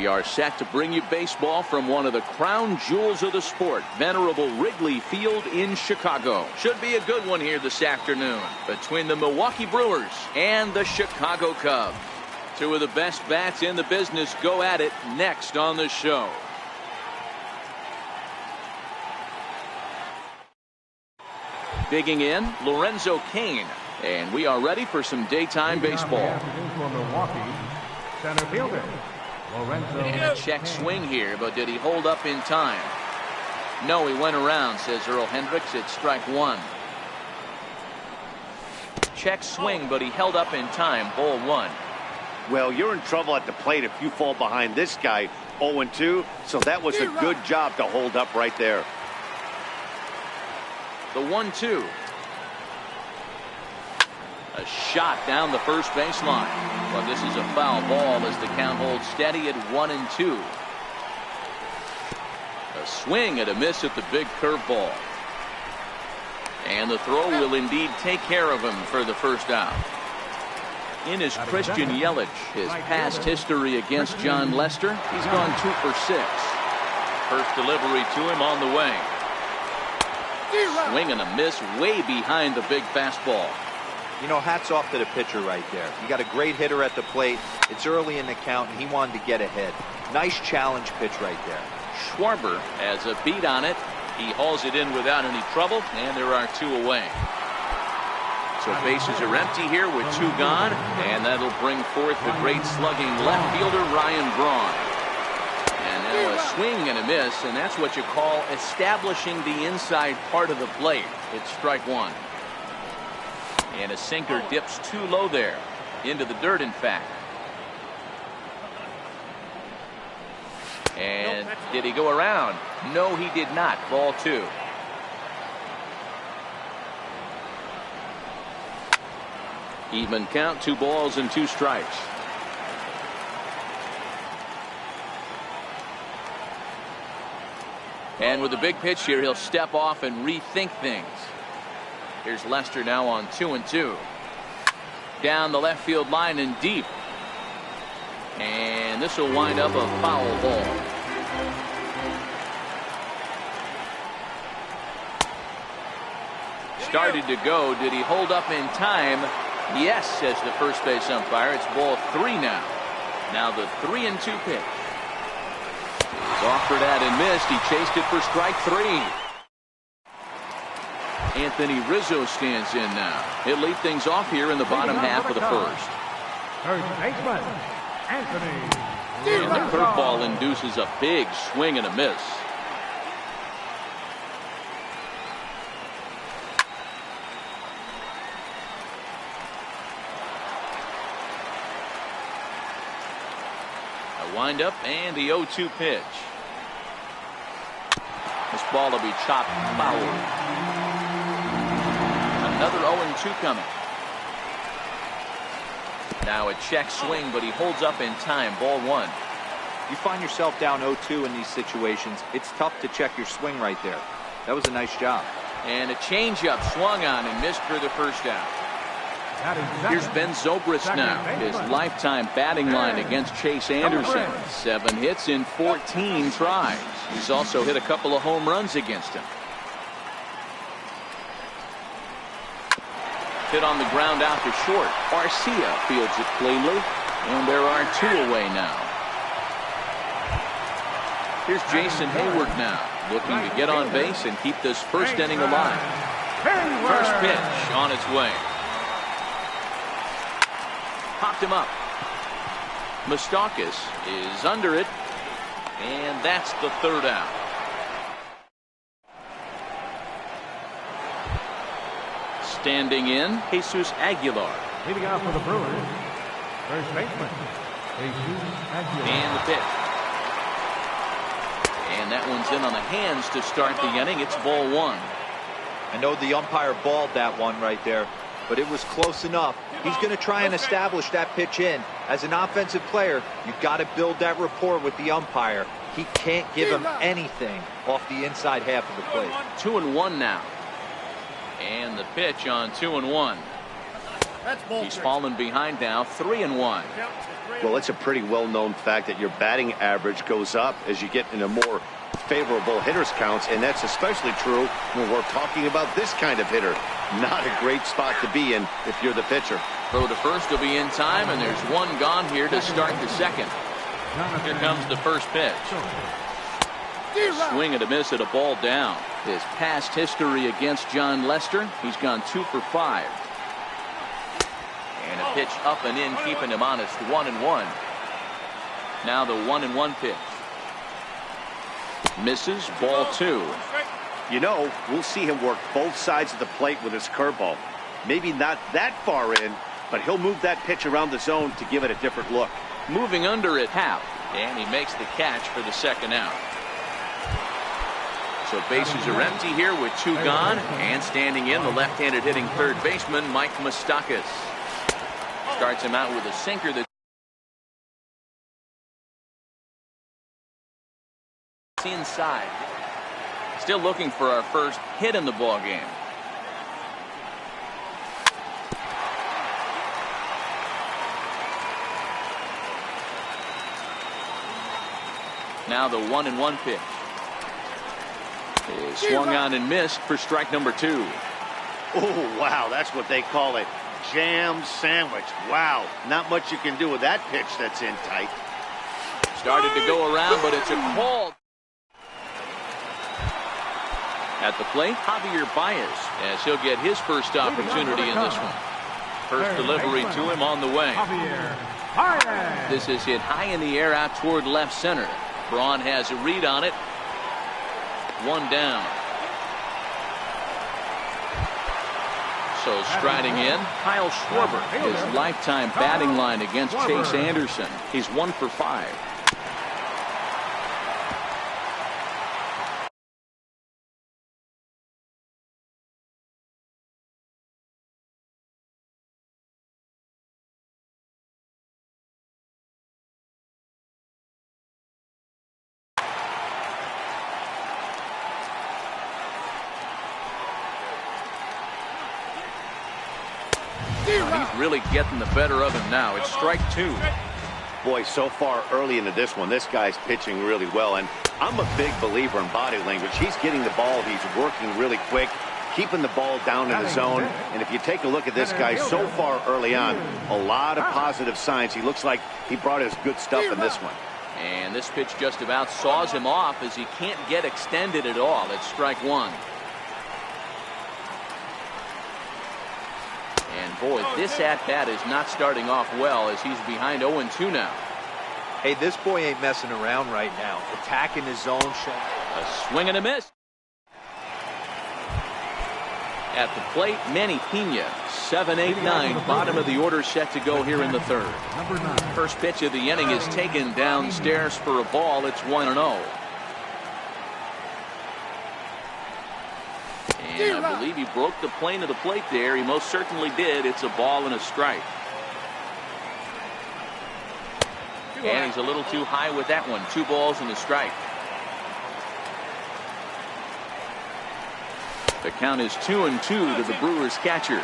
We are set to bring you baseball from one of the crown jewels of the sport, venerable Wrigley Field in Chicago. Should be a good one here this afternoon between the Milwaukee Brewers and the Chicago Cubs. Two of the best bats in the business go at it next on the show. Digging in, Lorenzo Cain. And we are ready for some daytime baseball. Center fielder, Lorenzo. And a check swing here, but did he hold up in time? No, he went around, says Earl Hendricks. It's strike one. Check swing, but he held up in time. Ball one. Well, you're in trouble at the plate if you fall behind this guy 0-2, so that was a good job to hold up right there. The 1-2. A shot down the first baseline. But this is a foul ball as the count holds steady at 1-2. A swing and a miss at the big curveball. And the throw will indeed take care of him for the first out. In is Christian Yelich. His past history against John Lester, he's gone 2 for 6. First delivery to him on the way. Swing and a miss way behind the big fastball. You know, hats off to the pitcher right there. You got a great hitter at the plate. It's early in the count, and he wanted to get ahead. Nice challenge pitch right there. Schwarber has a beat on it. He hauls it in without any trouble, and there are 2 away. So bases are empty here with 2 gone, and that'll bring forth the great slugging left fielder Ryan Braun. And now a swing and a miss, and that's what you call establishing the inside part of the plate. It's strike one. And a sinker dips too low there. Into the dirt, in fact. And did he go around? No, he did not. Ball 2. Even count, 2 balls and 2 strikes. And with a big pitch here, he'll step off and rethink things. Here's Lester now on 2-2. Down the left field line and deep. And this will wind up a foul ball. Started to go. Did he hold up in time? Yes, says the first base umpire. It's ball 3 now. Now the 3-2 pitch. Offered at and missed. He chased it for strike 3. Anthony Rizzo stands in now. He'll lead things off here in the bottom half of the first. First baseman, Anthony. And the curveball induces a big swing and a miss. A windup and the 0-2 pitch. This ball will be chopped foul. Another 0-2 coming. Now a check swing, but he holds up in time. Ball 1. You find yourself down 0-2 in these situations. It's tough to check your swing right there. That was a nice job. And a changeup swung on and missed for the first out. Here's Ben Zobrist now. His lifetime batting line against Chase Anderson. 7 hits in 14 tries. He's also hit a couple of home runs against him. Hit on the ground out to short. Arcia fields it cleanly, and there are 2 away now. Here's Jason Hayward now, looking to get on base and keep this first inning alive. First pitch on its way. Popped him up. Moustakas is under it, and that's the 3rd out. Standing in, Jesus Aguilar. Leading off for the Brewers, first baseman, Jesus Aguilar. And the pitch. And that one's in on the hands to start the inning. It's ball 1. I know the umpire balled that one right there, but it was close enough. He's going to try and establish that pitch in. As an offensive player, you've got to build that rapport with the umpire. He can't give him anything off the inside half of the plate. 2-1 now. And the pitch on 2-1. He's fallen behind now, 3-1. Well, it's a pretty well-known fact that your batting average goes up as you get into more favorable hitters counts, and that's especially true when we're talking about this kind of hitter. Not a great spot to be in if you're the pitcher. Throw to first will be in time, and there's one gone here to start the second. Here comes the first pitch. Swing and a miss at a ball down. His past history against John Lester, he's gone 2 for 5. And a pitch up and in, keeping him honest, 1-1. Now the 1-1 pitch. Misses, ball 2. You know, we'll see him work both sides of the plate with his curveball. Maybe not that far in, but he'll move that pitch around the zone to give it a different look. Moving under at half, and he makes the catch for the second out. So bases are empty here with 2 gone, and standing in the left-handed hitting third baseman, Mike Moustakas. Starts him out with a sinker that's inside. Still looking for our first hit in the ball game. Now the 1-1 pitch. Is swung on and missed for strike number 2. Oh, wow, that's what they call it. Jam sandwich. Wow, not much you can do with that pitch that's in tight. Started to go around, but it's a call. At the plate, Javier Baez, as he'll get his first opportunity in this one. First delivery to him on the way. This is hit high in the air out toward left center. Braun has a read on it. 1 down. So striding in, Kyle Schwarber. His lifetime batting line against Chase Anderson. He's 1 for 5. He's really getting the better of him now. It's strike 2. Boy, so far early into this one, this guy's pitching really well, and I'm a big believer in body language. He's getting the ball. He's working really quick, keeping the ball down in the zone. And if you take a look at this guy so far early on, a lot of positive signs. He looks like he brought his good stuff in this one. And this pitch just about saws him off as he can't get extended at all. It's strike 1. And boy, this at-bat is not starting off well as he's behind 0-2 now. Hey, this boy ain't messing around right now. Attacking his zone. A swing and a miss. At the plate, Manny Pena, 7-8-9, bottom of the order set to go here in the third. First pitch of the inning is taken downstairs for a ball. It's 1-0. And I believe he broke the plane of the plate there. He most certainly did. It's a ball and a strike. And he's a little too high with that one. 2 balls and a strike. The count is 2-2 to the Brewers catcher.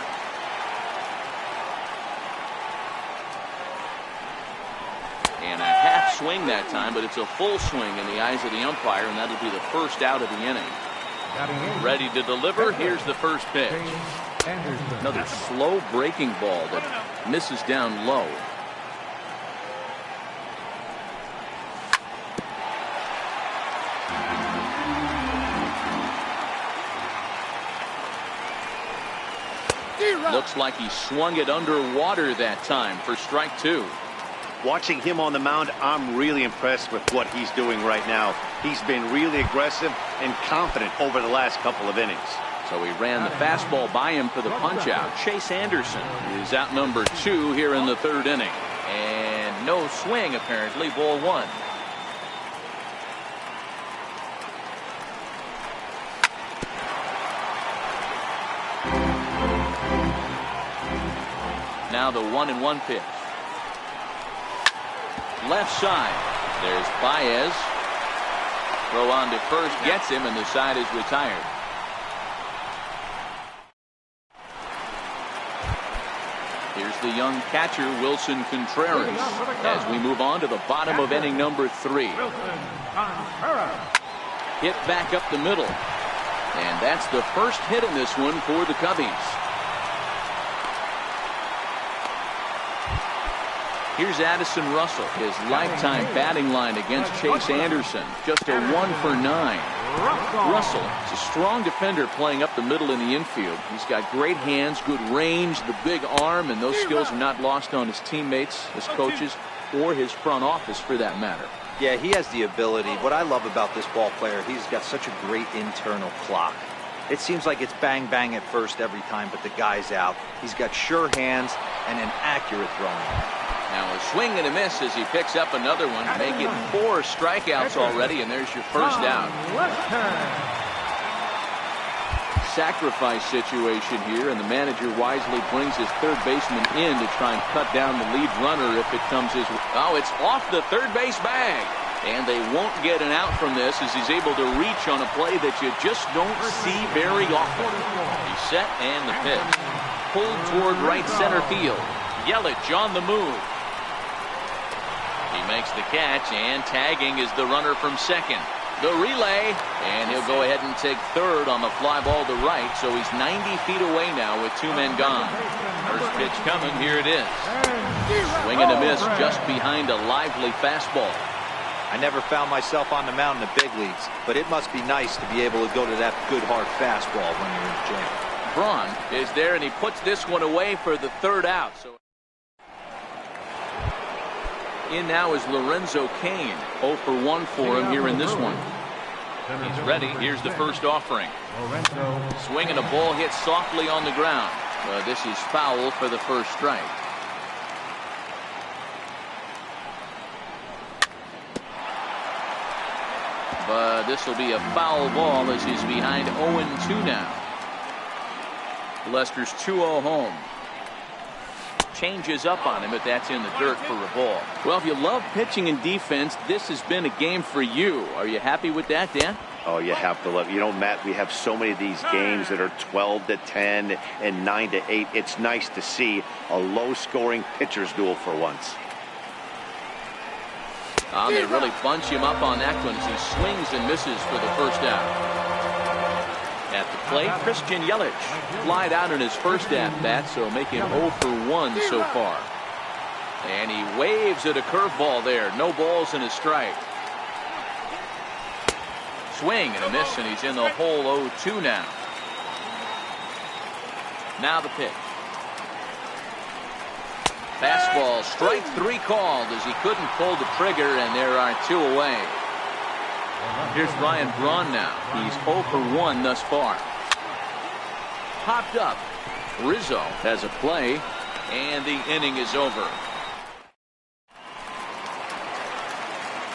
And a half swing that time, but it's a full swing in the eyes of the umpire, and that'll be the first out of the inning. Ready to deliver. Here's the first pitch. Another slow breaking ball that misses down low. Looks like he swung it underwater that time for strike 2. Watching him on the mound, I'm really impressed with what he's doing right now. He's been really aggressive and confident over the last couple of innings. So he ran the fastball by him for the punch-out. Chase Anderson is out number 2 here in the third inning. And no swing, apparently, ball 1. Now the 1-1 pitch. Left side. There's Baez. Throw on to first, gets him, and the side is retired. Here's the young catcher, Wilson Contreras, as we move on to the bottom of inning number 3. Hit back up the middle. And that's the first hit in this one for the Cubbies. Here's Addison Russell, his lifetime batting line against Chase Anderson. Just a 1 for 9. Russell is a strong defender playing up the middle in the infield. He's got great hands, good range, the big arm, and those skills are not lost on his teammates, his coaches, or his front office for that matter. Yeah, he has the ability. What I love about this ball player, he's got such a great internal clock. It seems like it's bang bang at first every time, but the guy's out. He's got sure hands and an accurate throwing. Now a swing and a miss as he picks up another one, making 4 strikeouts already, and there's your first out. Sacrifice situation here, and the manager wisely brings his third baseman in to try and cut down the lead runner if it comes his way. Oh, it's off the third base bag, and they won't get an out from this as he's able to reach on a play that you just don't see very often. He's set and the pitch. Pulled toward right center field. Yelich on the move. He makes the catch, and tagging is the runner from second. The relay, and he'll go ahead and take third on the fly ball to right, so he's 90 feet away now with 2 men gone. First pitch coming, here it is. Swing and a miss just behind a lively fastball. I never found myself on the mound in the big leagues, but it must be nice to be able to go to that good hard fastball when you're in the gym. Braun is there, and he puts this one away for the third out. So in now is Lorenzo Cain. 0 for 1 for him here in this one. He's ready. Here's the first offering. Swing and a ball hit softly on the ground. This is foul for the first strike. But this will be a foul ball as he's behind 0-2 now. Lester's 2-0 home. Changes up on him, but that's in the dirt for a ball. Well, if you love pitching and defense, this has been a game for you. Are you happy with that, Dan? Oh, you have to love it. You know, Matt, we have so many of these games that are 12-10 and 9-8. It's nice to see a low-scoring pitcher's duel for once. They really bunch him up on that one as he swings and misses for the first out. At the plate, Christian Yelich flied out in his first at-bat, so making 0 for 1 so far. And he waves at a curveball there. No balls and a strike. Swing and a miss, and he's in the hole 0-2 now. Now the pitch. Fastball, strike 3 called as he couldn't pull the trigger, and there are 2 away. Here's Ryan Braun now. He's 0 for 1 thus far. Popped up. Rizzo has a play, and the inning is over.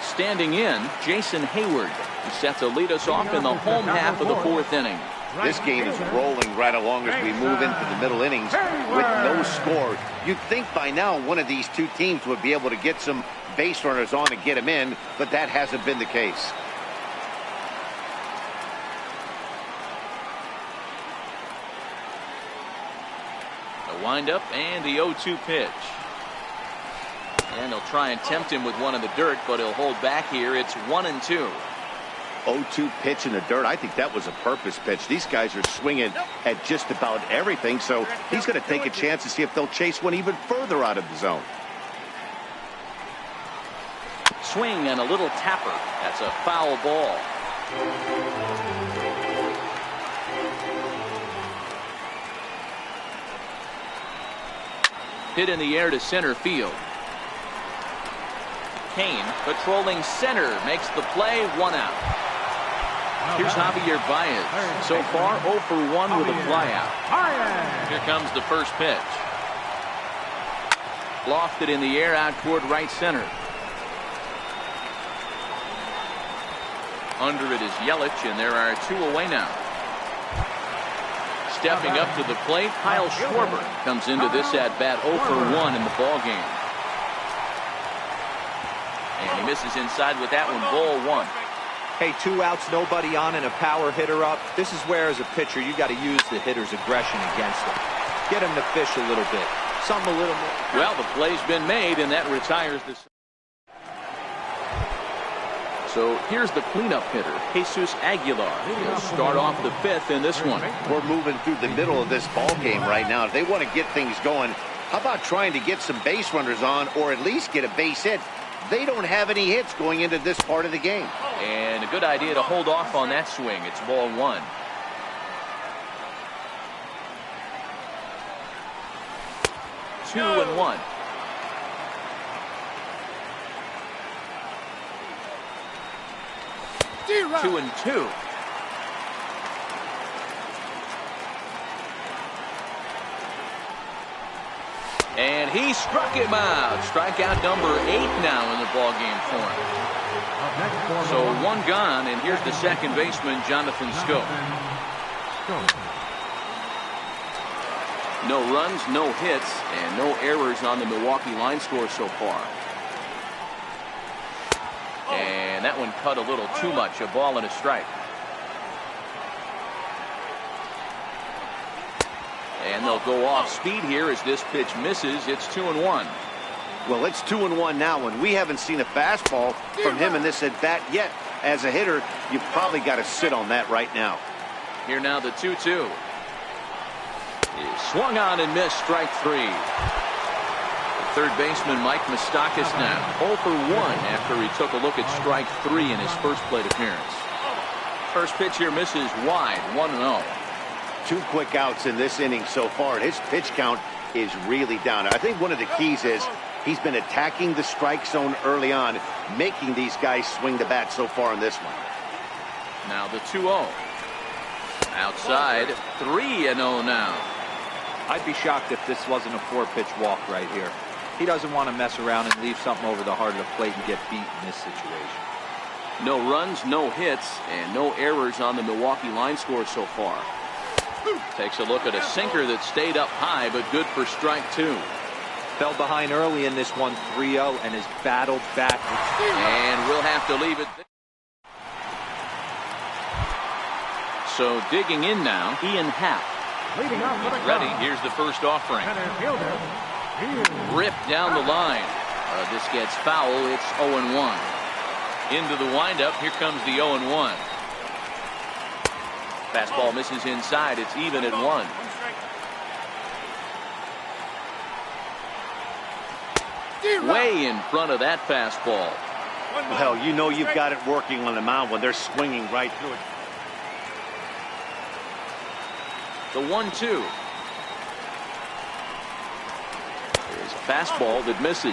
Standing in, Jason Hayward. He's set to lead us off in the home half of the 4th inning. This game is rolling right along as we move into the middle innings with no score. You'd think by now one of these 2 teams would be able to get some base runners on and get them in, but that hasn't been the case. The windup and the 0-2 pitch. And they'll try and tempt him with one in the dirt, but he'll hold back here. It's 1-2. 0-2 pitch in the dirt. I think that was a purpose pitch. These guys are swinging at just about everything, so he's going to take a chance to see if they'll chase one even further out of the zone. Swing and a little tapper. That's a foul ball. Hit in the air to center field. Cain patrolling center makes the play. 1 out. Here's Javier Baez. So far 0 for 1 with a flyout. Here comes the first pitch. Lofted in the air out toward right center. Under it is Yelich, and there are 2 away now. Stepping up to the plate, Kyle Schwarber comes into this at-bat 0 for 1 in the ballgame. And he misses inside with that one, ball 1. Hey, 2 outs, nobody on, and a power hitter up. This is where, as a pitcher, you got to use the hitter's aggression against him. Get him to fish a little bit. something a little more. Well, the play's been made, and that retires this. So here's the cleanup hitter, Jesus Aguilar. He'll start off the fifth in this one. We're moving through the middle of this ball game right now. If they want to get things going, how about trying to get some base runners on or at least get a base hit? They don't have any hits going into this part of the game. And a good idea to hold off on that swing. It's ball one. Two and one. Two and two. And he struck him out. Strikeout number 8 now in the ballgame for him. So one gone, and here's the second baseman, Jonathan Scope. No runs, no hits, and no errors on the Milwaukee line score so far. And that one cut a little too much. A ball and a strike. And they'll go off speed here as this pitch misses. It's 2-1. Well, it's 2-1 now, and we haven't seen a fastball from him in this at bat yet. As a hitter, you've probably got to sit on that right now. Here now the 2-2. Swung on and missed. Strike 3. Third baseman Mike Moustakas now 0 for 1 after he took a look at strike 3 in his first plate appearance. First pitch here misses wide. 1-0. 2 quick outs in this inning so far. His pitch count is really down. I think one of the keys is he's been attacking the strike zone early on, making these guys swing the bat so far in this one. Now the 2-0. Outside. 3-0 now. I'd be shocked if this wasn't a 4-pitch walk right here. He doesn't want to mess around and leave something over the heart of the plate and get beat in this situation. No runs, no hits, and no errors on the Milwaukee line score so far. Takes a look at a sinker that stayed up high, but good for strike 2. Fell behind early in this one, 3-0, and has battled back. And we'll have to leave it there. So digging in now, Ian Happ. Ready, here's the first offering. Ripped down the line. This gets foul. It's 0-1. Into the windup. Here comes the 0-1. Fastball misses inside. It's even at 1. Way in front of that fastball. Well, you know you've got it working on the mound when they're swinging right through it. The 1-2. There's a fastball that misses.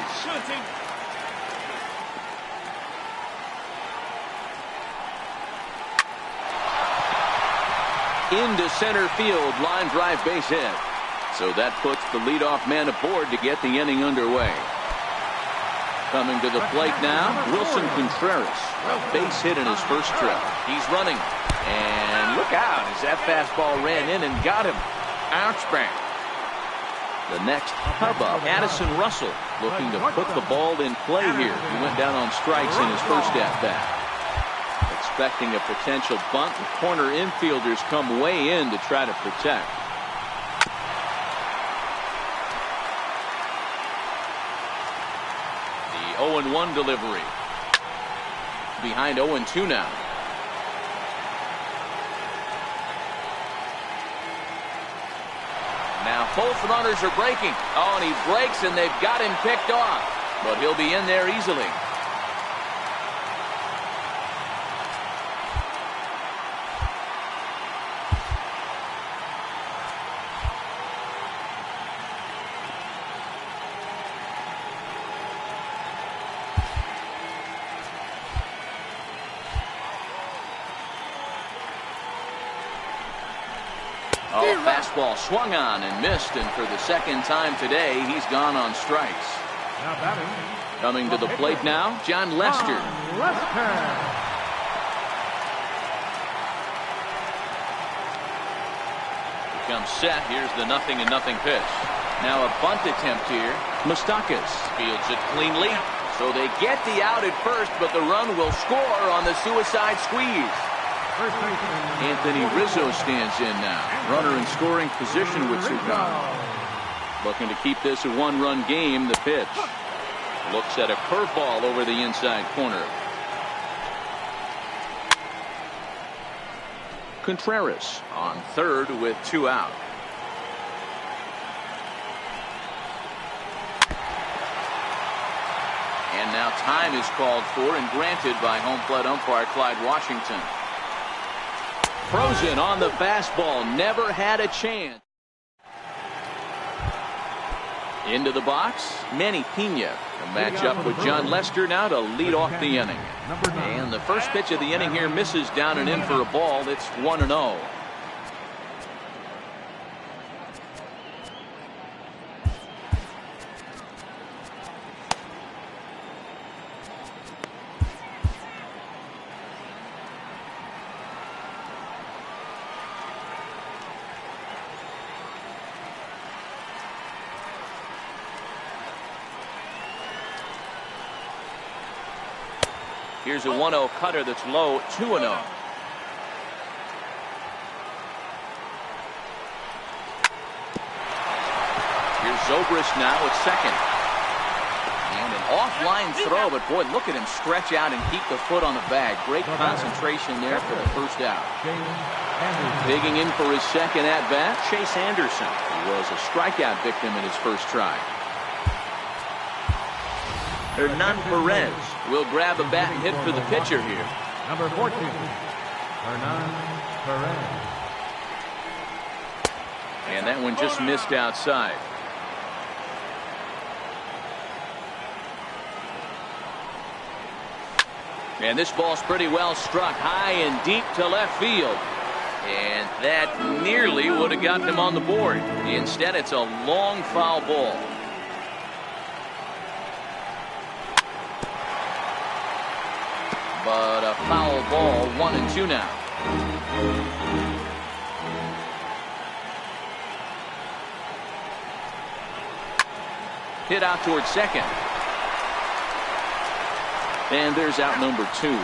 Into center field, line drive base hit. So that puts the leadoff man aboard to get the inning underway. Coming to the plate now, Wilson Contreras. A base hit in his first trip. He's running. And look out as that fastball ran in and got him. Ouch bang. The next hubbub, Addison Russell, looking to put the ball in play here. He went down on strikes in his first at-bat. Expecting a potential bunt, the corner infielders come way in to try to protect. The 0-1 delivery. Behind 0-2 now. Now both runners are breaking. Oh, and he breaks, and they've got him picked off. But he'll be in there easily. Oh, fastball swung on and missed, and for the second time today, he's gone on strikes. Coming to the plate now, John Lester. Becomes set. Here's the 0-0 pitch. Now a bunt attempt here. Moustakas fields it cleanly. So they get the out at first, but the run will score on the suicide squeeze. Anthony Rizzo stands in now. Runner in scoring position with 2 gone. Looking to keep this a one-run game. The pitch. Looks at a curveball over the inside corner. Contreras on third with 2 out. And now time is called for and granted by home plate umpire Clyde Washington. Frozen on the fastball. Never had a chance. Into the box, Manny Pena. A match up with John Lester now to lead off the inning. And the first pitch of the inning here misses down and in for a ball. It's 1-0. Here's a 1-0 cutter that's low, 2-0. Here's Zobrist now at second. And an offline throw, but boy, look at him stretch out and keep the foot on the bag. Great concentration there for the first out. Digging in for his second at-bat, Chase Anderson. He was a strikeout victim in his first try. Hernan Perez will grab a bat and hit for the pitcher here. Number 14, Hernan Perez. And that one just missed outside. And this ball's pretty well struck high and deep to left field. And that nearly would have gotten him on the board. Instead, it's a long foul ball. But a foul ball, 1-2 now. Hit out towards second. And there's out number 2.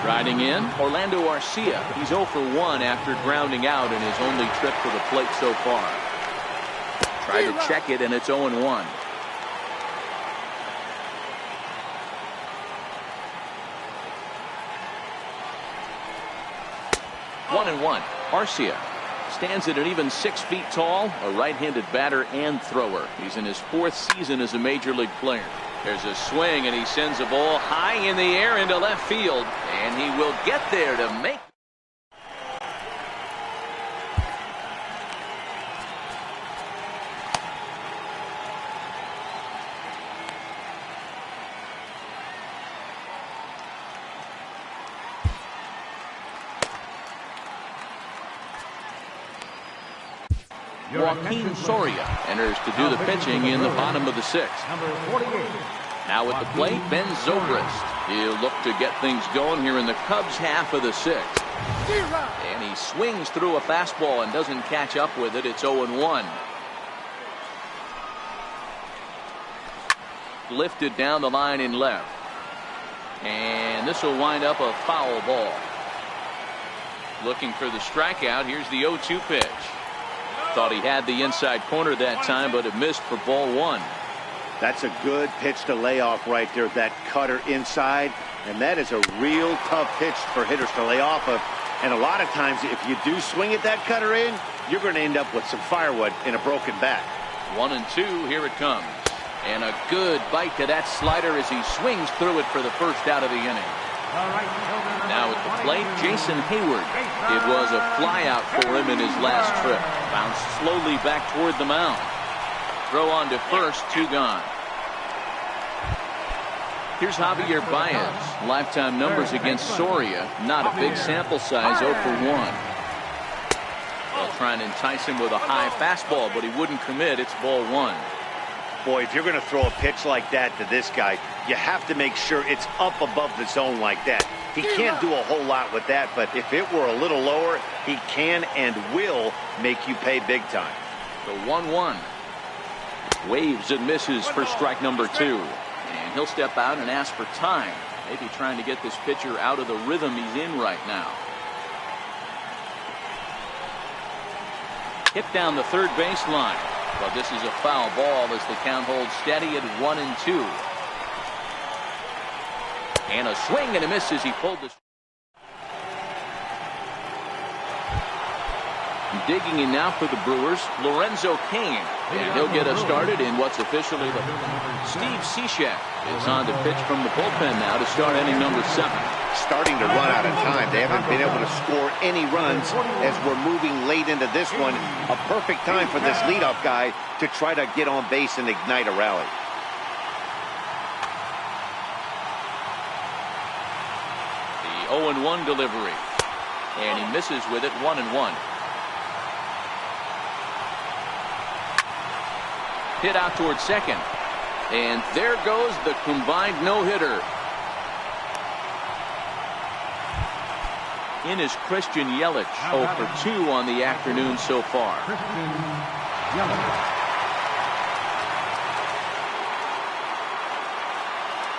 Striding in, Orlando Arcia. He's 0 for 1 after grounding out in his only trip to the plate so far. Tried to check it, and it's 0-1. One and one. Arcia stands at an even 6 feet tall, a right-handed batter and thrower. He's in his 4th season as a major league player. There's a swing, and he sends a ball high in the air into left field, and he will get there to make. Joaquin Soria enters to do the pitching in the bottom of the 6th. Number 48. Now at the plate, Ben Zobrist. He'll look to get things going here in the Cubs' half of the 6th. And he swings through a fastball and doesn't catch up with it. It's 0-1. Lifted down the line in left. And this will wind up a foul ball. Looking for the strikeout. Here's the 0-2 pitch. Thought he had the inside corner that time, but it missed for ball 1. That's a good pitch to lay off right there, that cutter inside. And that is a real tough pitch for hitters to lay off of. And a lot of times, if you do swing at that cutter in, you're going to end up with some firewood in a broken bat. 1-2, here it comes. And a good bite to that slider as he swings through it for the first out of the inning. Now at the plate, Jason Hayward. It was a flyout for him in his last trip. Bounced slowly back toward the mound. Throw on to first, 2 gone. Here's Javier Baez. Lifetime numbers against Soria. Not a big sample size, 0 for 1. They'll try and entice him with a high fastball, but he wouldn't commit. It's ball 1. Boy, if you're going to throw a pitch like that to this guy, you have to make sure it's up above the zone like that. He can't do a whole lot with that, but if it were a little lower, he can and will make you pay big time. The 1-1. Waves and misses for strike number 2. And he'll step out and ask for time. Maybe trying to get this pitcher out of the rhythm he's in right now. hit down the third baseline. But this is a foul ball as the count holds steady at 1-2. And a swing and a miss as he pulled this. Digging in now for the Brewers, Lorenzo Cain. And he'll get us started in what's officially the... Steve Cishek is on the pitch from the bullpen now to start inning number 7. Starting to run out of time. They haven't been able to score any runs as we're moving late into this one. A perfect time for this leadoff guy to try to get on base and ignite a rally. The 0-1 delivery. And he misses with it, 1-1. Hit out towards second. And there goes the combined no-hitter. In is Christian Yelich, 0 for 2 on the afternoon so far.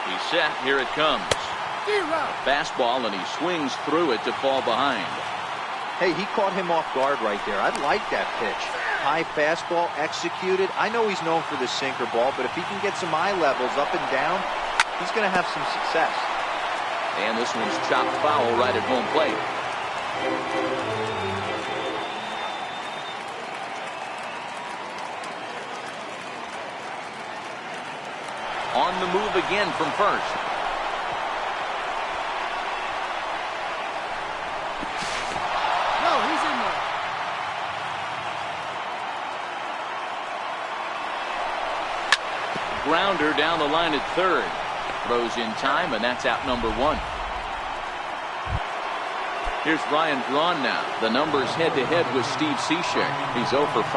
He's set. Here it comes. Fastball, and he swings through it to fall behind. Hey, he caught him off guard right there. I like that pitch. High fastball executed. I know he's known for the sinker ball, but if he can get some eye levels up and down, he's going to have some success. And this one's chopped foul right at home plate. On the move again from first. No, he's in there. Grounder down the line at third. Throws in time, and that's out number 1. Here's Ryan Braun now. The numbers head-to-head with Steve Cishek. He's 0 for 5.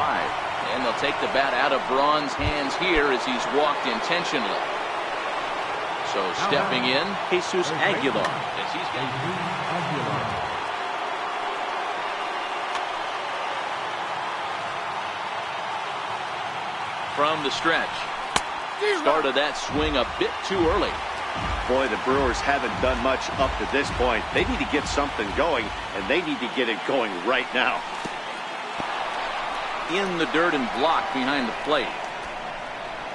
And they'll take the bat out of Braun's hands here as he's walked intentionally. So stepping in, Jesus Aguilar. As he's got... From the stretch. Started that swing a bit too early. Boy, the Brewers haven't done much up to this point. They need to get something going, and they need to get it going right now. In the dirt and blocked behind the plate.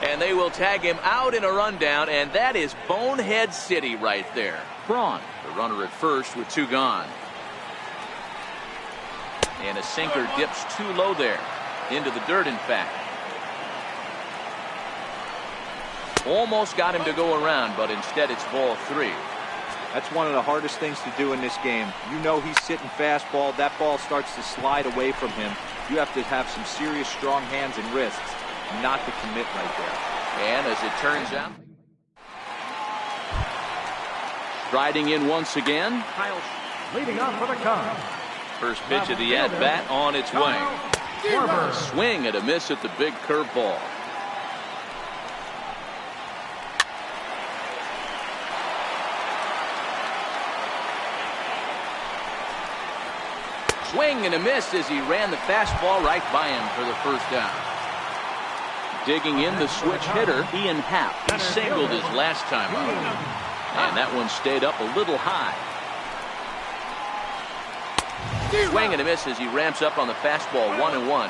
And they will tag him out in a rundown, and that is Bonehead City right there. Braun, the runner at first with 2 gone. And a sinker dips too low there. Into the dirt, in fact. Almost got him to go around, but instead it's ball 3. That's one of the hardest things to do in this game. You know he's sitting fastball. That ball starts to slide away from him. You have to have some serious strong hands and wrists not to commit right there. And as it turns out, striding in once again. Leading off for the Cubs. First pitch of the at-bat on its way. Swing and a miss at the big curveball. Swing and a miss as he ran the fastball right by him for the first down. Digging in, the switch hitter, Ian Happ. He singled his last time up. And that one stayed up a little high. Swing and a miss as he ramps up on the fastball, 1-1.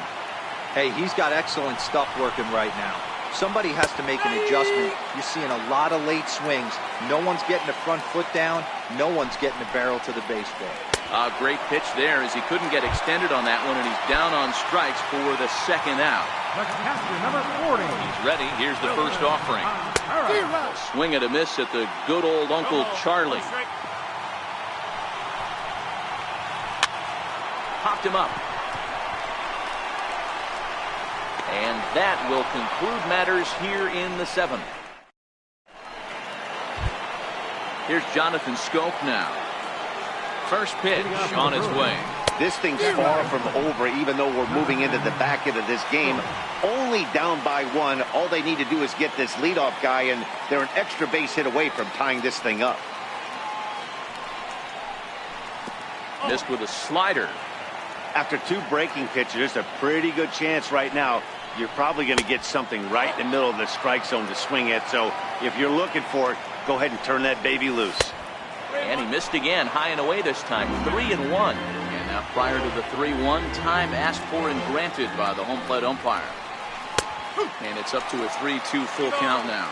Hey, he's got excellent stuff working right now. Somebody has to make an adjustment. You're seeing a lot of late swings. No one's getting the front foot down. No one's getting the barrel to the baseball. A great pitch there as he couldn't get extended on that one, and he's down on strikes for the second out. Number 40. He's ready. Here's the first offering. Swing and a miss at the good old Uncle Charlie. Popped him up. And that will conclude matters here in the 7th. Here's Jonathan Scope now. First pitch on its way. This thing's far from over, even though we're moving into the back end of this game. Only down by 1. All they need to do is get this leadoff guy, and they're an extra base hit away from tying this thing up. Missed with a slider. After 2 breaking pitches, there's a pretty good chance right now you're probably going to get something right in the middle of the strike zone to swing at. So if you're looking for it, go ahead and turn that baby loose. And he missed again, high and away this time, 3-1. And now prior to the 3-1. Time asked for and granted by the home plate umpire. And it's up to a 3-2 full count now.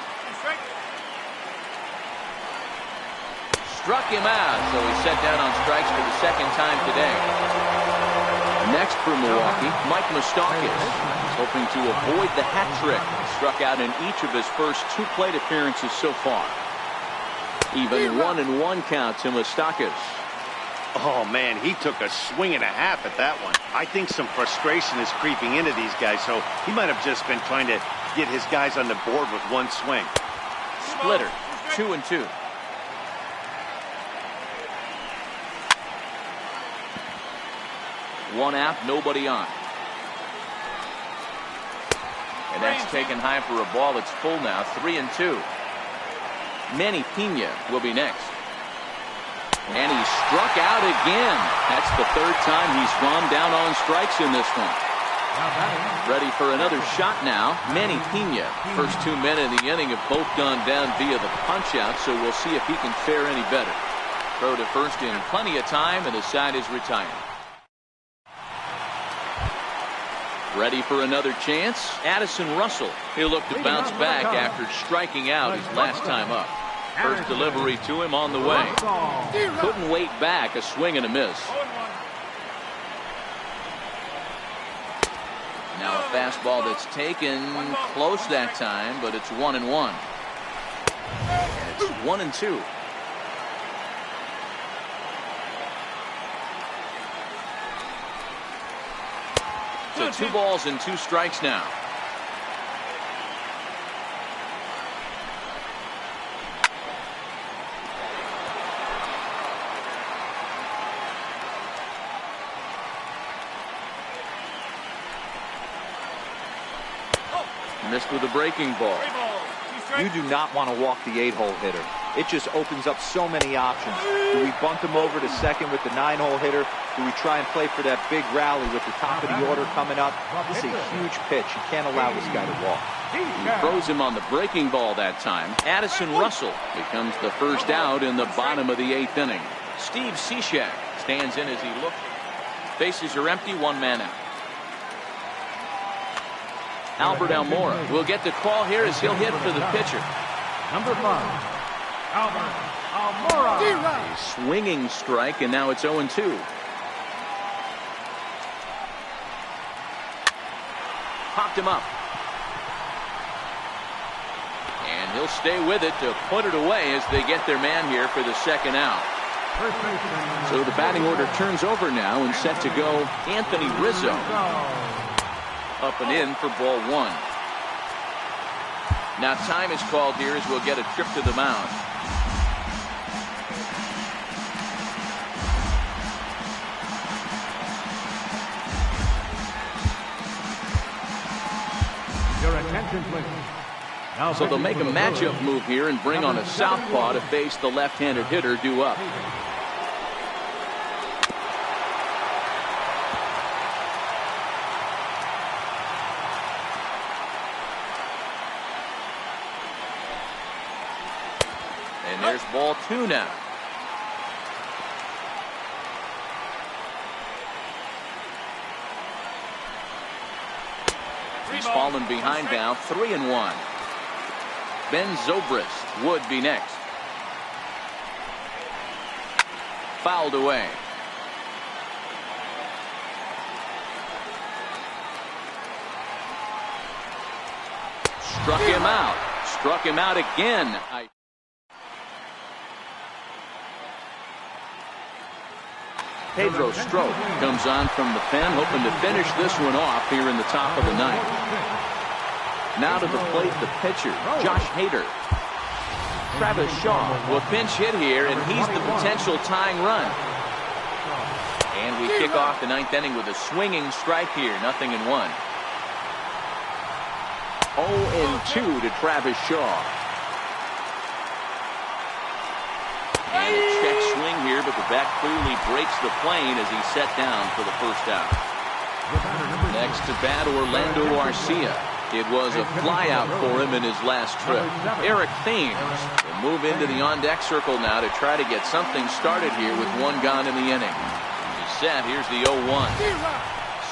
Struck him out, so he's set down on strikes for the second time today. Next for Milwaukee, Mike Moustakas, hoping to avoid the hat trick. Struck out in each of his first 2 plate appearances so far. Even 1-1 count to Moustakas. Oh, man, he took a swing and a half at that one. I think some frustration is creeping into these guys, so he might have just been trying to get his guys on the board with one swing. Splitter, 2-2. One out, nobody on. And that's taken high for a ball. It's full now, 3-2. Manny Pena will be next. And he struck out again. That's the 3rd time he's gone down on strikes in this one. Ready for another shot now. Manny Pena. First 2 men in the inning have both gone down via the punch-out, so we'll see if he can fare any better. Throw to first in plenty of time, and the side is retired. Ready for another chance. Addison Russell. He'll look to bounce back after striking out his last time up. First delivery to him on the way. Couldn't wait back. A swing and a miss. Now a fastball that's taken close that time, but it's 1-1. And it's 1-2. So 2 balls and 2 strikes now. Missed with a breaking ball. You do not want to walk the 8-hole hitter. It just opens up so many options. Do we bunt him over to second with the 9-hole hitter? Do we try and play for that big rally with the top of the order coming up? This is a huge pitch. You can't allow this guy to walk. He throws him on the breaking ball that time. Addison Russell becomes the first out in the bottom of the 8th inning. Steve Cishek stands in as he looks. Bases are empty, 1 man out. Albert Almora will get the call here as he'll hit for the pitcher. Number 5, Albert Almora. A swinging strike, and now it's 0-2. Popped him up. And he'll stay with it to put it away as they get their man here for the second out. So the batting order turns over now and set to go Anthony Rizzo. Up and in for ball 1. Now time is called here as we'll get a trip to the mound. Your attention, please. Now So they'll make a matchup move here and bring on a southpaw to face the left-handed hitter due up. And there's ball 2 now. He's fallen behind now, 3-1. Ben Zobrist would be next. Fouled away. Struck him out. Struck him out again. Pedro Strop comes on from the pen, hoping to finish this one off here in the top of the 9th. Now to the plate, the pitcher, Josh Hader. Travis Shaw will pinch hit here, and he's the potential tying run. And we kick off the 9th inning with a swinging strike here, 0-1. 0-2 to Travis Shaw. And a check swing here, but the bat clearly breaks the plane as he's set down for the first out. Next to bat, Orlando Arcia. It was a flyout for him in his last trip. Eric Thames will move into the on-deck circle now to try to get something started here with 1 gone in the inning. He's set. Here's the 0-1.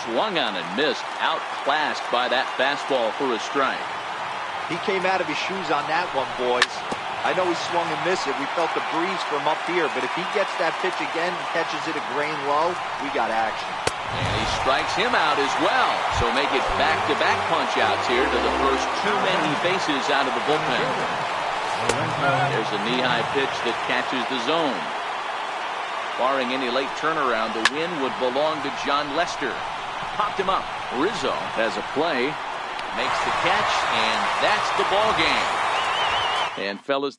Swung on and missed. Outclassed by that fastball for a strike. He came out of his shoes on that one, boys. I know he swung and missed it. We felt the breeze from up here, but if he gets that pitch again and catches it a grain low, we got action. And he strikes him out as well. So make it back-to-back punch-outs here to the first too many bases out of the bullpen. There's a knee-high pitch that catches the zone. Barring any late turnaround, the win would belong to John Lester. Popped him up. Rizzo has a play. Makes the catch, and that's the ball game. And fellas,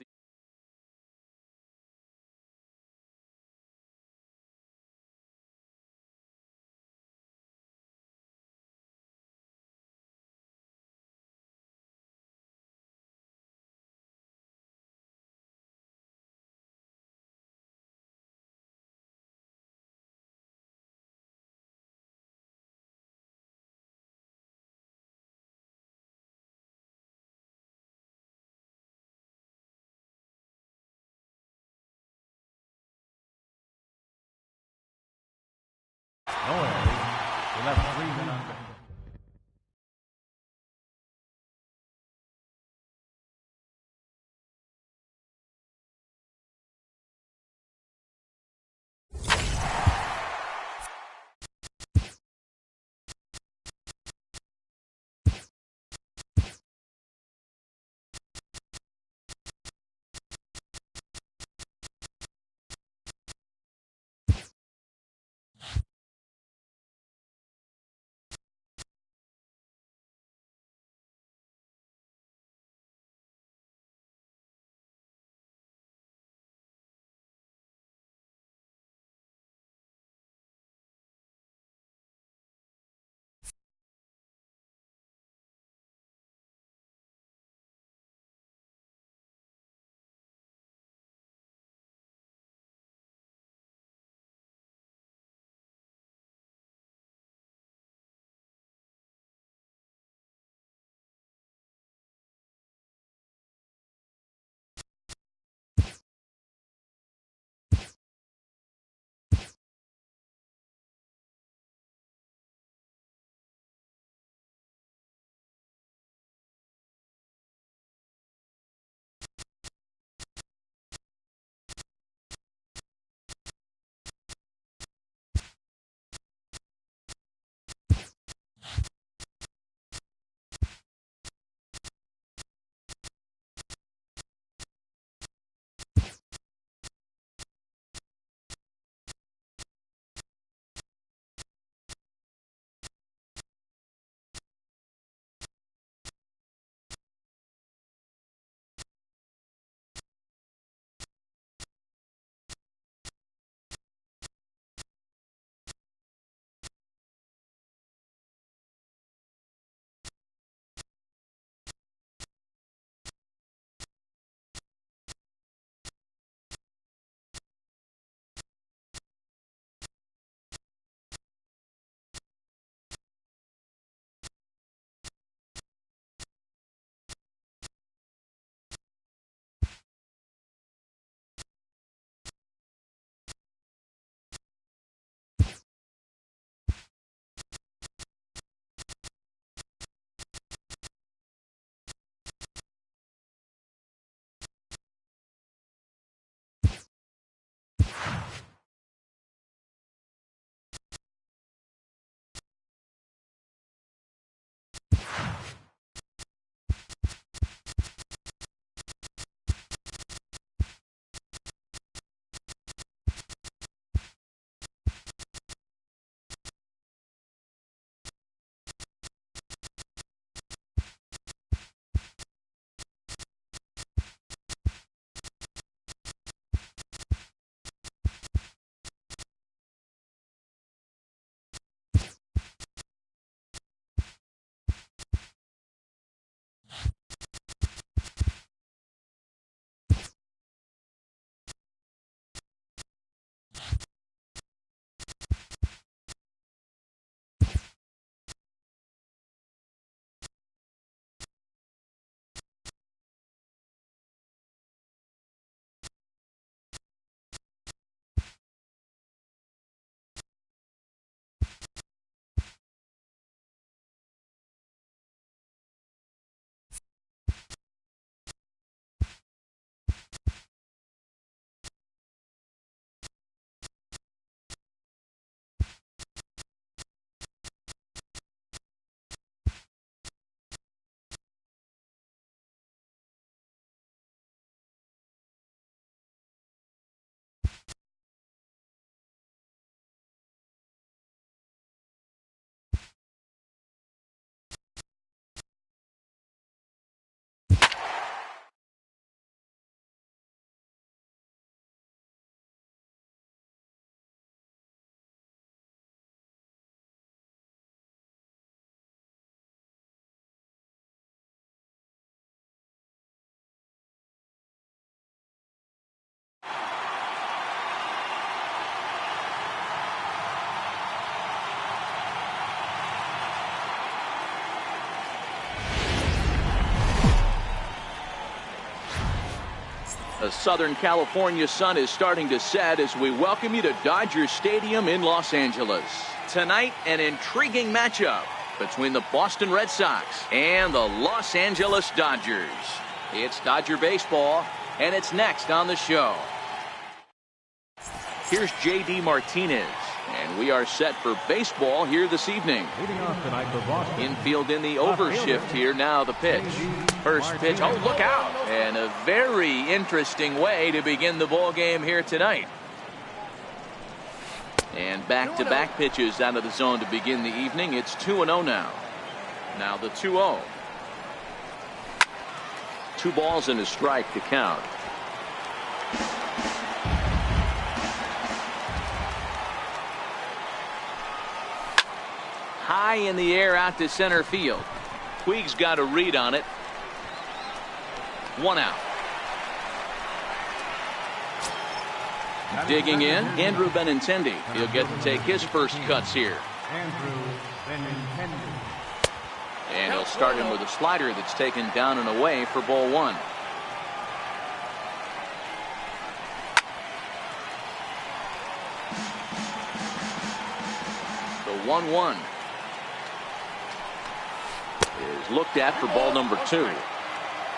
The Southern California sun is starting to set as we welcome you to Dodger Stadium in Los Angeles. Tonight, an intriguing matchup between the Boston Red Sox and the Los Angeles Dodgers. It's Dodger baseball, and it's next on the show. Here's J.D. Martinez, and we are set for baseball here this evening. Leading off tonight for Boston. Infield in the overshift here. Now the pitch. First pitch. Oh, look out. And a very interesting way to begin the ball game here tonight. And back-to-back pitches out of the zone to begin the evening. It's 2-0 now. Now the 2-0. 2 balls and a strike to count. High in the air out to center field. Puig's got a read on it. 1 out. Digging in, Andrew Benintendi. He'll get to take his first cuts here. Andrew Benintendi. And he'll start him with a slider that's taken down and away for ball 1. The 1-1 is looked at for ball number 2.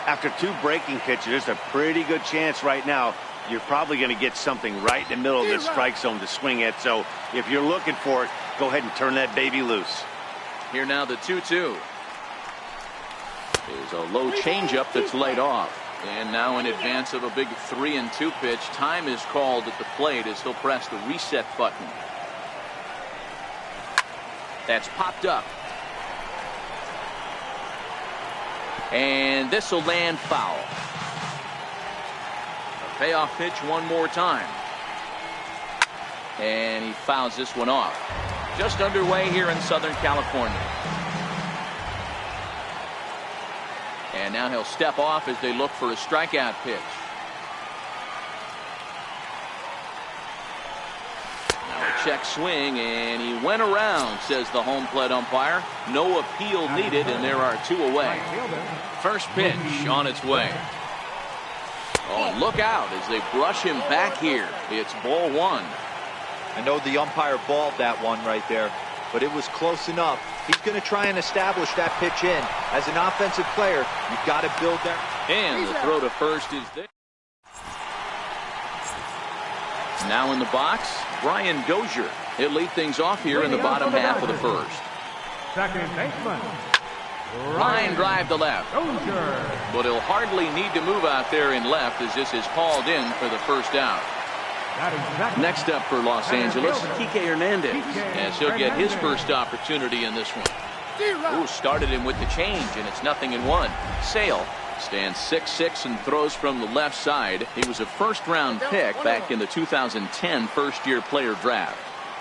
After 2 breaking pitches, there's a pretty good chance right now you're probably going to get something right in the middle of this strike zone to swing at. So if you're looking for it, go ahead and turn that baby loose. Here now the 2-2 is a low changeup that's laid off. And now in advance of a big 3-2 pitch, time is called at the plate as he'll press the reset button. That's popped up. And this will land foul. A payoff pitch one more time. And he fouls this one off. Just underway here in Southern California. And now he'll step off as they look for a strikeout pitch. Now a check swing, and he went around, says the home plate umpire. No appeal needed, and there are 2 away. First pitch on its way. Oh, look out as they brush him back here. It's ball 1. I know the umpire balled that one right there, but it was close enough. He's going to try and establish that pitch in. As an offensive player, you've got to build that. And the throw to first is there. Now in the box, Brian Dozier. He'll lead things off here in the bottom half of the first. Second baseman. Line drive to left. Dozier. But he'll hardly need to move out there in left as this is hauled in for the first out. Next up for Los Angeles, Kike Hernandez, as he'll get his first opportunity in this one. Ooh, started him with the change, and it's 0-1. Sale stands 6'6" and throws from the left side. He was a first-round pick back in the 2010 first-year player draft.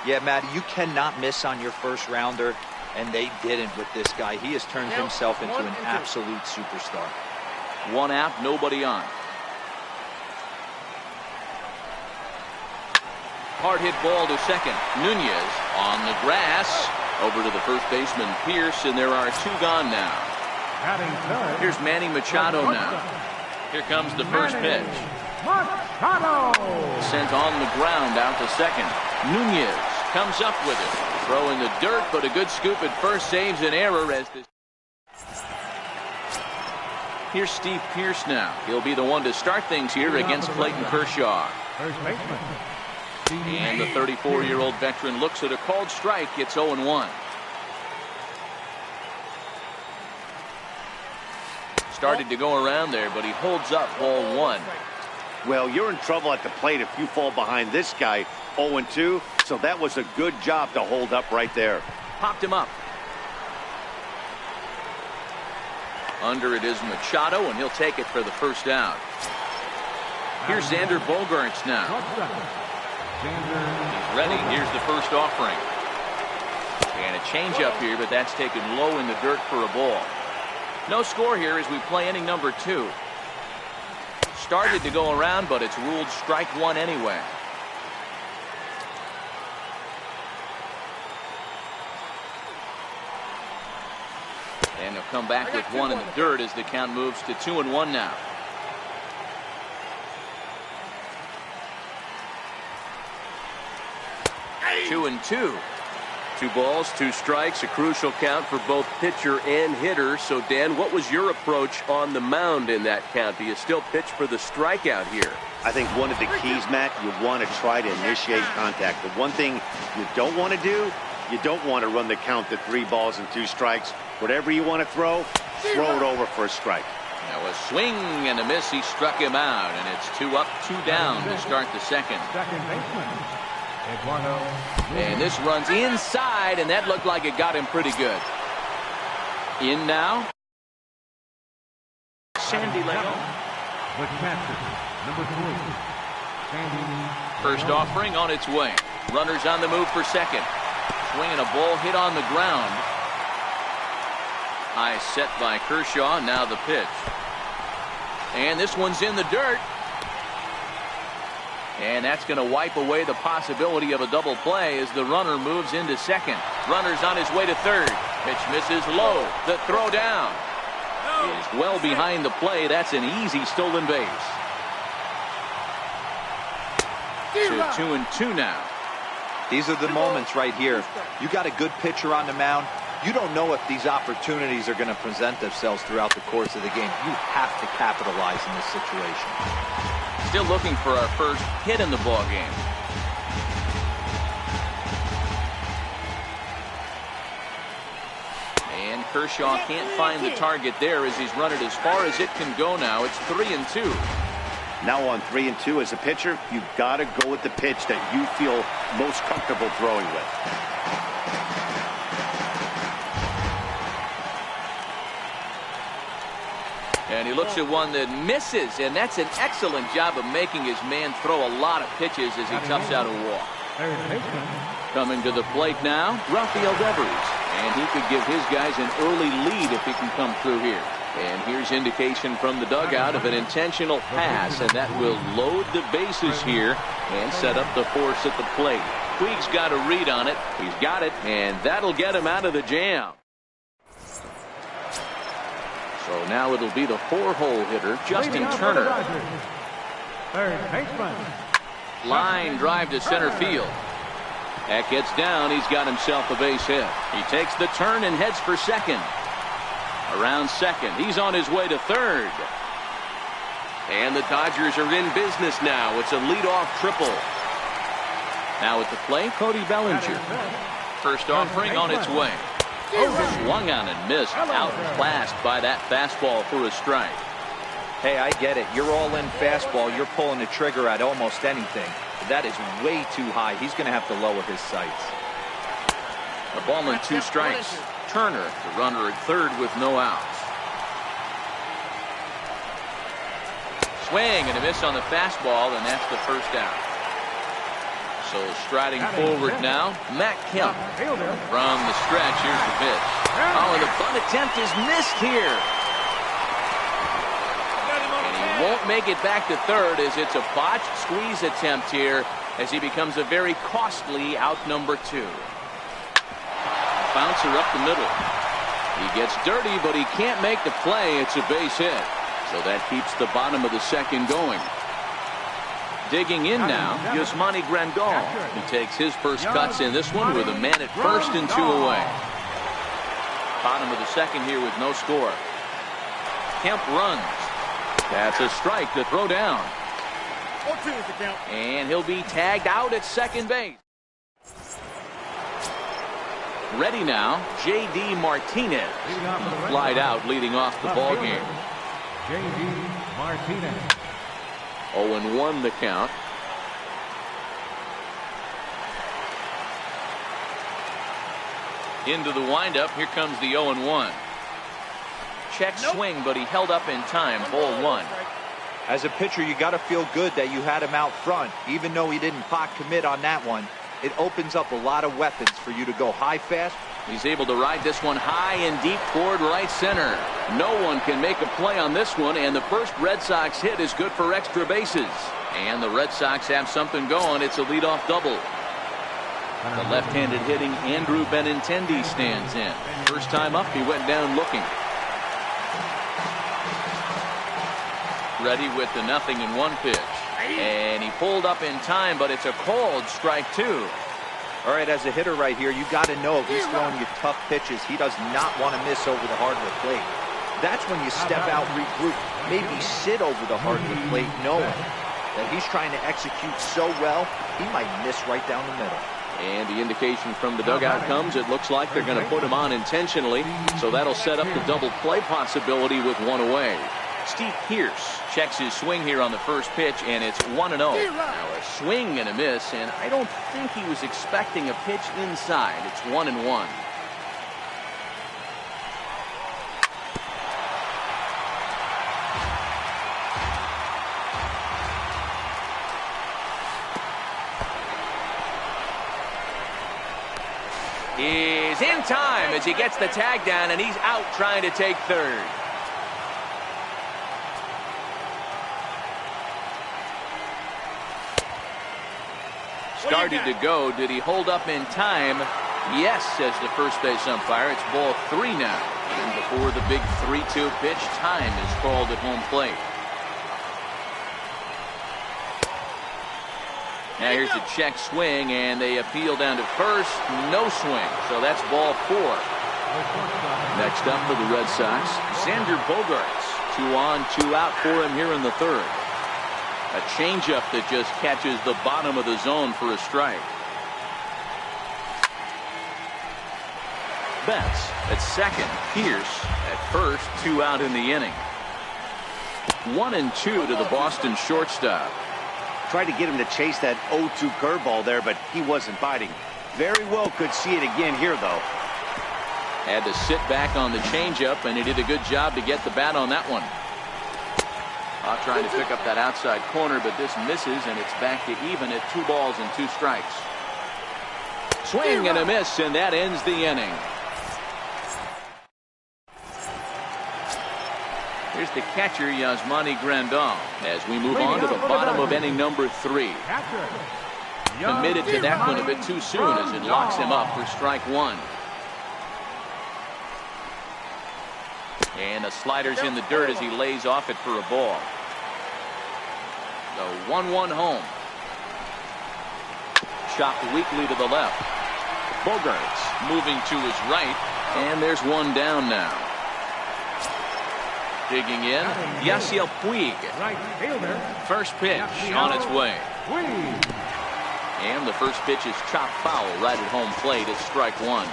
Yeah, Matt, you cannot miss on your first rounder, and they didn't with this guy. He has turned himself into an absolute superstar. 1 out, nobody on. Hard hit ball to second. Nunez on the grass. Over to the first baseman, Pierce, and there are 2 gone now. Here's Manny Machado now. Here comes the first pitch. Machado. Sent on the ground out to second. Nunez comes up with it. Throw in the dirt, but a good scoop at first saves an error as this. Here's Steve Pierce now. He'll be the one to start things here against Clayton Kershaw. First baseman. And the 34-year-old veteran looks at a called strike. It's 0-1. Started to go around there, but he holds up ball 1. Well, you're in trouble at the plate if you fall behind this guy 0-2. So that was a good job to hold up right there. Popped him up. Under it is Machado, and he'll take it for the first out. Here's Xander Bogaerts now. He's ready. Here's the first offering. And a changeup here, but that's taken low in the dirt for a ball. No score here as we play inning number 2. Started to go around, but it's ruled strike 1 anyway. And they'll come back with 1 in the dirt as the count moves to 2-1 now. 2-2. 2 balls, 2 strikes, a crucial count for both pitcher and hitter. So, Dan, what was your approach on the mound in that count? Do you still pitch for the strikeout here? I think one of the keys, Matt, you want to try to initiate contact. The one thing you don't want to do, you don't want to run the count to 3 balls and 2 strikes. Whatever you want to throw it over for a strike. Now a swing and a miss. He struck him out, and it's 2 up, 2 down to start the second. Second baseman, Eduardo. And this runs inside, and that looked like it got him pretty good. In now. Sandy Leon. The catcher, number 3. Sandy. First offering on its way. Runners on the move for second. Swinging a ball hit on the ground. High set by Kershaw. Now the pitch. And this one's in the dirt. And that's going to wipe away the possibility of a double play as the runner moves into second. Runner's on his way to third. Pitch misses low. The throw down is well behind the play. That's an easy stolen base. So 2-2 now. These are the moments right here. You got a good pitcher on the mound. You don't know if these opportunities are going to present themselves throughout the course of the game. You have to capitalize in this situation. Still looking for our first hit in the ball game. And Kershaw can't find the target there as he's run it as far as it can go now. It's 3-2. Now on 3-2 as a pitcher, you've got to go with the pitch that you feel most comfortable throwing with. And he looks at one that misses, and that's an excellent job of making his man throw a lot of pitches as he toughs out a walk. Third baseman. Coming to the plate now, Rafael Devers. And he could give his guys an early lead if he can come through here. And here's indication from the dugout of an intentional pass, and that will load the bases here and set up the force at the plate. Puig's got a read on it. He's got it, and that'll get him out of the jam. So now it'll be the 4-hole hitter, Justin Turner. Third baseman. Line drive to center field. That gets down. He's got himself a base hit. He takes the turn and heads for second. Around second. He's on his way to third. And the Dodgers are in business now. It's a leadoff triple. Now at the plate, Cody Bellinger. First offering on its way. Swung on and missed. Outclassed by that fastball for a strike. Hey, I get it. You're all in fastball. You're pulling the trigger at almost anything. But that is way too high. He's going to have to lower his sights. A ball and 2 strikes. Turner, the runner at third with no outs. Swing and a miss on the fastball, and that's the first out. So striding forward now, Matt Kemp from the stretch. Here's the pitch. Oh, and the bunt attempt is missed here. And he won't make it back to third as it's a botched squeeze attempt here as he becomes a very costly out number 2. Bouncer up the middle. He gets dirty, but he can't make the play. It's a base hit. So that keeps the bottom of the second going. Digging in now, Yasmani Grandal. He takes his first cuts in this one with a man at first and 2 away. Bottom of the second here with no score. Kemp runs. That's a strike to throw down. And he'll be tagged out at second base. Ready now, J.D. Martinez. Flied out leading off the ball game. J.D. Martinez. 0-1 the count. Into the windup. Here comes the 0-1. Check swing, but he held up in time. Ball 1. As a pitcher, you got to feel good that you had him out front. Even though he didn't pot commit on that one, it opens up a lot of weapons for you to go high fast. He's able to ride this one high and deep toward right center. No one can make a play on this one, and the first Red Sox hit is good for extra bases. And the Red Sox have something going. It's a leadoff double. The left-handed hitting Andrew Benintendi stands in. First time up, he went down looking. Ready with the 0-1 pitch. And he pulled up in time, but it's a called strike 2. All right, as a hitter right here, you got to know if he's throwing you tough pitches, he does not want to miss over the hardwood plate. That's when you step out, regroup, maybe sit over the hardwood plate, knowing that he's trying to execute so well, he might miss right down the middle. And the indication from the dugout comes, it looks like they're going to put him on intentionally, so that'll set up the double play possibility with one away. Steve Pearce checks his swing here on the first pitch, and it's 1-0. Now a swing and a miss, and I don't think he was expecting a pitch inside. It's 1-1. Is in time as he gets the tag down, and he's out trying to take third. Started to go. Did he hold up in time? Yes, says the first base umpire. It's ball 3 now. And before the big 3-2 pitch, time is called at home plate. Now here's the check swing, and they appeal down to first. No swing, so that's ball 4. Next up for the Red Sox, Xander Bogaerts. 2 on, 2 out for him here in the third. A changeup that just catches the bottom of the zone for a strike. Betts at second. Pierce at first. 2 out in the inning. 1-2 to the Boston shortstop. Tried to get him to chase that 0-2 curveball there, but he wasn't biting. Very well could see it again here, though. Had to sit back on the changeup, and he did a good job to get the bat on that one. Trying to pick up that outside corner, but this misses, and it's back to even at 2 balls and 2 strikes. Swing and a miss, and that ends the inning. Here's the catcher, Yasmani Grandal, as we move on to the bottom of inning number 3. Committed to that one a bit too soon as it locks him up for strike 1. And the slider's in the dirt as he lays off it for a ball. The 1-1 home. Chopped weakly to the left. Bogaerts moving to his right, and there's one down now. Digging in, Yasiel Puig. First pitch on its way. And the first pitch is chopped foul right at home plate. It's strike 1.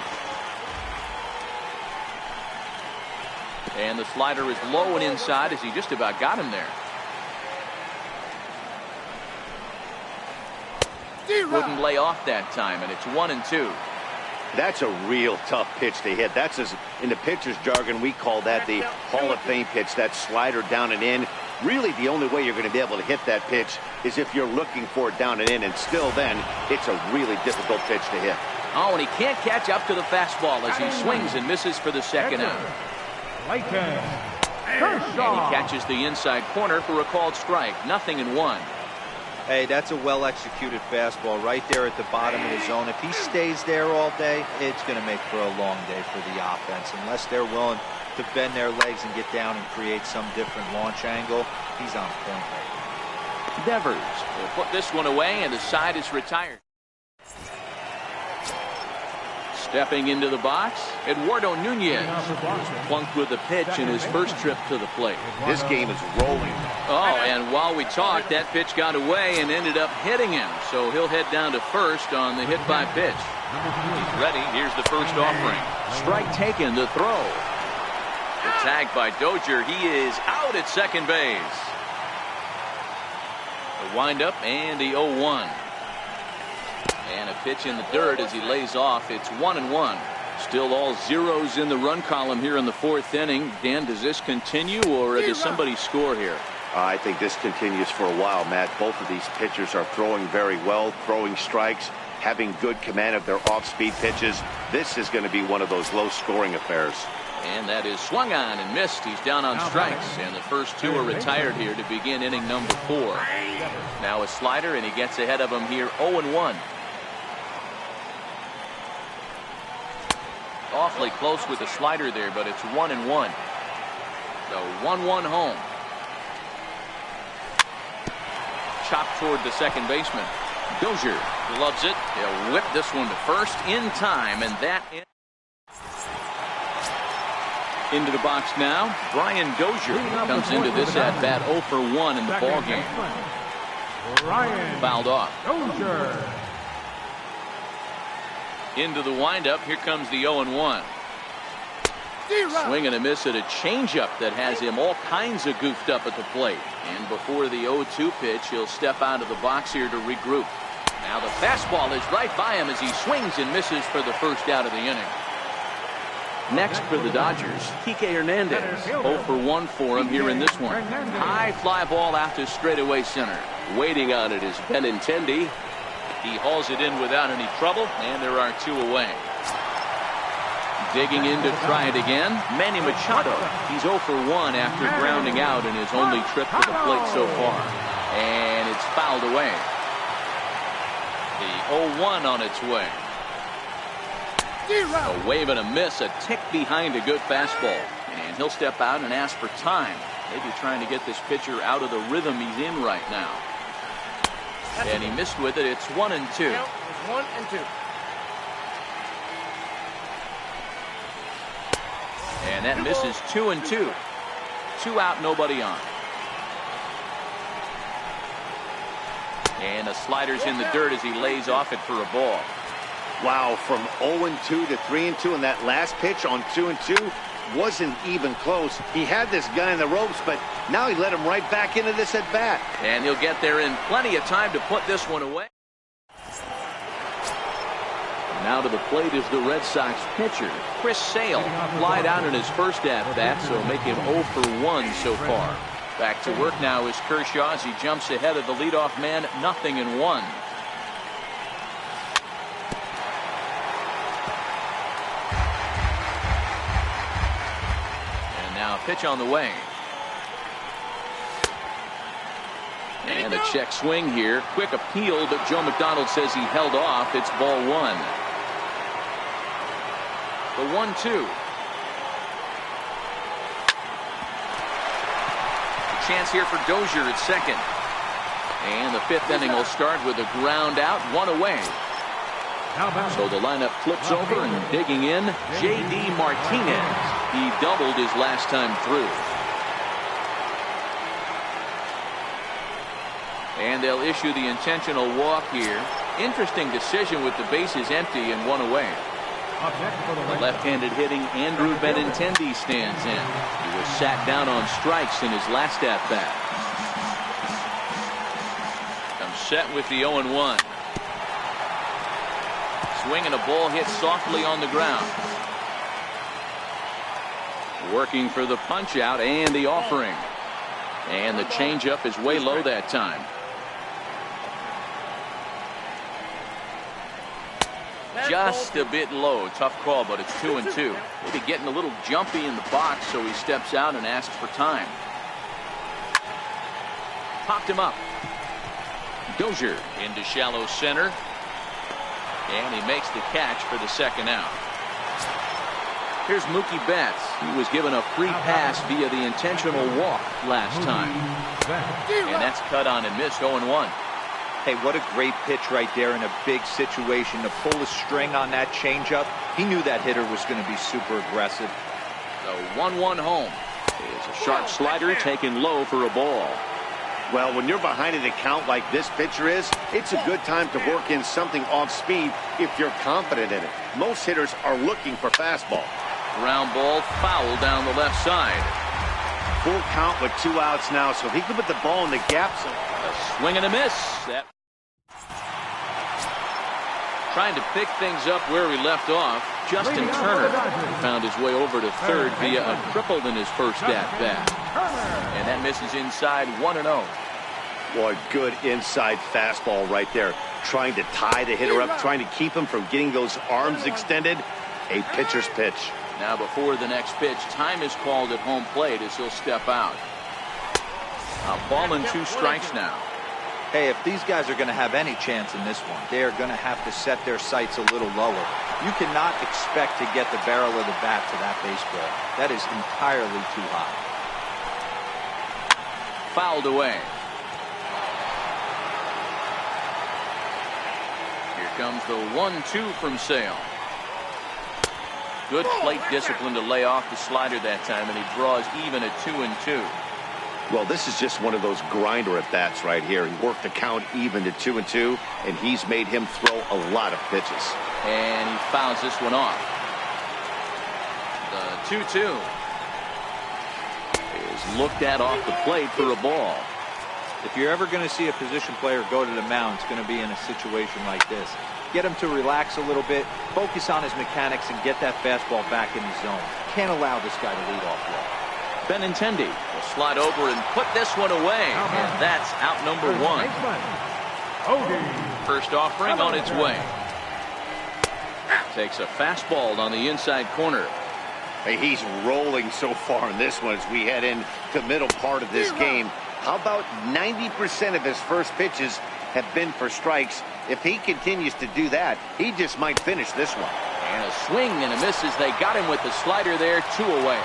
And the slider is low and inside as he just about got him there. Wouldn't lay off that time, and it's 1-2. That's a real tough pitch to hit. That's, as in the pitcher's jargon, we call that the Hall of Fame pitch. That slider down and in. Really, the only way you're going to be able to hit that pitch is if you're looking for it down and in, and still then, it's a really difficult pitch to hit. Oh, and he can't catch up to the fastball as he swings and misses for the second out. And he catches the inside corner for a called strike. 0-1. Hey, that's a well-executed fastball right there at the bottom of the zone. If he stays there all day, it's going to make for a long day for the offense. Unless they're willing to bend their legs and get down and create some different launch angle, he's on point right now. Devers will put this one away, and the side is retired. Stepping into the box, Eduardo Nunez plunked with a pitch in his first trip to the plate. This game is rolling. Oh, and while we talked, that pitch got away and ended up hitting him. So he'll head down to first on the hit by pitch. He's ready. Here's the first offering. Strike taken, the throw. The tag by Dozier. He is out at second base. The windup and the 0-1. And a pitch in the dirt as he lays off. It's 1-1. Still all zeros in the run column here in the 4th inning. Dan, does this continue, or does somebody score here? I think this continues for a while, Matt. Both of these pitchers are throwing very well, throwing strikes, having good command of their off-speed pitches. This is going to be one of those low-scoring affairs. And that is swung on and missed. He's down on strikes, and the first 2 are retired here to begin inning number 4. Now a slider, and he gets ahead of him here. 0-1. Awfully close with the slider there, but it's 1-1. So 1-1 home. Chopped toward the second baseman. Dozier Gloves it. He'll whip this one to first in time, and that into the box now. Brian Dozier comes into this at bat 0 for 1 in the ball game. Fouled off. Dozier. Into the windup. Here comes the 0-1. Swing and a miss at a changeup that has him all kinds of goofed up at the plate. And before the 0-2 pitch, he'll step out of the box here to regroup. Now the fastball is right by him as he swings and misses for the first out of the inning. Next for the Dodgers, Kike Hernandez. 0 for 1 for him here in this one. High fly ball out to straightaway center. Waiting on it is Benintendi. He hauls it in without any trouble, and there are 2 away. Digging in to try it again, Manny Machado. He's 0 for 1 after grounding out in his only trip to the plate so far. And it's fouled away. The 0-1 on its way. A wave and a miss, a tick behind a good fastball. And he'll step out and ask for time. Maybe trying to get this pitcher out of the rhythm he's in right now. And he missed with it. It's 1-2. 1-2. And that misses 2-2. 2 out, nobody on. And the slider's in the dirt as he lays off it for a ball. Wow, from 0-2 to 3-2, and that last pitch on 2-2 wasn't even close. He had this guy in the ropes, but now he let him right back into this at bat. And he'll get there in plenty of time to put this one away. Now to the plate is the Red Sox pitcher, Chris Sale. Flied out in his first at bat, so make him 0 for 1 so far. Back to work now is Kershaw as he jumps ahead of the leadoff man, 0-1. And now a pitch on the way. And a check swing here. Quick appeal, but Joe McDonald says he held off. It's ball 1. The 1-2. A chance here for Dozier at second. And the 5th inning will start with a ground out, 1 away. So the lineup flips over and digging in, J.D. Martinez. He doubled his last time through. And they'll issue the intentional walk here. Interesting decision with the bases empty and 1 away. The left-handed hitting Andrew Benintendi stands in. He was sat down on strikes in his last at-bat. Comes set with the 0-1. Swing and a ball hit softly on the ground. Working for the punch-out and the offering. And the changeup is way low that time. Just a bit low. Tough call, but it's 2-2. Maybe getting a little jumpy in the box, so he steps out and asks for time. Popped him up. Dozier into shallow center. And he makes the catch for the second out. Here's Mookie Betts. He was given a free pass via the intentional walk last time. And that's cut on and missed, 0-1. Hey, what a great pitch right there in a big situation. To pull a string on that changeup, he knew that hitter was going to be super aggressive. The 1-1 home. It's a sharp slider taken low for a ball. Well, when you're behind in a count like this pitcher is, it's a good time to work in something off speed if you're confident in it. Most hitters are looking for fastball. Ground ball foul down the left side. Full count with 2 outs now, so if he can put the ball in the gaps. A swing and a miss. That trying to pick things up where he left off. Justin Turner found his way over to third via a triple in his first at-bat. And that misses inside, 1-0. Boy, good inside fastball right there. Trying to tie the hitter up, trying to keep him from getting those arms extended. A pitcher's pitch. Now before the next pitch, time is called at home plate as he'll step out. A ball and 2 strikes now. Hey, if these guys are going to have any chance in this one, they are going to have to set their sights a little lower. You cannot expect to get the barrel of the bat to that baseball. That is entirely too high. Fouled away. comes the 1-2 from Sale. Good plate discipline to lay off the slider that time, and he draws even at 2-2. Well, this is just one of those grinder at-bats right here. He worked the count even to 2-2, and he's made him throw a lot of pitches. And he fouls this one off. The 2-2 is looked at off the plate for a ball. If you're ever going to see a position player go to the mound, it's going to be in a situation like this. Get him to relax a little bit, focus on his mechanics, and get that fastball back in the zone. Can't allow this guy to lead off well. Benintendi will slide over and put this one away, and that's out number 1. First offering on its way. Takes a fastball on the inside corner. Hey, he's rolling so far in this one as we head into the middle part of this game. How about 90% of his first pitches have been for strikes? If he continues to do that, he just might finish this one. And a swing and a miss as they got him with the slider there, 2 away.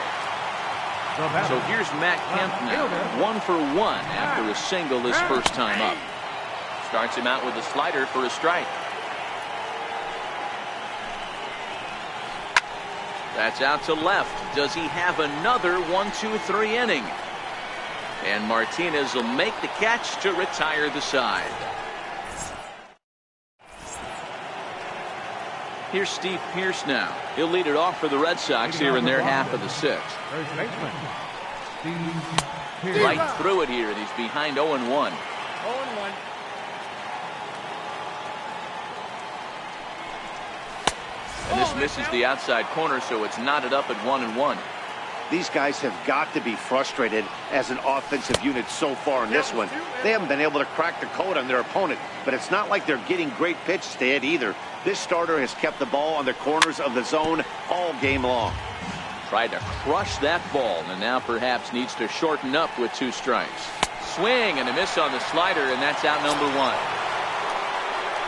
So here's Matt Kemp now, 1 for 1 after a single his first time up. Starts him out with a slider for a strike. That's out to left. Does he have another 1-2-3 inning? And Martinez will make the catch to retire the side. Here's Steve Pearce now. He'll lead it off for the Red Sox here in their half of the 6th. Right through it here, and he's behind 0-1. 0-1. And this misses the outside corner, so it's knotted up at 1-1. These guys have got to be frustrated as an offensive unit so far in this one. They haven't been able to crack the code on their opponent, but it's not like they're getting great pitches to hit either. This starter has kept the ball on the corners of the zone all game long. Tried to crush that ball, and now perhaps needs to shorten up with 2 strikes. Swing and a miss on the slider, and that's out number 1.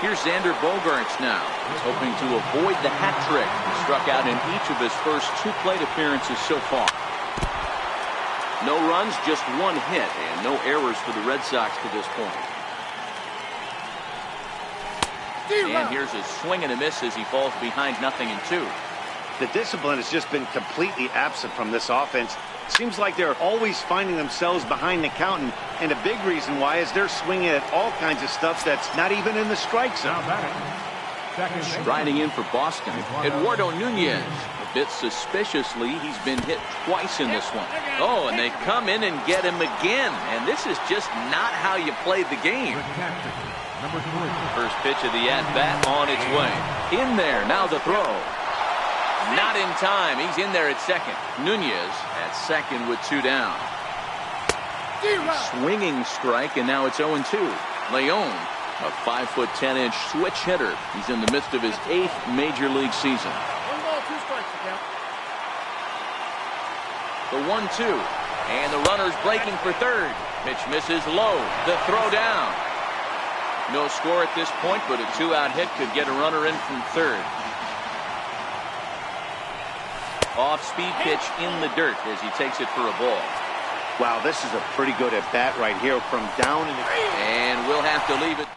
Here's Xander Bogaerts now. He's hoping to avoid the hat trick. He struck out in each of his first 2 plate appearances so far. No runs, just 1 hit, and no errors for the Red Sox to this point. And here's a swing and a miss as he falls behind 0-2. The discipline has just been completely absent from this offense. Seems like they're always finding themselves behind the count, and a big reason why is they're swinging at all kinds of stuff that's not even in the strike zone. Striding in for Boston, Eduardo Nunez. A bit suspiciously, he's been hit twice in this one. Oh, and they come in and get him again, and this is just not how you play the game. First pitch of the at-bat on its way. In there, now the throw. Not in time. He's in there at second. Nunez at second with 2 down. Swinging strike, and now it's 0-2. Leon, a 5'10" switch hitter. He's in the midst of his 8th major league season. 1 ball, 2 strikes to count. The 1-2, and the runner's breaking for third. Pitch misses low. The throw down. No score at this point, but a 2-out hit could get a runner in from third. Off-speed pitch in the dirt as he takes it for a ball. Wow, this is a pretty good at-bat right here from down in the... And we'll have to leave it.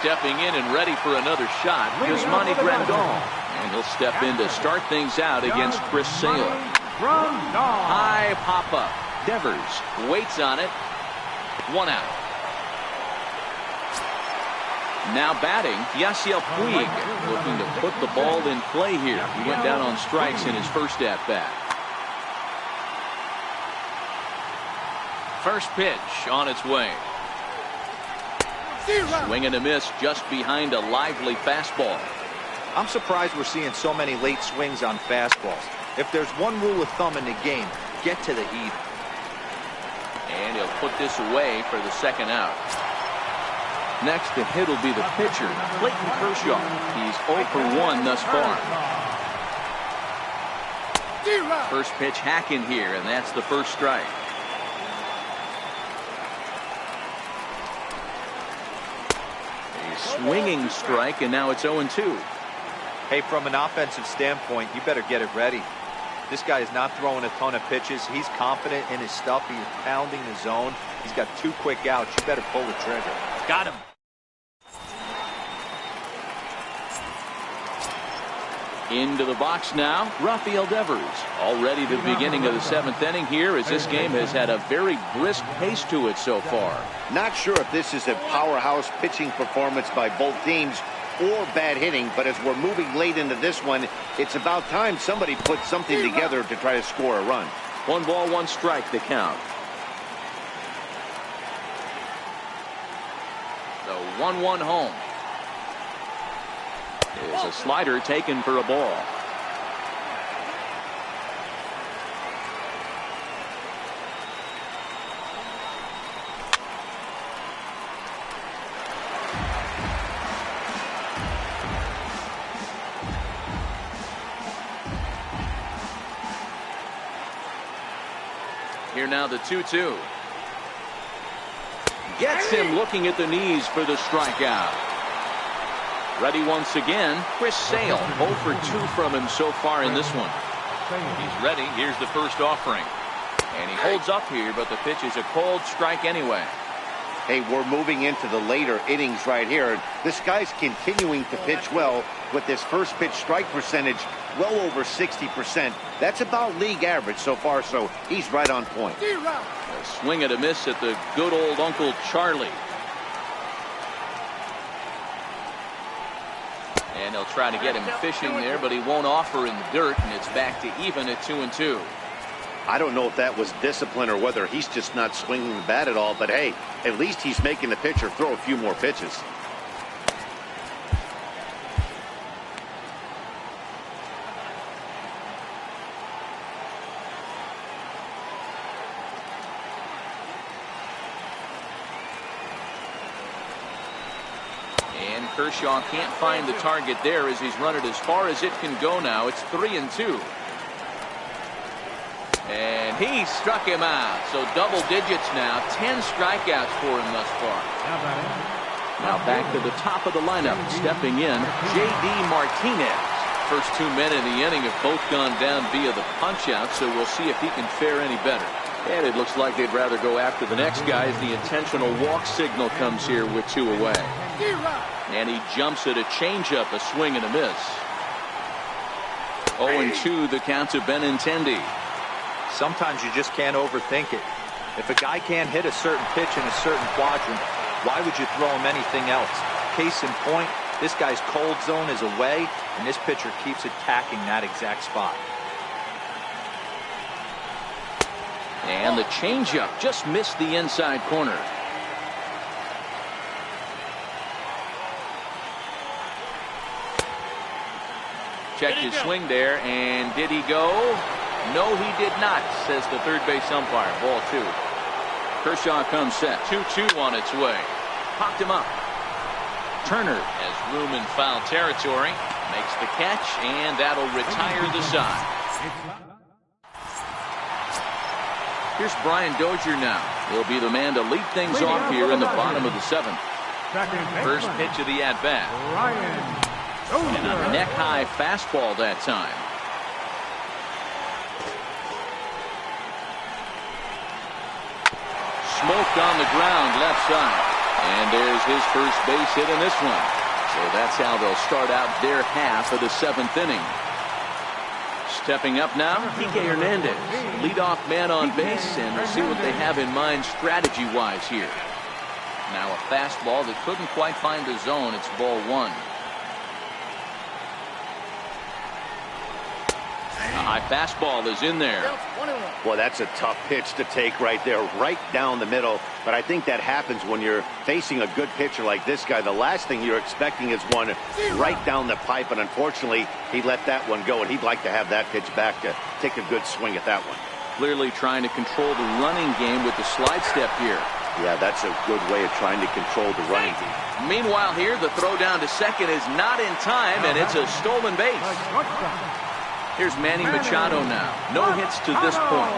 Stepping in and ready for another shot is Manny Grandal. And he'll step in to start things out against Chris Sale. High pop-up. Devers waits on it. 1 out. Now batting, Yasiel Puig, looking to put the ball in play here. He went down on strikes in his first at-bat. First pitch on its way. Swing and a miss just behind a lively fastball. I'm surprised we're seeing so many late swings on fastballs. If there's one rule of thumb in the game, get to the heat. And he'll put this away for the 2nd out. Next to hit will be the pitcher, Clayton Kershaw. He's 0 for 1 thus far. First pitch hacking here, and that's the first strike. A swinging strike, and now it's 0-2. Hey, from an offensive standpoint, you better get it ready. This guy is not throwing a ton of pitches. He's confident in his stuff. He's pounding the zone. He's got 2 quick outs. You better pull the trigger. Got him. Into the box now, Rafael Devers. Already the beginning of the 7th inning here, as this game has had a very brisk pace to it so far. Not sure if this is a powerhouse pitching performance by both teams or bad hitting, but as we're moving late into this one, it's about time somebody put something together to try to score a run. 1 ball, 1 strike, the count. The 1-1 home. Is a slider taken for a ball. Here now the 2-2. Gets him looking at the knees for the strikeout. Ready once again, Chris Sale. 0 for 2 from him so far in this one. He's ready. Here's the first offering. And he holds up here, but the pitch is a cold strike anyway. Hey, we're moving into the later innings right here. This guy's continuing to pitch well with this first pitch strike percentage well over 60%. That's about league average so far, so he's right on point. A swing and a miss at the good old Uncle Charlie. And they'll try to get him fishing there, but he won't offer in the dirt, and it's back to even at 2-2. I don't know if that was discipline or whether he's just not swinging the bat at all, but hey, at least he's making the pitcher throw a few more pitches. Kershaw can't find the target there as he's run it as far as it can go now. It's 3-2. And he struck him out. So double digits now. 10 strikeouts for him thus far. Now back to the top of the lineup. Stepping in, J.D. Martinez. First 2 men in the inning have both gone down via the punch-out, so we'll see if he can fare any better. And it looks like they'd rather go after the next guy as the intentional walk signal comes here with 2 away. And he jumps at a changeup, a swing and a miss. 0-2 the count to Benintendi. Sometimes you just can't overthink it. If a guy can't hit a certain pitch in a certain quadrant, why would you throw him anything else? Case in point, this guy's cold zone is away, and this pitcher keeps attacking that exact spot. And the changeup just missed the inside corner. Checked his swing there, and did he go? No, he did not, says the third base umpire. Ball 2. Kershaw comes set. 2-2 on its way. Popped him up. Turner has room in foul territory. Makes the catch, and that'll retire the side. Here's Brian Dozier now. He'll be the man to lead things off here in the bottom of the 7th. First pitch of the at-bat. And a neck-high fastball that time. Smoked on the ground left side. And there's his first base hit in this one. So that's how they'll start out their half of the 7th inning. Stepping up now, Kike Hernandez, leadoff man on base, and we'll see what they have in mind strategy-wise here. Now a fastball that couldn't quite find the zone. It's ball 1. A high fastball is in there. Well, that's a tough pitch to take right there, right down the middle. But I think that happens when you're facing a good pitcher like this guy. The last thing you're expecting is one right down the pipe, and unfortunately, he let that one go, and he'd like to have that pitch back to take a good swing at that one. Clearly trying to control the running game with the slide step here. Yeah, that's a good way of trying to control the running game. Meanwhile here, the throw down to second is not in time, and it's a stolen base. Here's Manny Machado now. No hits to this point.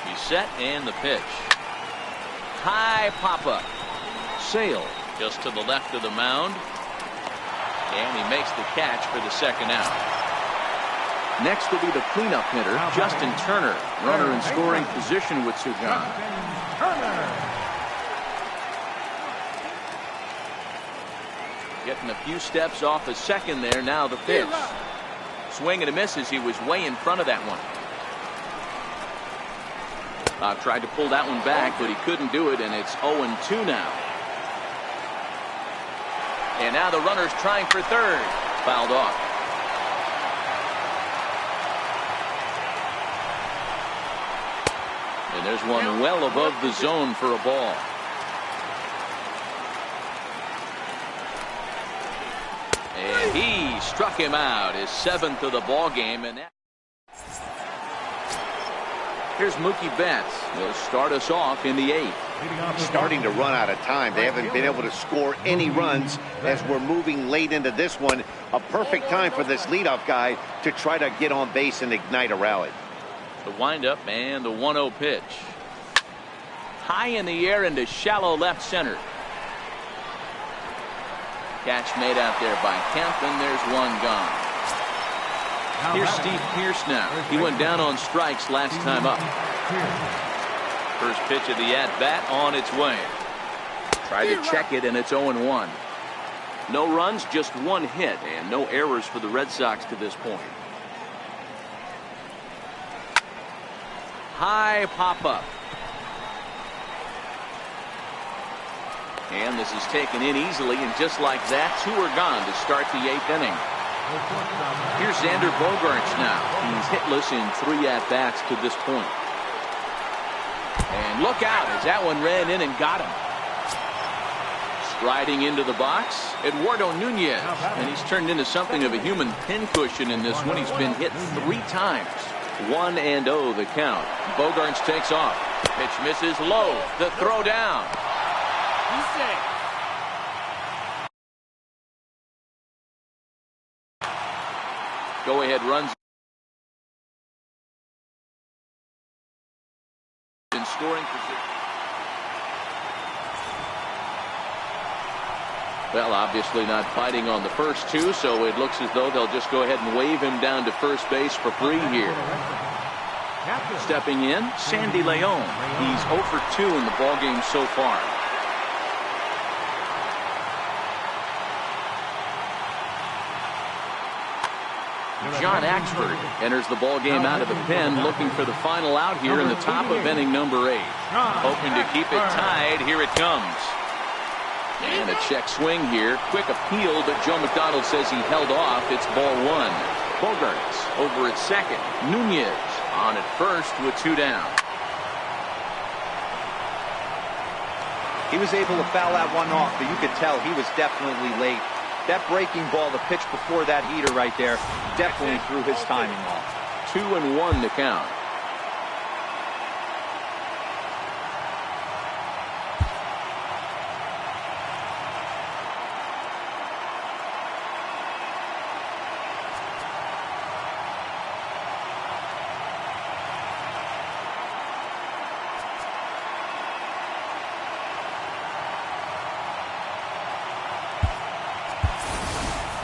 He's set, and the pitch. High pop-up. Sale just to the left of the mound. And he makes the catch for the second out. Next will be the cleanup hitter, Justin Turner. Runner in scoring position with two gone. Getting a few steps off a second there. Now the pitch. Swing and a miss as he was way in front of that one. Tried to pull that one back, but he couldn't do it, and it's 0-2 now. And now the runner's trying for third. Fouled off. And there's one well above the zone for a ball. And he struck him out, his 7th of the ball game. And here's Mookie Betts. He'll start us off in the 8th. Starting to run out of time. They haven't been able to score any runs as we're moving late into this one. A perfect time for this leadoff guy to try to get on base and ignite a rally. The windup and the 1-0 pitch. High in the air into shallow left center. Catch made out there by Kemp, and there's one gone. Here's Steve Pearce now. He went down on strikes last time up. First pitch of the at-bat on its way. Tried to check it, and it's 0-1. No runs, just one hit, and no errors for the Red Sox to this point. High pop-up. And this is taken in easily, and just like that, 2 are gone to start the 8th inning. Here's Xander Bogaerts now. He's hitless in 3 at-bats to this point. And look out as that one ran in and got him. Striding into the box, Eduardo Nunez. And he's turned into something of a human pincushion in this one. He's been hit 3 times. 1-0 the count. Bogaerts takes off. Pitch misses low. The throw down. He's safe. Go ahead runs in scoring position. Well, obviously not fighting on the first 2, so it looks as though they'll just go ahead and wave him down to first base for free here. Stepping in, Sandy Leon. He's 0 for 2 in the ballgame so far. John Axford enters the ballgame out of the pen, looking for the final out here in the top of inning number 8. Hoping to keep it tied. Here it comes. And a check swing here. Quick appeal, but Joe McDonald says he held off. It's ball 1. Bogaerts over at second. Nunez on at first with 2 down. He was able to foul that one off, but you could tell he was definitely late. That breaking ball, the pitch before that heater right there, definitely threw his timing off. 2-1 the count.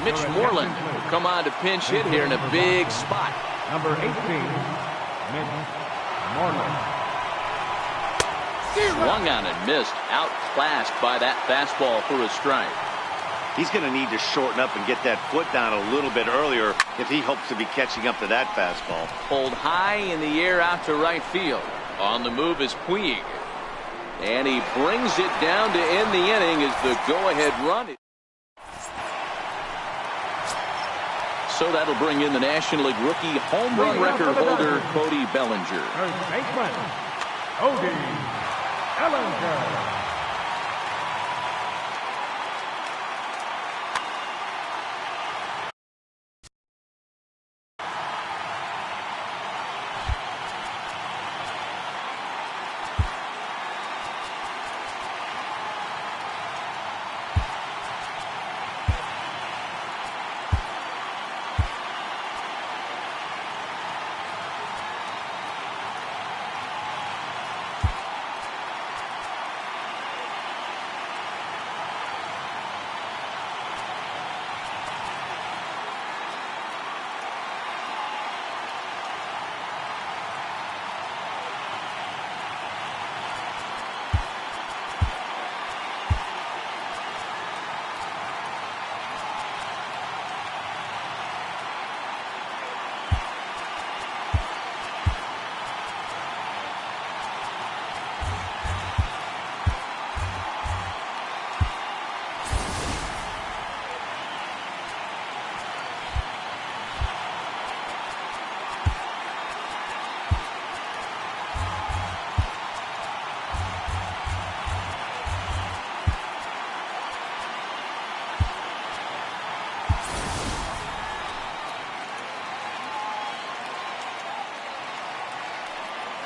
Mitch Moreland will come on to pinch hit here in a big spot. Number 18, Mitch Moreland. Swung on and missed. Outclassed by that fastball for a strike. He's going to need to shorten up and get that foot down a little bit earlier if he hopes to be catching up to that fastball. Pulled high in the air out to right field. On the move is Puig. And he brings it down to end the inning as the go-ahead run. So that'll bring in the National League rookie home run record holder, Cody Bellinger. First baseman, Cody Bellinger.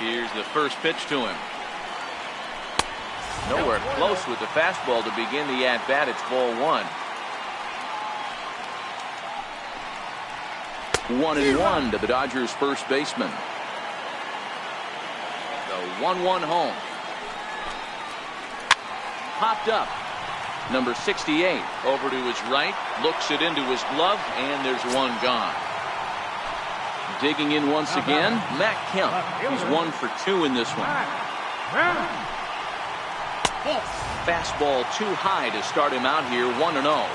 Here's the first pitch to him. Nowhere close with the fastball to begin the at-bat. It's ball one. 1-1 to the Dodgers first baseman. The 1-1 home. Popped up. Number 68 over to his right, looks it into his glove, and there's one gone. Digging in once again, Matt Kemp. He's 1 for 2 in this one. Fastball too high to start him out here, 1-0.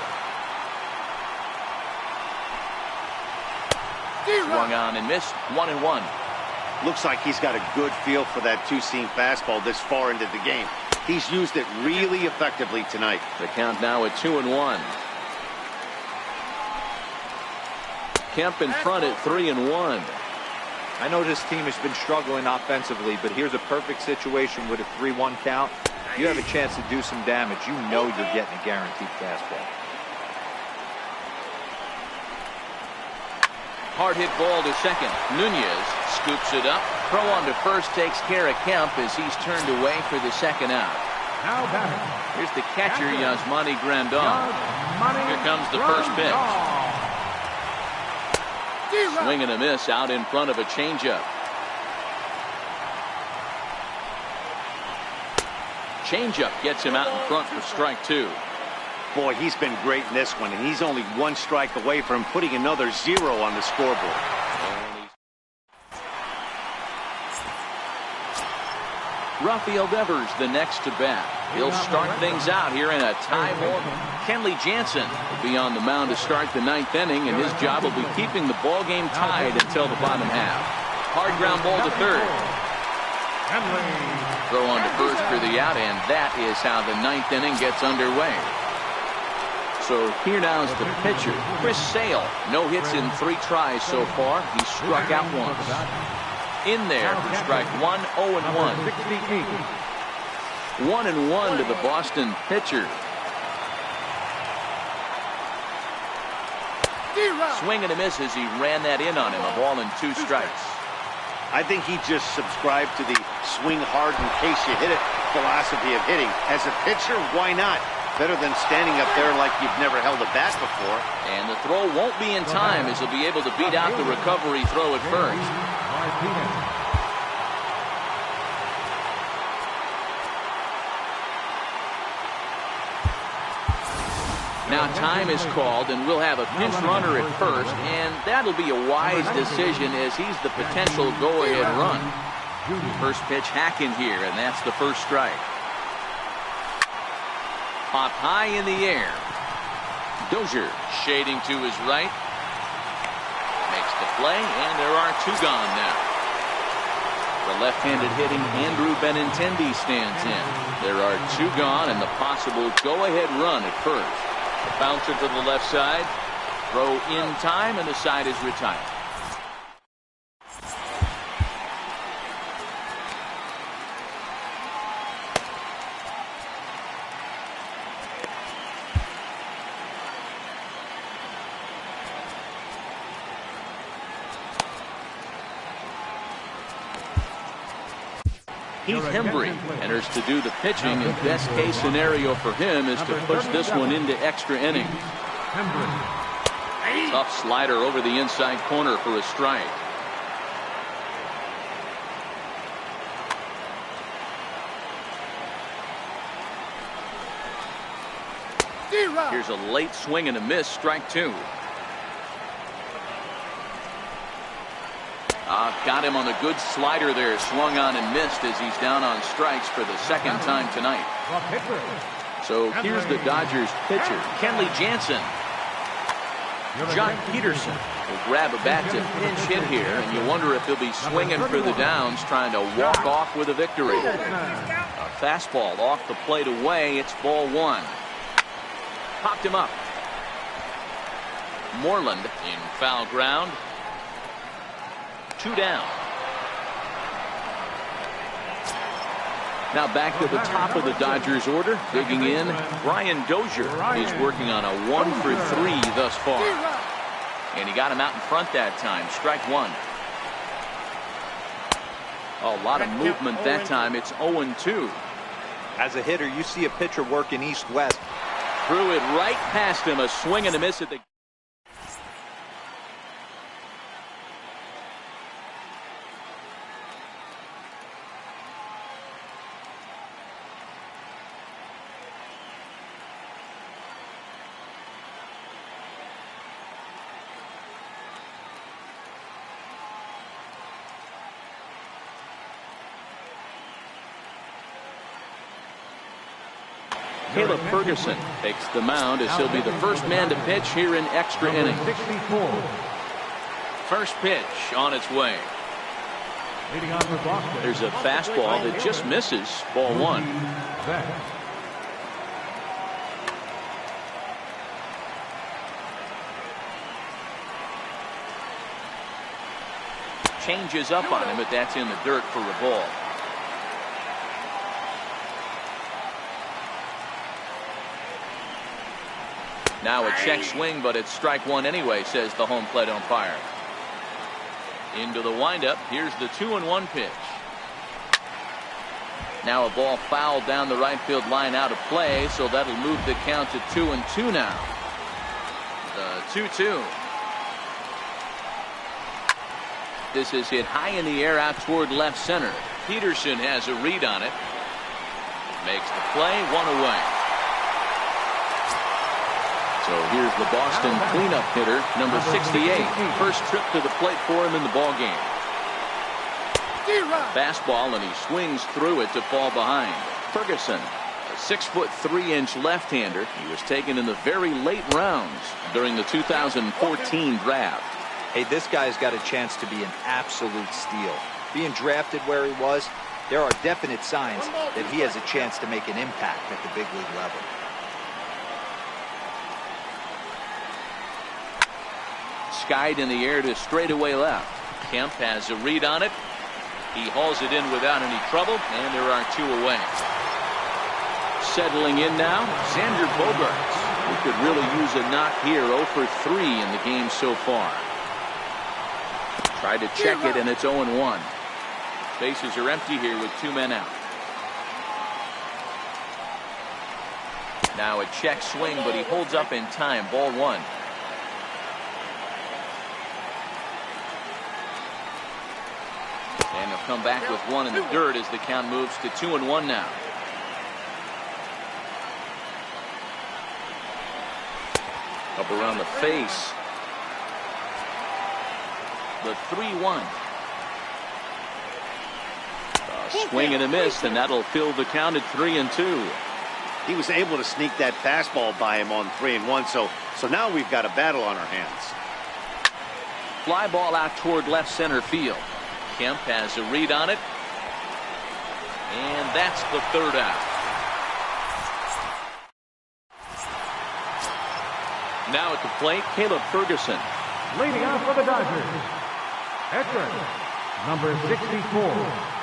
Swung on and missed, 1-1. Looks like he's got a good feel for that two-seam fastball this far into the game. He's used it really effectively tonight. The count now at 2-1. Kemp in front at 3-1. I know this team has been struggling offensively, but here's a perfect situation with a 3-1 count. You have a chance to do some damage. You know you're getting a guaranteed fastball. Hard hit ball to second. Nunez scoops it up. Throw on to first takes care of Kemp as he's turned away for the second out. Now batting. Here's the catcher, Yasmani Grandal. Here comes the first pitch. Swing and a miss out in front of a changeup. Changeup gets him out in front for strike two. Boy, he's been great in this one, and he's only one strike away from putting another 0 on the scoreboard. Rafael Devers the next to bat. He'll start things out here in a tie ball. Kenley Jansen will be on the mound to start the 9th inning, and his job will be keeping the ball game tied until the bottom half. Hard ground ball to third. Throw on to first for the out, and that is how the 9th inning gets underway. So here now is the pitcher, Chris Sale. No hits in 3 tries so far. He struck out once. In there for strike 1, 0-1. 1-1 to the Boston pitcher. Swing and a miss as he ran that in on him. A ball and 2 strikes. I think he just subscribed to the swing hard in case you hit it philosophy of hitting. As a pitcher, why not? Better than standing up there like you've never held a bat before. And the throw won't be in time as he'll be able to beat out the recovery throw at first. Now time is called, and we'll have a pinch runner at first, and that'll be a wise decision as he's the potential go-ahead run. First pitch hack in here, and that's the first strike. Pop high in the air. Dozier shading to his right. Makes the play, and there are 2 gone now. The left-handed hitting Andrew Benintendi stands in. There are 2 gone, and the possible go-ahead run at first. The bouncer to the left side. Throw in time, and the side is retired. Heath Hembry enters to do the pitching, and best case scenario for him is to push this one into extra innings. Tough slider over the inside corner for a strike. Here's a late swing and a miss, strike 2. Got him on a good slider there, swung on and missed as he's down on strikes for the second time tonight. So here's the Dodgers pitcher, Kenley Jansen. Jock Peterson will grab a bat to pinch hit here, and you wonder if he'll be swinging for the downs, trying to walk off with a victory. A fastball off the plate away. It's ball 1. Popped him up. Moreland in foul ground. 2 down. Now back to the top of the Dodgers order. Digging in, Brian Dozier is working on a 1 for 3 thus far. And he got him out in front that time. Strike 1. A lot of movement that time. It's 0-2. As a hitter, you see a pitcher working east-west. Threw it right past him. A swing and a miss at the... Caleb Ferguson takes the mound as he'll be the first man to pitch here in extra innings. 64. First pitch on its way. Leading on for Boston. There's a fastball that just misses. Ball one. Changes up on him, but that's in the dirt for a ball. Now a check swing, but it's strike one anyway, says the home plate umpire. Into the windup. Here's the 2-1 pitch. Now a ball fouled down the right field line out of play, so that'll move the count to 2-2 now. The 2-2. This is hit high in the air out toward left center. Peterson has a read on it. Makes the play, one away. So here's the Boston cleanup hitter, number 68. First trip to the plate for him in the ball game. Fastball, and he swings through it to fall behind. Ferguson, a 6'3" left-hander. He was taken in the very late rounds during the 2014 draft. Hey, this guy's got a chance to be an absolute steal. Being drafted where he was, there are definite signs that he has a chance to make an impact at the big league level. Skied in the air to straightaway left. Kemp has a read on it. He hauls it in without any trouble, and there are two away. Settling in now, Xander Bogaerts, who could really use a knock here. 0 for 3 in the game so far. Tried to check it, and it's 0-1. Bases are empty here with 2 men out. Now a check swing, but he holds up in time. Ball one. And he'll come back with one in the dirt as the count moves to 2-1 now. Up around the face. The 3-1. A swing and a miss, and that'll fill the count at 3-2. He was able to sneak that fastball by him on 3-1, so now we've got a battle on our hands. Fly ball out toward left center field. Kemp has a read on it, and that's the third out. Now at the plate, Caleb Ferguson. Leading off for the Dodgers, veteran, number 64.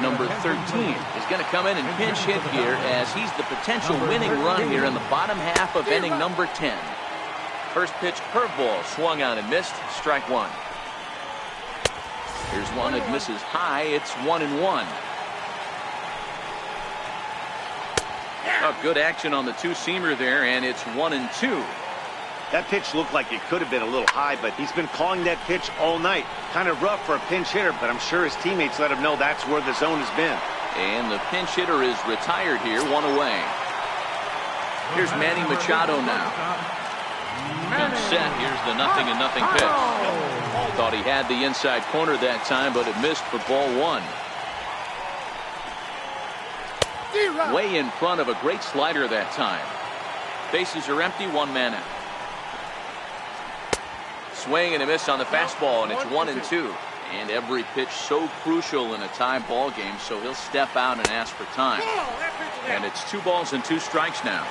Number 13 is going to come in and pinch hit here as he's the potential winning run here in the bottom half of inning number 10. First pitch curveball swung on and missed. Strike one. Here's one that misses high. It's 1-1. Oh, good action on the two-seamer there, and it's 1-2. That pitch looked like it could have been a little high, but he's been calling that pitch all night. Kind of rough for a pinch hitter, but I'm sure his teammates let him know that's where the zone has been. And the pinch hitter is retired here, one away. Here's Manny Machado now. Good set. Here's the 0-0 pitch. Thought he had the inside corner that time, but it missed for ball one. Way in front of a great slider that time. Bases are empty, 1 man out. Swing and a miss on the fastball, and it's 1-2. And every pitch so crucial in a tie ball game, so he'll step out and ask for time. And it's 2 balls and 2 strikes now.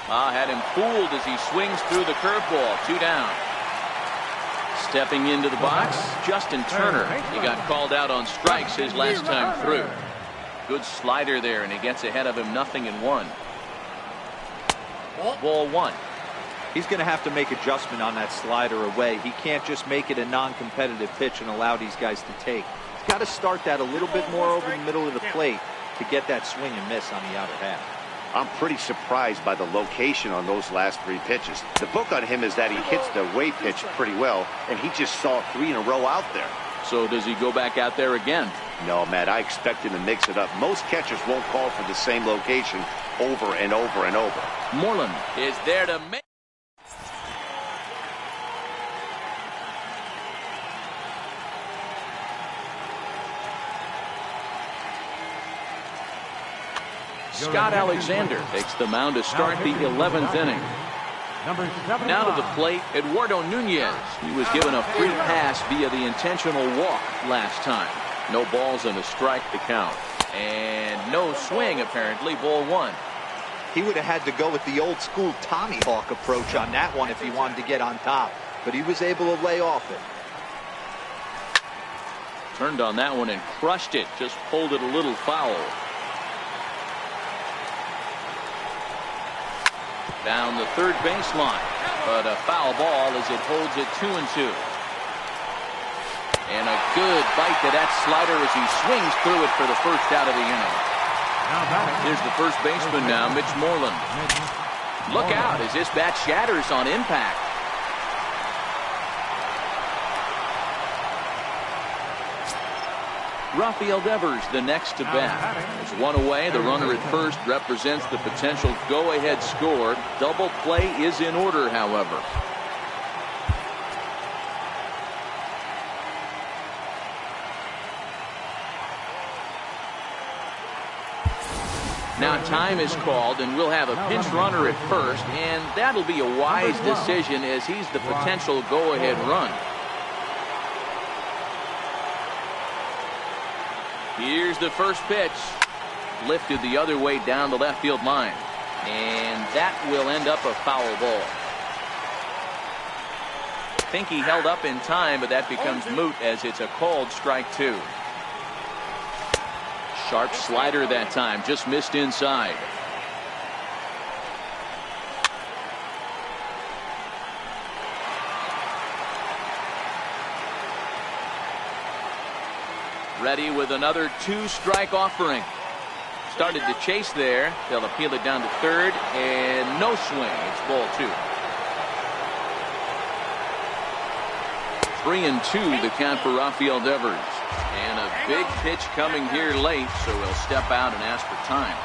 Had him fooled as he swings through the curveball. 2 down. Stepping into the box, Justin Turner. He got called out on strikes his last time through. Good slider there, and he gets ahead of him 0-1. Ball 1. He's going to have to make adjustment on that slider away. He can't just make it a non-competitive pitch and allow these guys to take. He's got to start that a little bit more over the middle of the plate to get that swing and miss on the outer half. I'm pretty surprised by the location on those last 3 pitches. The book on him is that he hits the away pitch pretty well, and he just saw 3 in a row out there. So does he go back out there again? No, Matt, I expect him to mix it up. Most catchers won't call for the same location over and over and over. Moreland is there to make. Scott Alexander takes the mound to start the 11th inning. Now to the plate, Eduardo Nunez. He was given a free pass via the intentional walk last time. No balls and a strike to count. And no swing, apparently. Ball 1. He would have had to go with the old school Tommy Hawk approach on that one if he wanted to get on top. But he was able to lay off it. Turned on that one and crushed it. Just pulled it a little foul. Down the third baseline, but a foul ball as it holds it 2-2. And a good bite to that slider as he swings through it for the first out of the inning. Here's the first baseman now, Mitch Moreland. Look out as this bat shatters on impact. Rafael Devers the next to bat. There's one away. The runner at first represents the potential go-ahead score. Double play is in order, however. Now time is called, and we'll have a pinch runner at first, and that'll be a wise decision as he's the potential go-ahead run. Here's the first pitch. Lifted the other way down the left field line. And that will end up a foul ball. I think he held up in time, but that becomes moot as it's a called strike 2. Sharp slider that time. Just missed inside. Ready with another 2-strike offering. Started to chase there. They'll appeal it down to third, and no swing. It's ball 2. 3-2 the count for Rafael Devers. And a big pitch coming here late, so he'll step out and ask for time.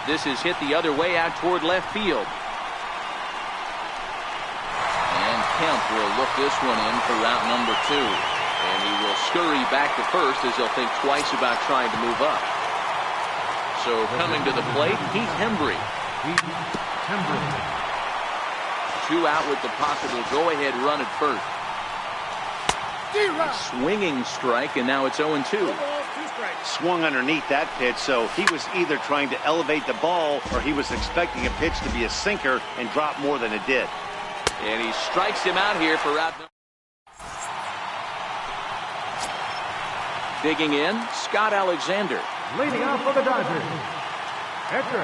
This is hit the other way out toward left field. And Kemp will look this one in for route number 2. And he will scurry back to first as he'll think twice about trying to move up. So coming to the plate, Heath Hembry. 2 out with the possible go-ahead run at first. Swinging strike, and now it's 0-2. Swung underneath that pitch, so he was either trying to elevate the ball or he was expecting a pitch to be a sinker and drop more than it did. And he strikes him out here for route number. Digging in, Scott Alexander. Leading off for the Dodgers, Edgar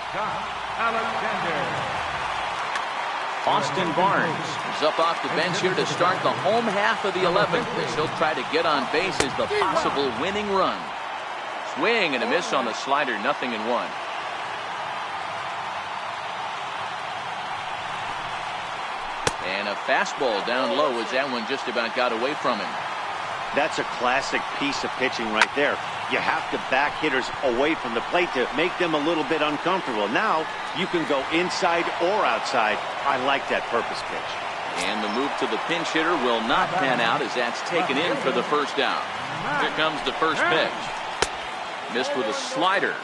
Scott Alexander. Austin Barnes is up off the bench here to start the home half of the 11th as he'll try to get on base as the possible winning run. Swing and a miss on the slider, 0-1. And a fastball down low as that one just about got away from him. That's a classic piece of pitching right there. You have to back hitters away from the plate to make them a little bit uncomfortable. Now you can go inside or outside. I like that purpose pitch. And the move to the pinch hitter will not pan out as that's taken in for the first out. Here comes the first pitch. Missed with a slider.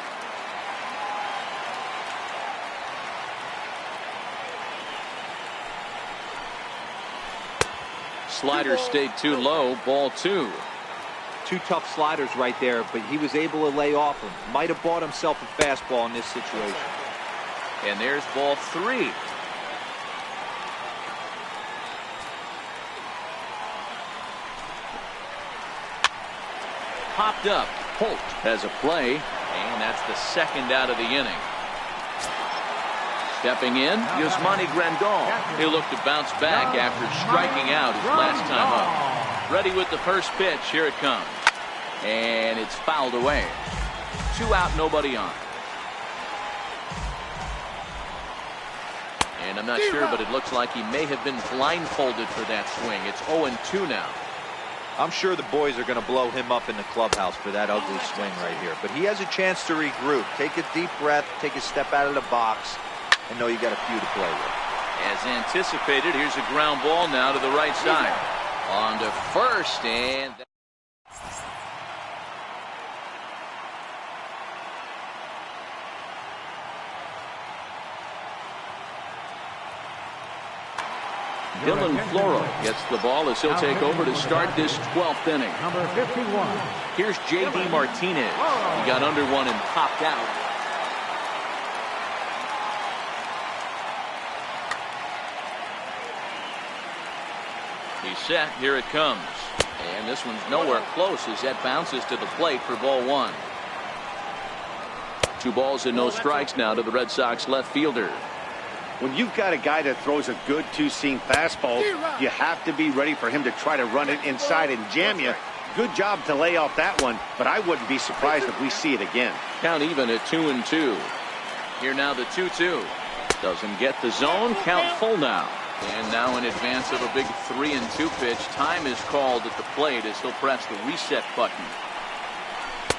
Slider stayed too low. Ball 2. 2 tough sliders right there, but he was able to lay off them. Might have bought himself a fastball in this situation. And there's ball 3. Popped up. Holt has a play, and that's the second out of the inning. Stepping in, Yasmani Grandal. He'll look to bounce back after striking out his last time up. Ready with the first pitch. Here it comes. And it's fouled away. 2 out, nobody on. And I'm not sure, but it looks like he may have been blindfolded for that swing. It's 0-2 now. I'm sure the boys are going to blow him up in the clubhouse for that ugly swing right here. But he has a chance to regroup. Take a deep breath, take a step out of the box, and know you got a few to play with. As anticipated, here's a ground ball now to the right side. On to first, and Dylan Floro gets the ball as he'll take over to start this 12th inning. Number 51. Here's J.D. Martinez. He got under one and popped out. He's set. Here it comes. And this one's nowhere close as that bounces to the plate for ball 1. 2 balls and no strikes now to the Red Sox left fielder. When you've got a guy that throws a good two-seam fastball, you have to be ready for him to try to run it inside and jam you. Good job to lay off that one, but I wouldn't be surprised if we see it again. Count even at 2-2. Here now the 2-2. Doesn't get the zone. Count full now. And now in advance of a big 3-2 pitch, time is called at the plate as he'll press the reset button.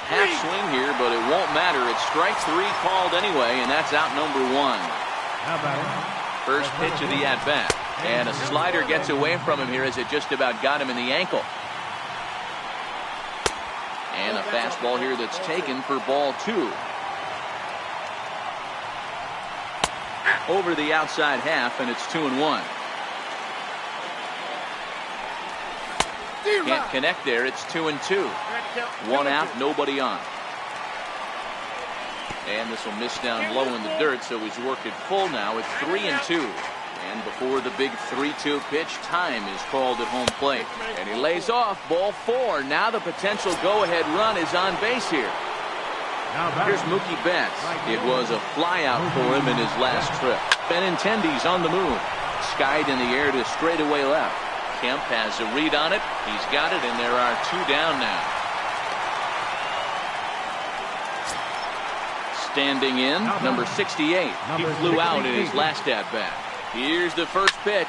Half swing here, but it won't matter. It's strike 3 called anyway, and that's out number 1. First pitch of the at-bat. And a slider gets away from him here as it just about got him in the ankle. And a fastball here that's taken for ball 2. Over the outside half, and it's 2-1. Can't connect there. It's 2-2. 1 out, nobody on. And this will miss down low in the dirt, so he's worked it full now. It's 3-2. And before the big 3-2 pitch, time is called at home plate. And he lays off ball 4. Now the potential go-ahead run is on base here. Here's Mookie Betts. It was a flyout for him in his last trip. Benintendi's on the move. Skied in the air to straightaway left. Kemp has a read on it. He's got it, and there are 2 down now. Standing in, number 68. He flew out in his last at-bat. Here's the first pitch.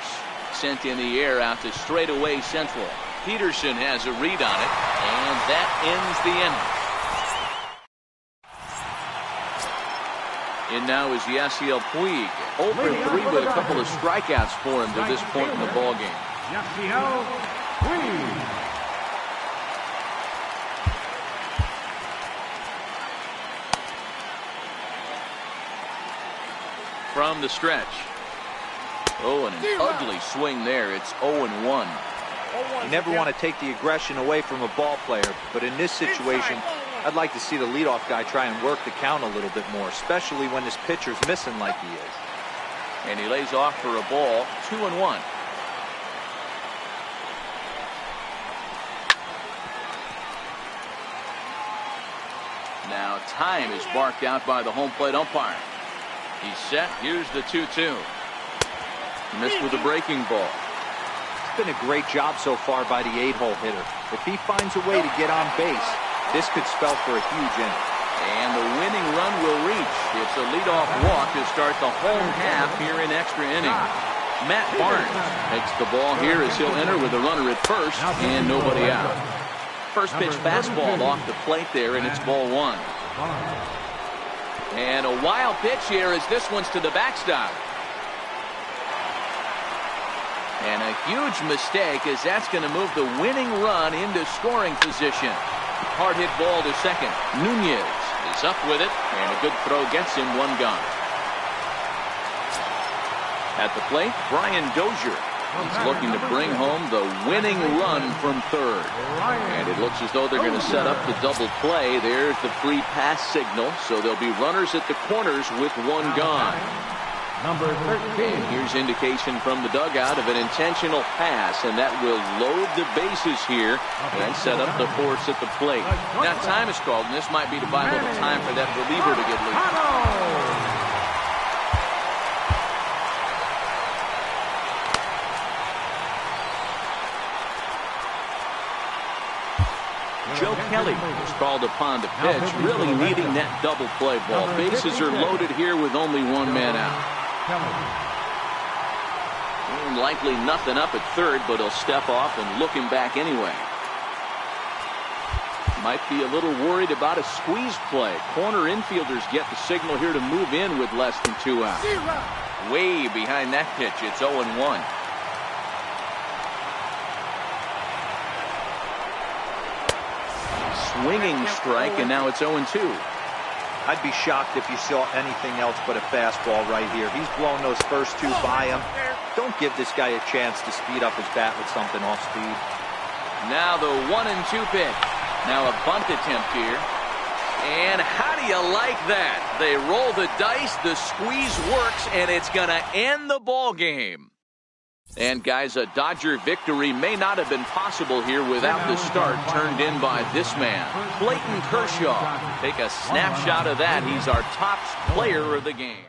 Sent in the air out to straightaway central. Peterson has a read on it, and that ends the inning. In now is Yasiel Puig. 0 for 3 with a couple of strikeouts for him to this point in the ballgame. Yasiel Puig. From the stretch. Oh, and an ugly swing there. It's 0-1. You never want to take the aggression away from a ball player, but in this situation, I'd like to see the leadoff guy try and work the count a little bit more, especially when this pitcher's missing like he is. And he lays off for a ball. 2-1. Now time is barked out by the home plate umpire. He's set. Here's the 2-2. Missed with a breaking ball. It's been a great job so far by the 8-hole hitter. If he finds a way to get on base, this could spell for a huge inning. And the winning run will reach. It's a leadoff walk to start the home half here in extra innings. Matt Barnes takes the ball here as he'll enter with a runner at first and nobody out. First pitch fastball off the plate there, and it's ball 1. And a wild pitch here as this one's to the backstop. And a huge mistake as that's going to move the winning run into scoring position. Hard hit ball to second. Nunez is up with it, and a good throw gets him 1 gone. At the plate, Brian Dozier. He's looking to bring home the winning run from third. And it looks as though they're going to set up the double play. There's the free pass signal, so there'll be runners at the corners with 1 gone. Number 13. Here's indication from the dugout of an intentional pass, and that will load the bases here and set up the force at the plate. Now time is called, and this might be to buy a little time for that reliever to get loose. Joe Kelly is called upon to pitch, really needing that double play ball. Bases are loaded here with only one man out. And likely nothing up at third, but he'll step off and look him back anyway. Might be a little worried about a squeeze play. Corner infielders get the signal here to move in with less than 2 outs. Way behind that pitch, it's 0-1. Swinging strike, and now it's 0-2. I'd be shocked if you saw anything else but a fastball right here. He's blown those first two by him. Don't give this guy a chance to speed up his bat with something off speed. Now the 1-2 pitch. Now a bunt attempt here. And how do you like that? They roll the dice, the squeeze works, and it's going to end the ball game. And guys, a Dodger victory may not have been possible here without the start turned in by this man, Clayton Kershaw. Take a snapshot of that. He's our top player of the game.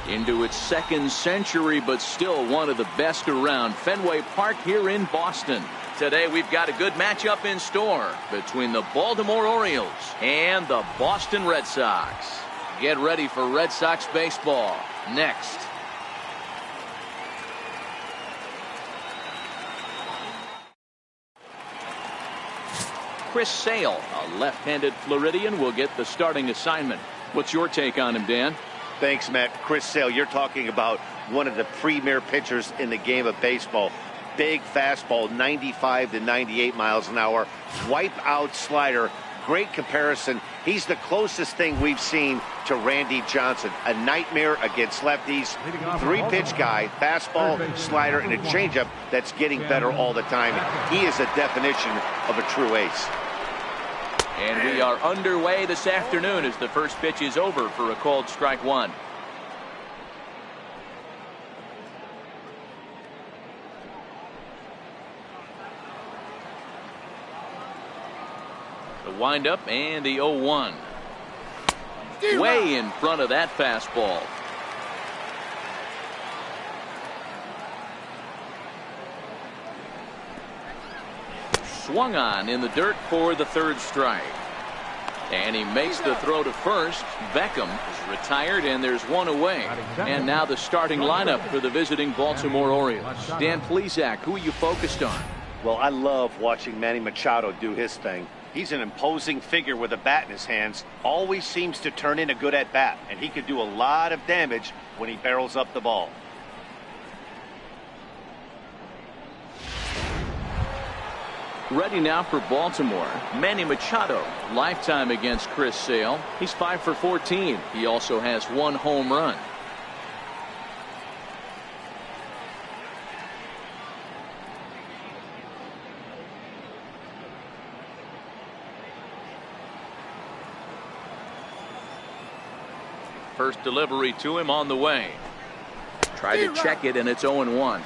Into its second century, but still one of the best around. Fenway Park here in Boston. Today we've got a good matchup in store between the Baltimore Orioles and the Boston Red Sox. Get ready for Red Sox baseball next. Chris Sale, a left-handed Floridian, will get the starting assignment. What's your take on him, Dan? Thanks, Matt. Chris Sale, you're talking about one of the premier pitchers in the game of baseball. Big fastball, 95 to 98 miles an hour. Wipe out slider, great comparison. He's the closest thing we've seen to Randy Johnson. A nightmare against lefties. 3-pitch guy, fastball, slider, and a changeup that's getting better all the time. He is a definition of a true ace. And we are underway this afternoon as the first pitch is over for a called strike one. The windup and the 0-1. Way in front of that fastball. Swung on in the dirt for the third strike. And he makes the throw to first. Beckham is retired, and there's one away. And now the starting lineup for the visiting Baltimore Orioles. Dan Plesac, who are you focused on? Well, I love watching Manny Machado do his thing. He's an imposing figure with a bat in his hands. Always seems to turn in a good at-bat, and he could do a lot of damage when he barrels up the ball. Ready now for Baltimore. Manny Machado, lifetime against Chris Sale. He's 5 for 14. He also has 1 home run. First delivery to him on the way. Tried to check it, and it's 0-1.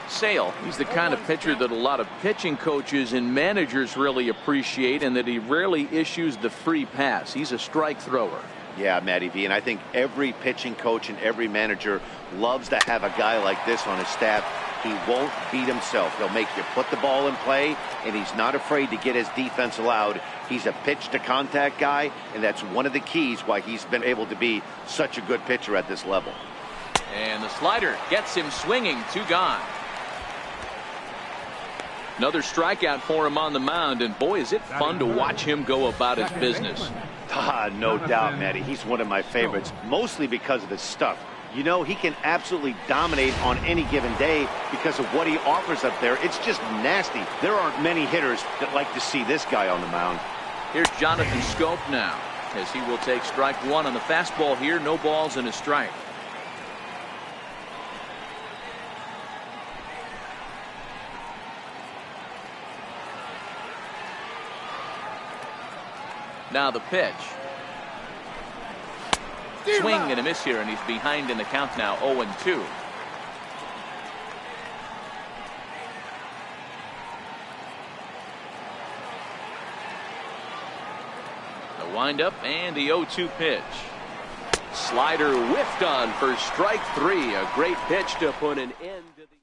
Sale, he's the kind of pitcher that a lot of pitching coaches and managers really appreciate, and that he rarely issues the free pass. He's a strike thrower. Yeah, Matty V, and I think every pitching coach and every manager loves to have a guy like this on his staff. He won't beat himself. He'll make you put the ball in play, and he's not afraid to get his defense allowed. He's a pitch-to-contact guy, and that's one of the keys why he's been able to be such a good pitcher at this level. And the slider gets him swinging. 2 gone. Another strikeout for him on the mound, and boy, is it fun to watch him go about his business. No doubt, Matty. He's one of my favorites, mostly because of his stuff. You know, he can absolutely dominate on any given day because of what he offers up there. It's just nasty. There aren't many hitters that like to see this guy on the mound. Here's Jonathan Scope now, as he will take strike 1 on the fastball here. No balls and a strike. Now the pitch. Swing and a miss here, and he's behind in the count now, 0-2. The windup and the 0-2 pitch. Slider whiffed on for strike 3. A great pitch to put an end to the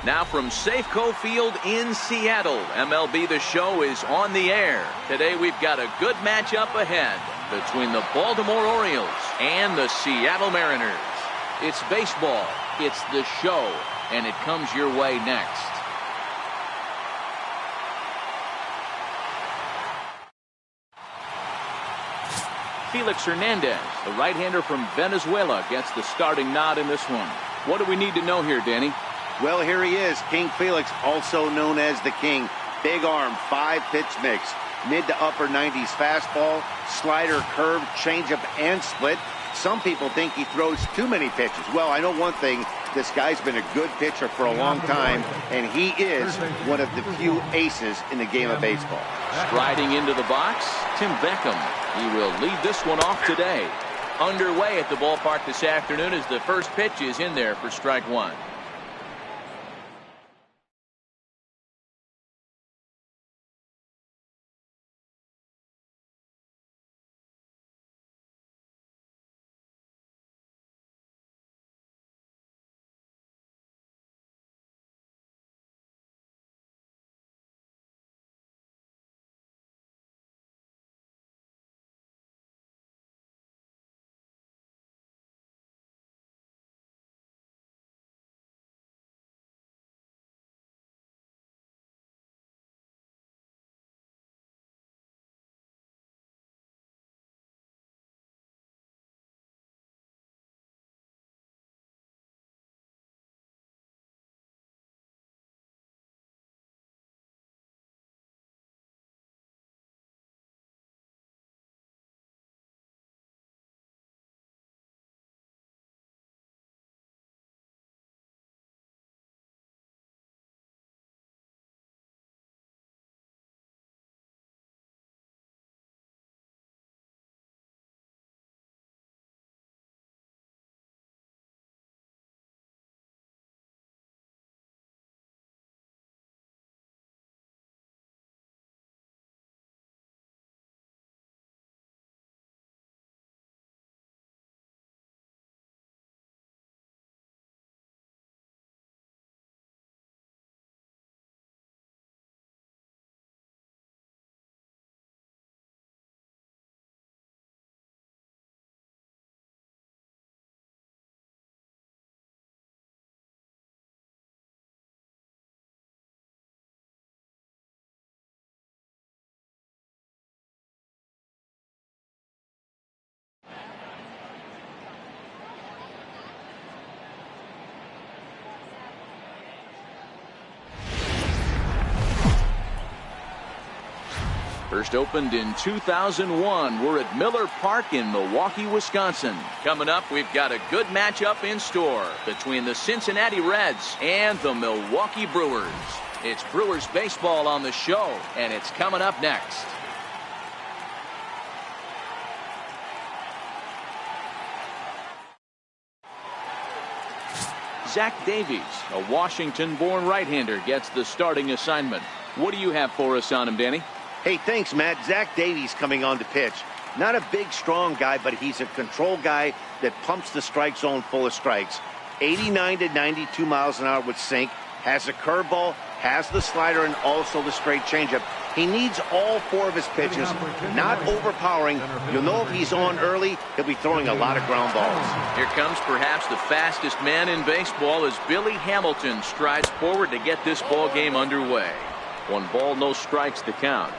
Now from Safeco Field in Seattle, MLB The Show is on the air. Today we've got a good matchup ahead between the Baltimore Orioles and the Seattle Mariners. It's baseball, it's the show, and it comes your way next. Felix Hernandez, the right-hander from Venezuela, gets the starting nod in this one. What do we need to know here, Danny? Well, here he is, King Felix, also known as the King. Big arm, 5-pitch mix, mid to upper 90s fastball, slider, curve, changeup, and split. Some people think he throws too many pitches. Well, I know one thing. This guy's been a good pitcher for a long time, and he is one of the few aces in the game of baseball. Striding into the box, Tim Beckham. He will lead this one off today. Underway at the ballpark this afternoon as the first pitch is in there for strike one. First opened in 2001. We're at Miller Park in Milwaukee, Wisconsin. Coming up, we've got a good matchup in store between the Cincinnati Reds and the Milwaukee Brewers. It's Brewers baseball on the show, and it's coming up next. Zach Davies, a Washington-born right-hander, gets the starting assignment. What do you have for us on him, Danny? Hey, thanks, Matt. Zach Davies coming on to pitch. Not a big, strong guy, but he's a control guy that pumps the strike zone full of strikes. 89 to 92 miles an hour with sink. Has a curveball, has the slider, and also the straight changeup. He needs all four of his pitches, not overpowering. You'll know if he's on early, he'll be throwing a lot of ground balls. Here comes perhaps the fastest man in baseball as Billy Hamilton strides forward to get this ball game underway. 1 ball, no strikes to count.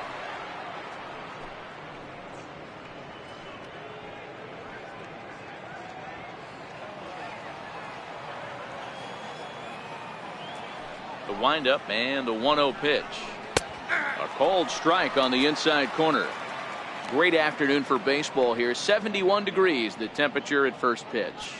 The windup and the 1-0 pitch. A called strike on the inside corner. Great afternoon for baseball here. 71 degrees the temperature at first pitch.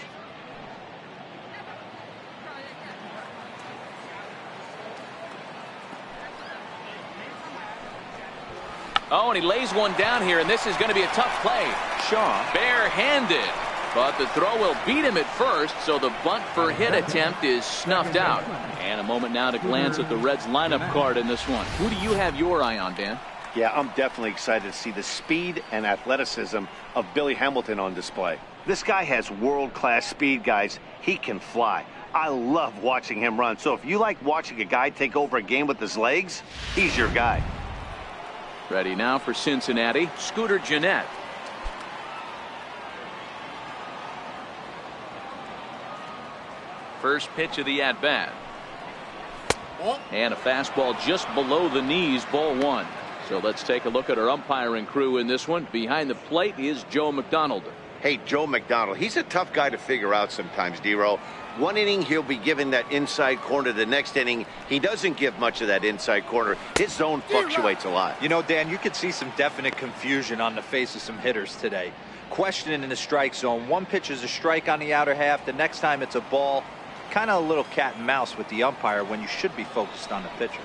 Oh, and he lays one down here, and this is going to be a tough play. Shaw barehanded, but the throw will beat him at first, so the bunt for hit attempt is snuffed out. And a moment now to glance at the Reds lineup card in this one. Who do you have your eye on, Dan? Yeah, I'm definitely excited to see the speed and athleticism of Billy Hamilton on display. This guy has world-class speed, guys. He can fly. I love watching him run. So if you like watching a guy take over a game with his legs, he's your guy. Ready now for Cincinnati, Scooter Gennett. First pitch of the at-bat. And a fastball just below the knees, ball one. So let's take a look at our umpiring crew in this one. Behind the plate is Joe McDonald. Hey, Joe McDonald, he's a tough guy to figure out sometimes, D-Row. One inning, he'll be giving that inside corner. The next inning, he doesn't give much of that inside corner. His zone fluctuates a lot. You know, Dan, you could see some definite confusion on the face of some hitters today. Questioning in the strike zone. One pitch is a strike on the outer half. The next time it's a ball. Kind of a little cat and mouse with the umpire when you should be focused on the pitcher.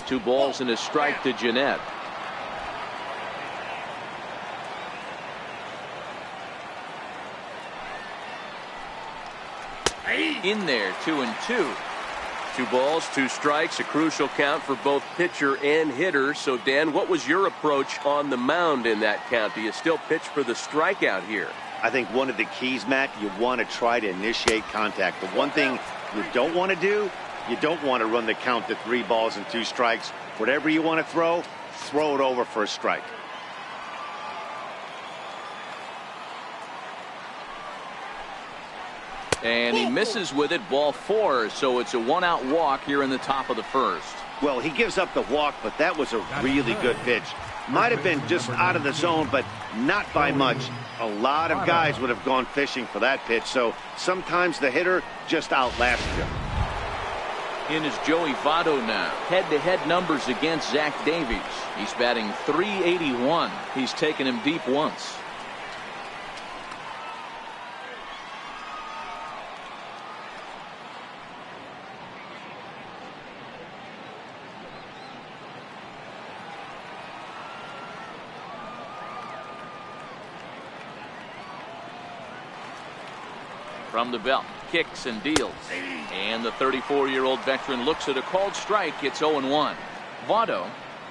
2 balls and a strike to Gennett. In there, 2-2. 2 balls, 2 strikes, a crucial count for both pitcher and hitter. So, Dan, what was your approach on the mound in that count? Do you still pitch for the strikeout here? I think one of the keys, Matt, you want to try to initiate contact. The one thing you don't want to do, you don't want to run the count to 3 balls and 2 strikes. Whatever you want to throw it over for a strike. And he misses with it, ball 4. So it's a 1-out walk here in the top of the first. Well, he gives up the walk, but that was a really good pitch. Might have been just out of the zone, but not by much. A lot of guys would have gone fishing for that pitch, so sometimes the hitter just outlasted him. In is Joey Votto now. Head-to-head numbers against Zach Davies. He's batting .381. He's taken him deep once. From the belt, kicks and deals. And the 34-year-old veteran looks at a called strike. It's 0-1. Votto,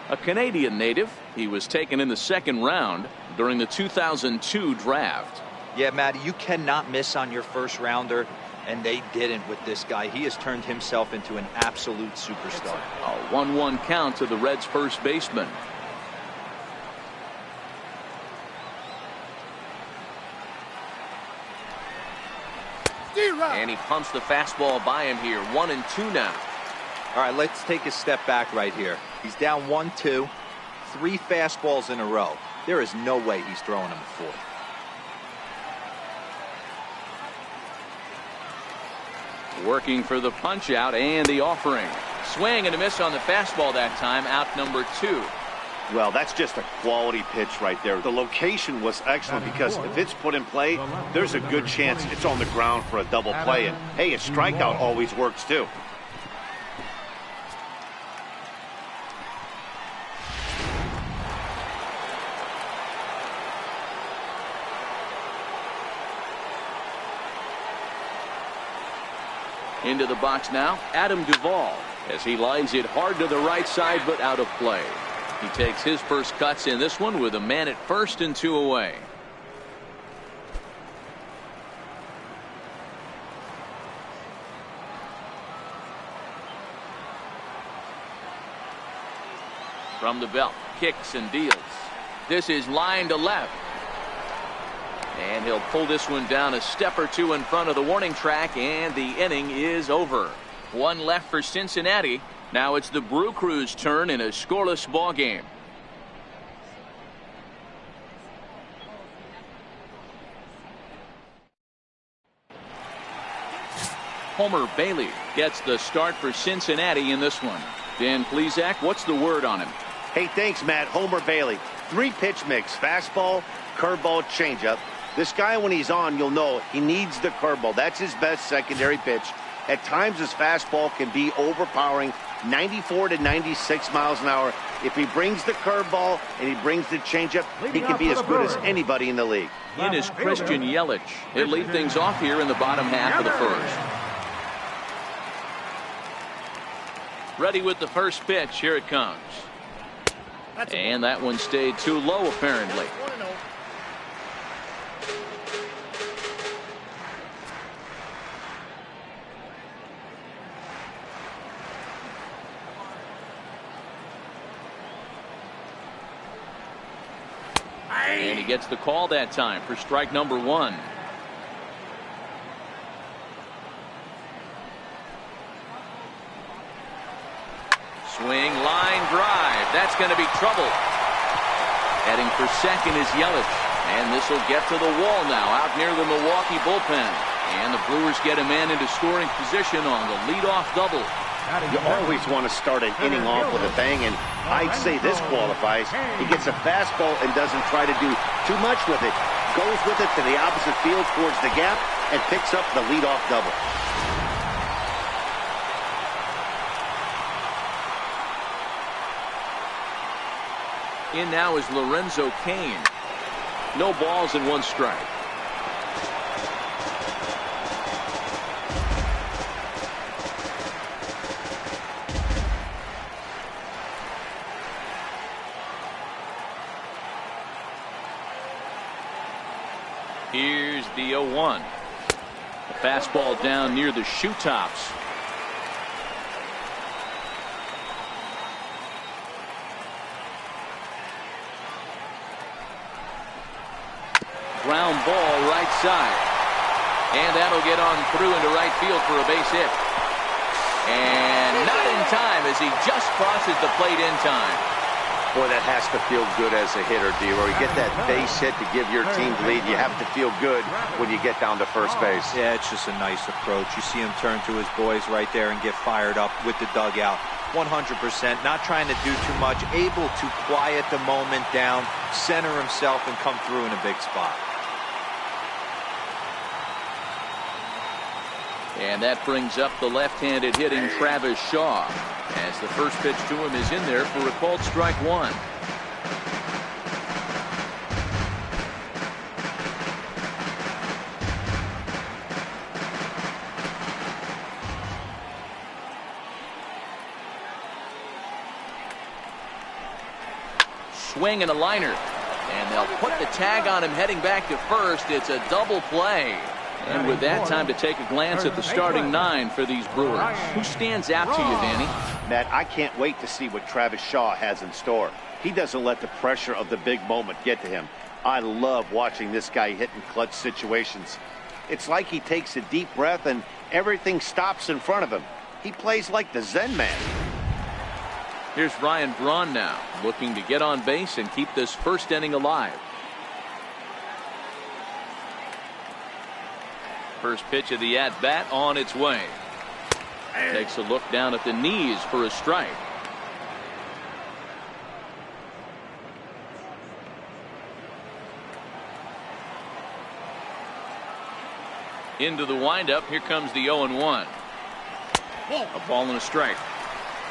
a Canadian native. He was taken in the 2nd round during the 2002 draft. Yeah, Matty, you cannot miss on your first rounder, and they didn't with this guy. He has turned himself into an absolute superstar. A 1-1 count to the Reds' first baseman. And he pumps the fastball by him here. 1-2 now. All right, let's take a step back right here. He's down 1-2, 3 fastballs in a row. There is no way he's throwing him a 4th. Working for the punch out and the offering. Swing and a miss on the fastball that time. Out number 2. Well, that's just a quality pitch right there. The location was excellent because if it's put in play, there's a good chance it's on the ground for a double play. And, hey, a strikeout always works, too. Into the box now, Adam Duvall, as he lines it hard to the right side, but out of play. He takes his first cuts in this one with a man at first and 2 away. From the belt, kicks and deals. This is line to left. And he'll pull this one down a step or 2 in front of the warning track, and the inning is over. 1 left for Cincinnati. Now it's the Brew Crew's turn in a scoreless ball game. Homer Bailey gets the start for Cincinnati in this one. Dan Plesac, what's the word on him? Hey, thanks, Matt. Homer Bailey. 3-pitch mix. Fastball, curveball, changeup. This guy, when he's on, you'll know he needs the curveball. That's his best secondary pitch. At times, his fastball can be overpowering, 94 to 96 miles an hour. If he brings the curveball and he brings the changeup, he can be as good as anybody in the league. In is Christian Yelich. He'll lead things off here in the bottom half of the first. Ready with the first pitch. Here it comes. And that one stayed too low, apparently. he gets the call that time for strike number 1. Swing, line drive. That's going to be trouble. Heading for second is Yelich. And this will get to the wall now out near the Milwaukee bullpen. And the Brewers get a man into scoring position on the leadoff double. You always want to start an inning off with a bang, and I'd say this qualifies. He gets a fastball and doesn't try to do too much with it. Goes with it to the opposite field towards the gap and picks up the leadoff double. In now is Lorenzo Cain. No balls and 1 strike. Here's the 0-1. A fastball down near the shoe tops. Ground ball right side. And that'll get on through into right field for a base hit. And not in time as he just crosses the plate in time. Boy, that has to feel good as a hitter, D-Roy. You get that base hit to give your team the lead. You have to feel good when you get down to first base. Yeah, it's just a nice approach. You see him turn to his boys right there and get fired up with the dugout. 100%, not trying to do too much, able to quiet the moment down, center himself, and come through in a big spot. And that brings up the left-handed hitting Travis Shaw, as the first pitch to him is in there for a called strike 1. Swing and a liner, and they'll put the tag on him heading back to first. It's a double play. And with that, time to take a glance at the starting 9 for these Brewers. Who stands out to you, Danny? Matt, I can't wait to see what Travis Shaw has in store. He doesn't let the pressure of the big moment get to him. I love watching this guy hit in clutch situations. It's like he takes a deep breath and everything stops in front of him. He plays like the Zen man. Here's Ryan Braun now, looking to get on base and keep this first inning alive. First pitch of the at-bat on its way. Takes a look down at the knees for a strike. Into the windup. Here comes the 0-1. A ball and a strike.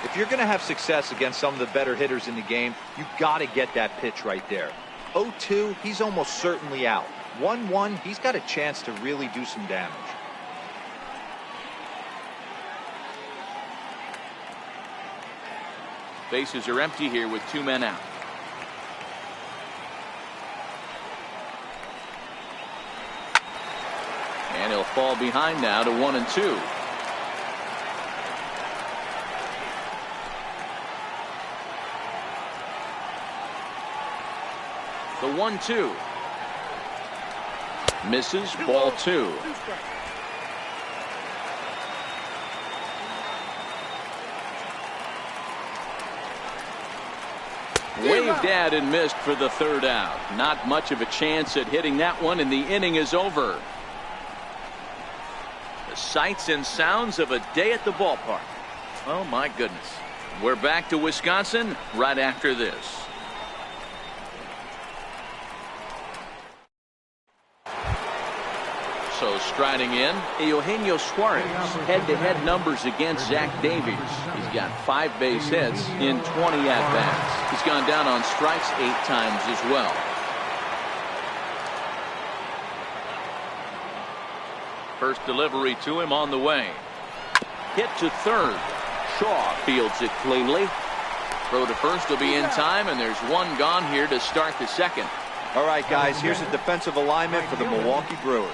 If you're going to have success against some of the better hitters in the game, you've got to get that pitch right there. 0-2, he's almost certainly out. 1-1, he's got a chance to really do some damage. Bases are empty here with 2 men out. And he'll fall behind now to 1-2. The 1-2. Misses, ball 2. Waved at and missed for the 3rd out. Not much of a chance at hitting that one, and the inning is over. The sights and sounds of a day at the ballpark. Oh my goodness. We're back to Wisconsin right after this. So striding in, Eugenio Suarez. Head-to-head numbers against Zach Davies. He's got 5 base hits in 20 at-bats. He's gone down on strikes 8 times as well. First delivery to him on the way. Hit to third. Shaw fields it cleanly. Throw to first will be in time, and there's 1 gone here to start the 2nd. All right, guys, here's a defensive alignment for the Milwaukee Brewers.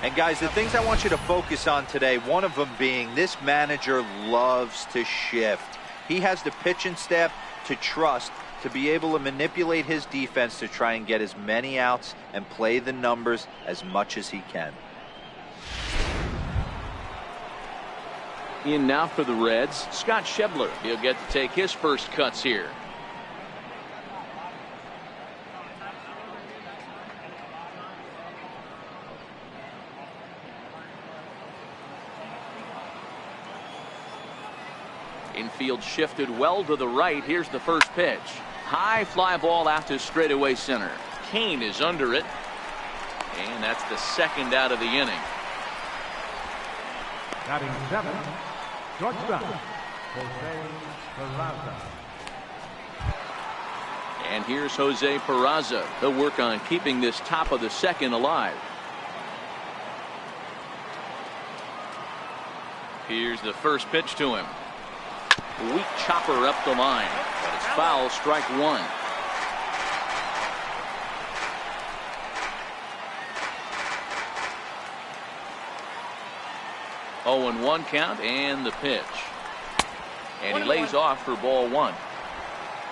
And, guys, the things I want you to focus on today, one of them being this manager loves to shift. He has the pitching staff to trust to be able to manipulate his defense to try and get as many outs and play the numbers as much as he can. In now for the Reds, Scott Schebler. He'll get to take his first cuts here. Infield shifted well to the right. Here's the first pitch. High fly ball out to straightaway center. Kane is under it. And that's the second out of the inning. Batting 7, shortstop, Jose Peraza. And here's Jose Peraza. He'll work on keeping this top of the second alive. Here's the first pitch to him. Weak chopper up the line, but it's foul, strike one. Oh, and 1 count and the pitch. And he lays off for ball one.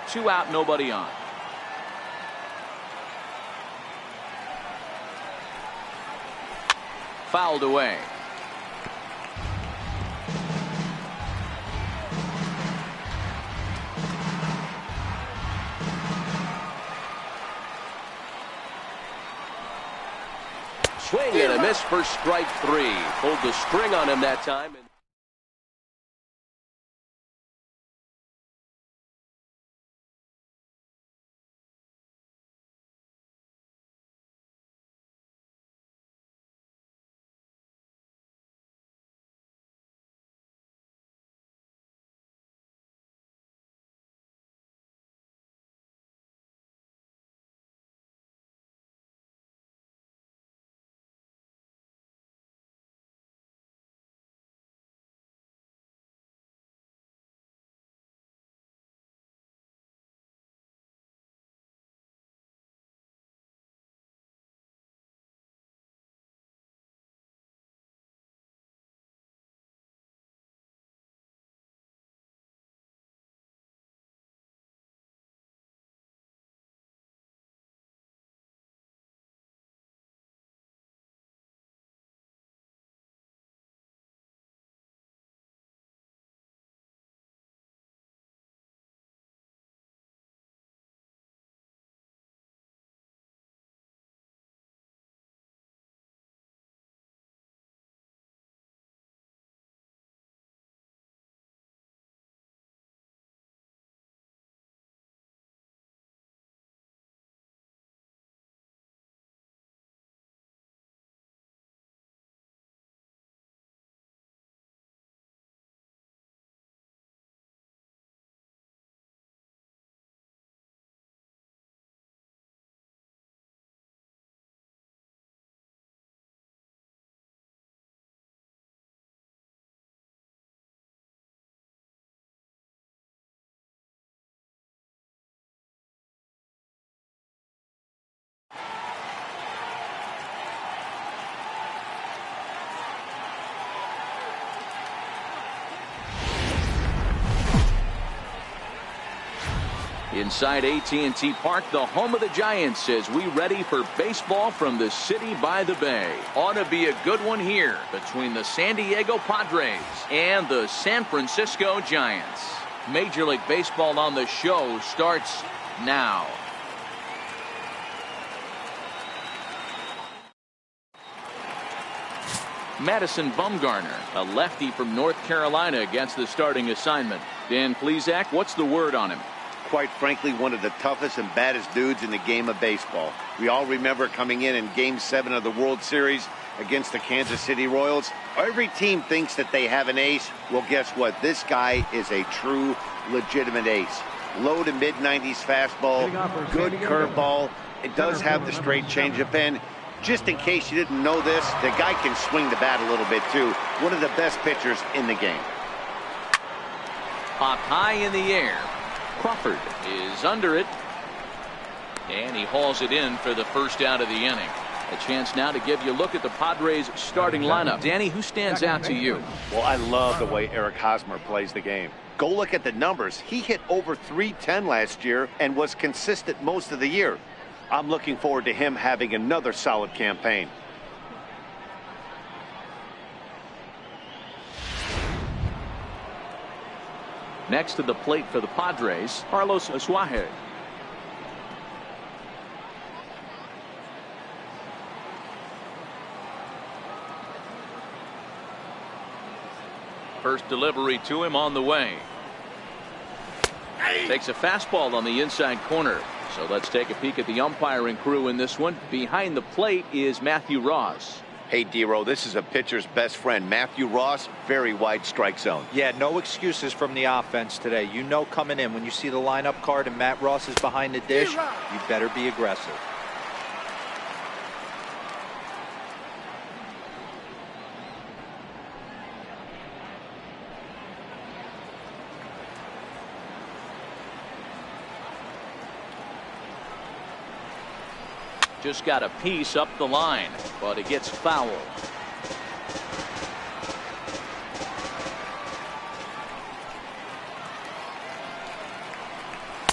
2 out, nobody on. Fouled away. Swing and a miss for strike 3. Pulled the string on him that time. Inside AT&T Park, the home of the Giants, as we ready for baseball from the city by the bay. Ought to be a good one here between the San Diego Padres and the San Francisco Giants. Major League Baseball on the show starts now. Madison Bumgarner, a lefty from North Carolina, gets the starting assignment. Dan Plesac, what's the word on him? Quite frankly, one of the toughest and baddest dudes in the game of baseball. We all remember coming in Game 7 of the World Series against the Kansas City Royals. Every team thinks that they have an ace. Well, guess what? This guy is a true, legitimate ace. Low to mid-90s fastball, good curveball. It does have the straight changeup, and just in case you didn't know this, the guy can swing the bat a little bit too. One of the best pitchers in the game. Popped high in the air. Crawford is under it, and he hauls it in for the first out of the inning. A chance now to give you a look at the Padres starting lineup. Danny, who stands out to you? Well, I love the way Eric Hosmer plays the game. Go look at the numbers. He hit over .310 last year and was consistent most of the year. I'm looking forward to him having another solid campaign. Next to the plate for the Padres, Carlos Asuaje. First delivery to him on the way. Takes a fastball on the inside corner. So let's take a peek at the umpiring crew in this one. Behind the plate is Matthew Ross. Hey, Dero, this is a pitcher's best friend. Matthew Ross, very wide strike zone. Yeah, no excuses from the offense today. You know coming in when you see the lineup card and Matt Ross is behind the dish, you better be aggressive. Just got a piece up the line, but it gets fouled.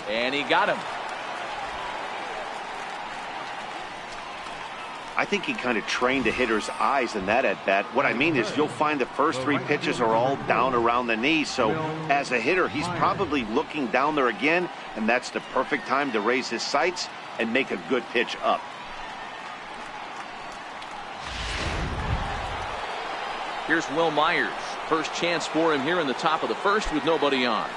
And he got him. I think he kind of trained the hitter's eyes in that at bat. What I mean is you'll find the first 3 pitches are all down around the knee. So as a hitter, he's probably looking down there again, and that's the perfect time to raise his sights and make a good pitch up. Here's Will Myers. First chance for him here in the top of the first with nobody on.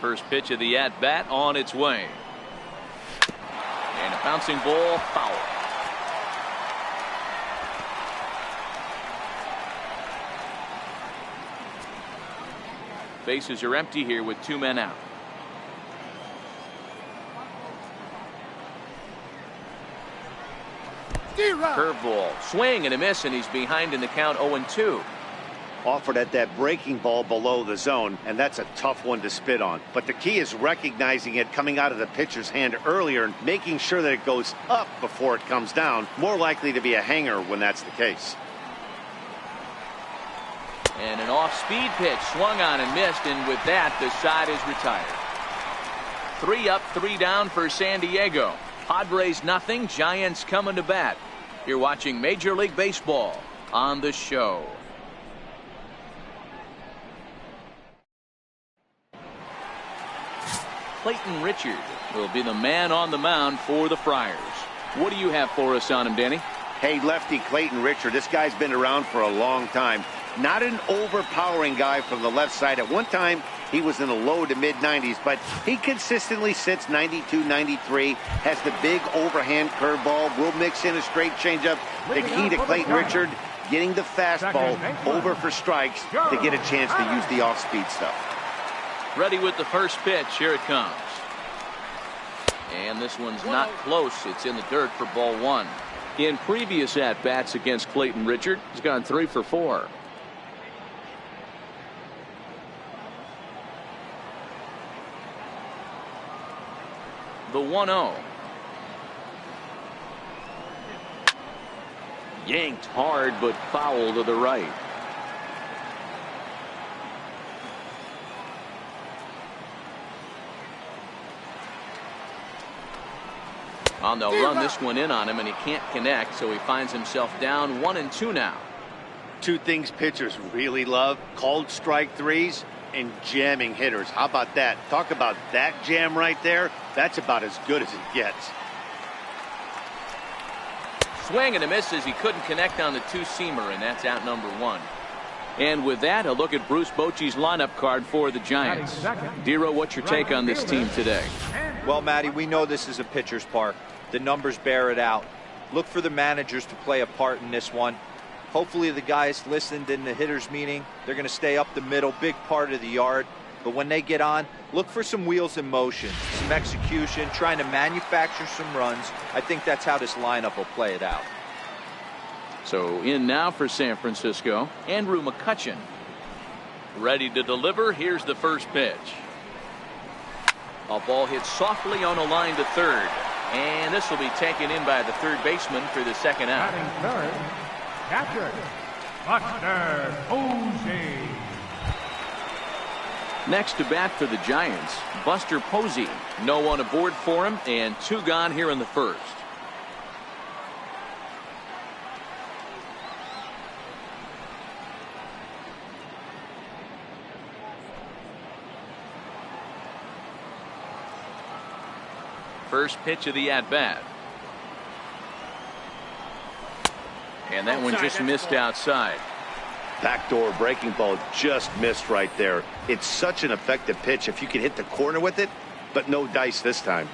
First pitch of the at-bat on its way. And a bouncing ball, foul. Bases are empty here with 2 men out. Curveball, swing and a miss, and he's behind in the count 0-2. Offered at that breaking ball below the zone, and that's a tough one to spit on. But the key is recognizing it coming out of the pitcher's hand earlier and making sure that it goes up before it comes down. More likely to be a hanger when that's the case. And an off-speed pitch swung on and missed, and with that, the side is retired. 3 up, 3 down for San Diego. Padres nothing, Giants coming to bat. You're watching Major League Baseball on the show. Clayton Richard will be the man on the mound for the Friars. What do you have for us on him, Danny? Hey, lefty Clayton Richard, this guy's been around for a long time. Not an overpowering guy from the left side. At one time, he was in the low to mid-90s, but he consistently sits 92, 93, has the big overhand curveball, will mix in a straight changeup. The key to Clayton Richard, getting the fastball over for strikes to get a chance to use the off-speed stuff. Ready with the first pitch. Here it comes. And this one's not close. It's in the dirt for ball 1. In previous at-bats against Clayton Richard, he's gone 3 for 4. The 1-0. Yanked hard, but foul to the right. Well, they'll run this one in on him, and he can't connect, so he finds himself down 1-2 now. 2 things pitchers really love: called strike threes and jamming hitters. How about that? Talk about that jam right there. That's about as good as it gets. Swing and a miss as he couldn't connect on the 2-seamer, and that's out number 1. And with that, a look at Bruce Bochy's lineup card for the Giants. Dero, what's your take on this team today? Well, Matty, we know this is a pitcher's park. The numbers bear it out. Look for the managers to play a part in this one. Hopefully the guys listened in the hitters meeting. They're going to stay up the middle, big part of the yard. But when they get on, look for some wheels in motion, some execution, trying to manufacture some runs. I think that's how this lineup will play it out. So in now for San Francisco, Andrew McCutchen. Ready to deliver. Here's the first pitch. A ball hit softly on a line to third. And this will be taken in by the third baseman for the second out. Batting third, catcher, Buster Posey. Next to bat for the Giants, Buster Posey. No one aboard for him, and 2 gone here in the first. First pitch of the at-bat. And that one just missed outside. Backdoor breaking ball just missed right there. It's such an effective pitch if you can hit the corner with it, but no dice this time.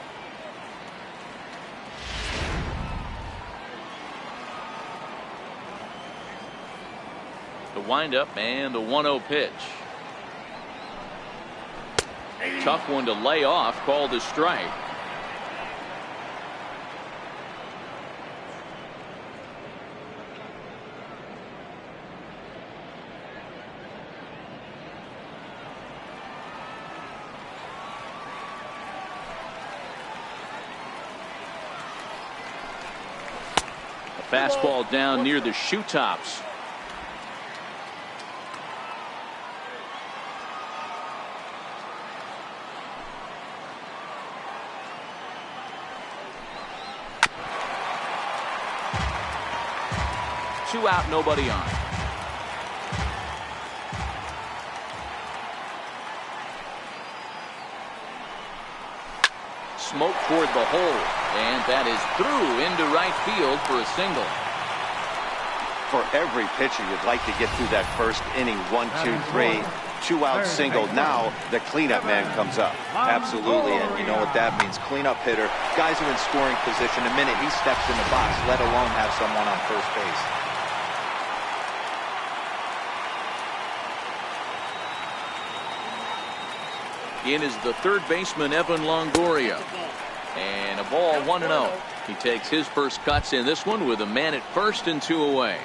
The windup and the 1-0 pitch. Tough one to lay off, called a strike. Fastball down near the shoe tops. Two out, nobody on. Smoke toward the hole, and that is through into right field for a single. For every pitcher, you'd like to get through that first inning. 1, 2, 3, 2-out single. Now the cleanup man comes up. Absolutely, and you know what that means. Cleanup hitter. Guys are in scoring position. The minute he steps in the box, let alone have someone on first base. In is the third baseman, Evan Longoria. And a ball, 1-0. He takes his first cuts in this one with a man at first and 2 away.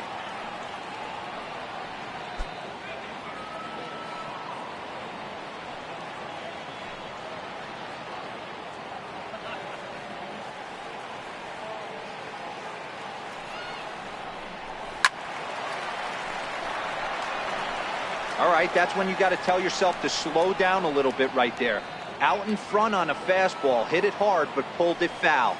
All right, that's when you got to tell yourself to slow down a little bit right there. Out in front on a fastball, hit it hard, but pulled it foul.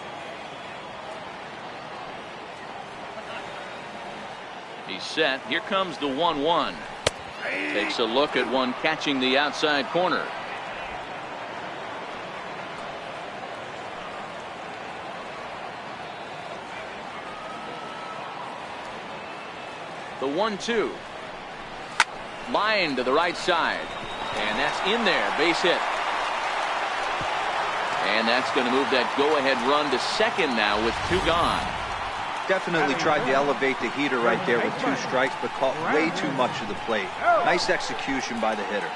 He's set. Here comes the 1-1. Takes a look at one catching the outside corner. The 1-2. Line to the right side. And that's in there. Base hit. And that's going to move that go-ahead run to second now with 2 gone. Definitely tried to elevate the heater right there with 2 strikes, but caught way too much of the plate. Nice execution by the hitter.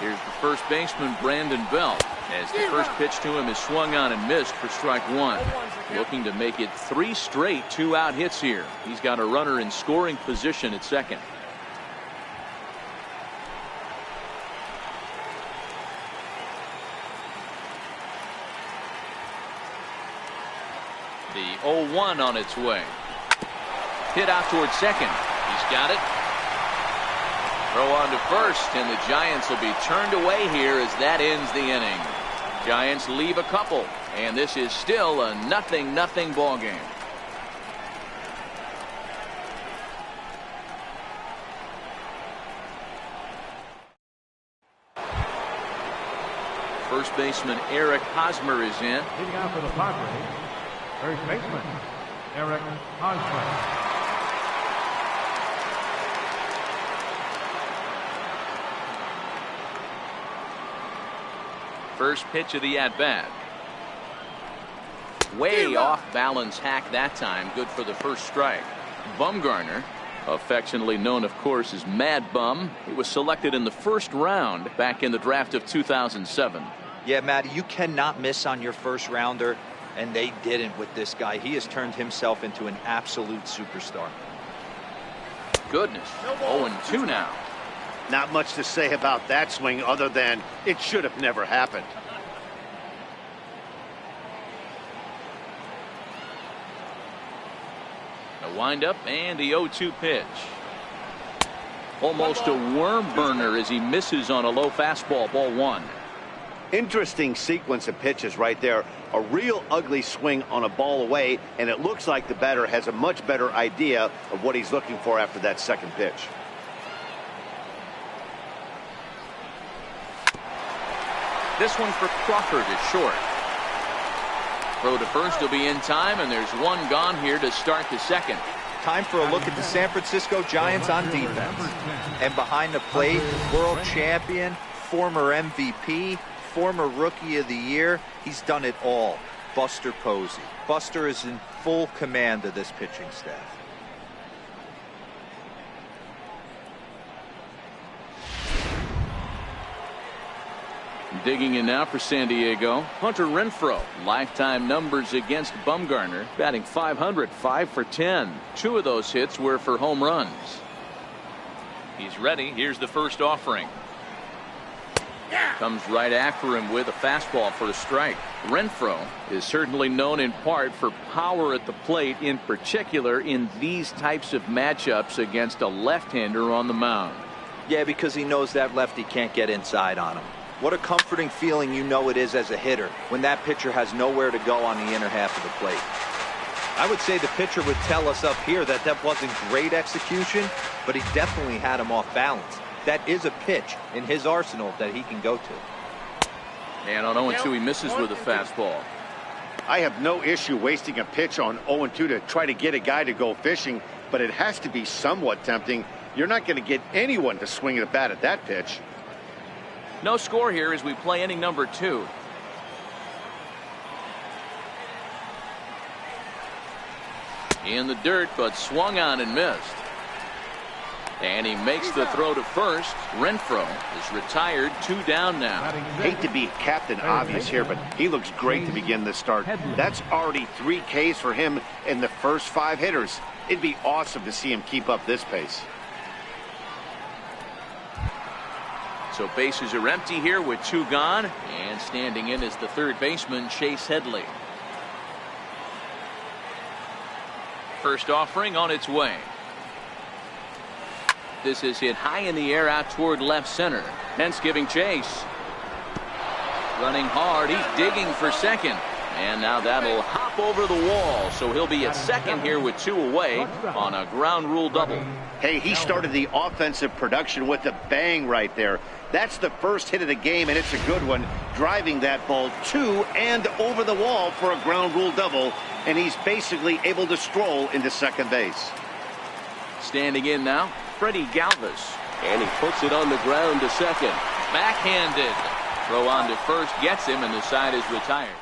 Here's the first baseman, Brandon Belt, as the first pitch to him is swung on and missed for strike 1. Looking to make it 3 straight 2-out hits here. He's got a runner in scoring position at second. The 0-1 on its way. Hit out toward second. He's got it. Throw on to first, and the Giants will be turned away here as that ends the inning. Giants leave a couple, and this is still a 0-0 ball game. First baseman Eric Hosmer is in. Leading out for the Padres, first baseman Eric Hosmer. First pitch of the at-bat. Way off balance hack that time. Good for the first strike. Bumgarner, affectionately known, of course, as Mad Bum. He was selected in the first round back in the draft of 2007. Yeah, Matty, you cannot miss on your first rounder, and they didn't with this guy. He has turned himself into an absolute superstar. Goodness. 0-2 now. Not much to say about that swing other than it should have never happened. A windup and the 0-2 pitch. Almost a worm burner as he misses on a low fastball. Ball one. Interesting sequence of pitches right there. A real ugly swing on a ball away, and it looks like the batter has a much better idea of what he's looking for after that second pitch. This one for Crawford is short. Throw to first will be in time, and there's one gone here to start the second. Time for a look at the San Francisco Giants on defense. And behind the plate, world champion, former MVP, former Rookie of the Year. He's done it all. Buster Posey. Buster is in full command of this pitching staff. Digging in now for San Diego, Hunter Renfroe. Lifetime numbers against Bumgarner, batting .500, 5 for 10. 2 of those hits were for home runs. He's ready. Here's the first offering. Comes right after him with a fastball for a strike. Renfroe is certainly known in part for power at the plate, in particular in these types of matchups against a left-hander on the mound. Yeah, because he knows that lefty can't get inside on him. What a comforting feeling you know it is as a hitter when that pitcher has nowhere to go on the inner half of the plate. I would say the pitcher would tell us up here that that wasn't great execution, but he definitely had him off balance. That is a pitch in his arsenal that he can go to. And on 0-2 he misses with a fastball. I have no issue wasting a pitch on 0-2 to try to get a guy to go fishing, but it has to be somewhat tempting. You're not going to get anyone to swing at a bat at that pitch. No score here as we play inning number 2. In the dirt, but swung on and missed. And he makes the throw to first. Renfroe is retired, 2 down now. Hate to be Captain Obvious here, but he looks great to begin this start. That's already 3 Ks for him in the first 5 hitters. It'd be awesome to see him keep up this pace. So bases are empty here with 2 gone, and standing in is the third baseman, Chase Headley. First offering on its way. This is hit high in the air out toward left center. Hence giving chase. Running hard, he's digging for second. And now that'll hop over the wall, so he'll be at second here with 2 away on a ground rule double. Hey, he started the offensive production with a bang right there. That's the first hit of the game, and it's a good one, driving that ball to and over the wall for a ground rule double, and he's basically able to stroll into second base. Standing in now, Freddie Galvis. And he puts it on the ground to second. Backhanded. Throw on to first, gets him, and the side is retired.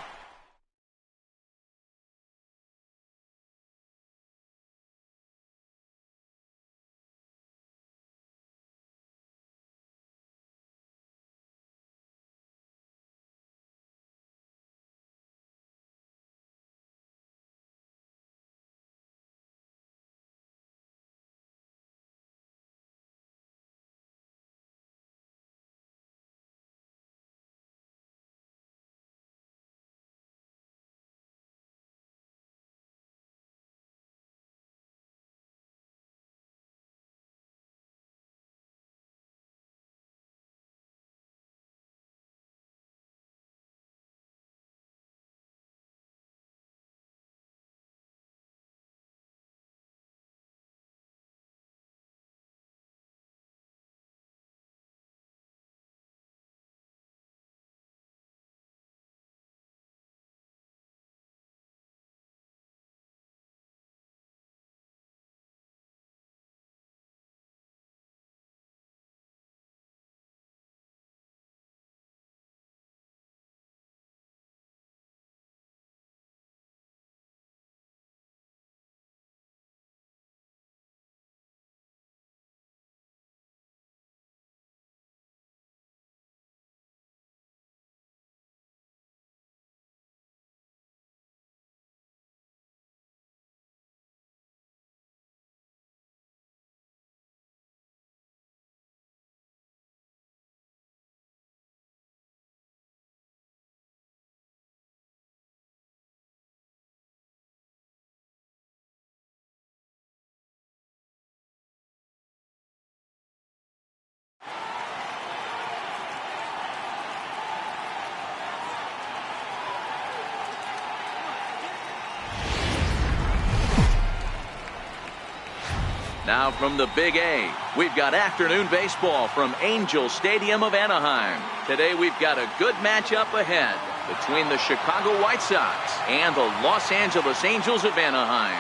Now from the Big A, we've got afternoon baseball from Angel Stadium of Anaheim. Today we've got a good matchup ahead between the Chicago White Sox and the Los Angeles Angels of Anaheim.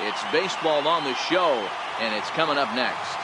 It's baseball on the show, and it's coming up next.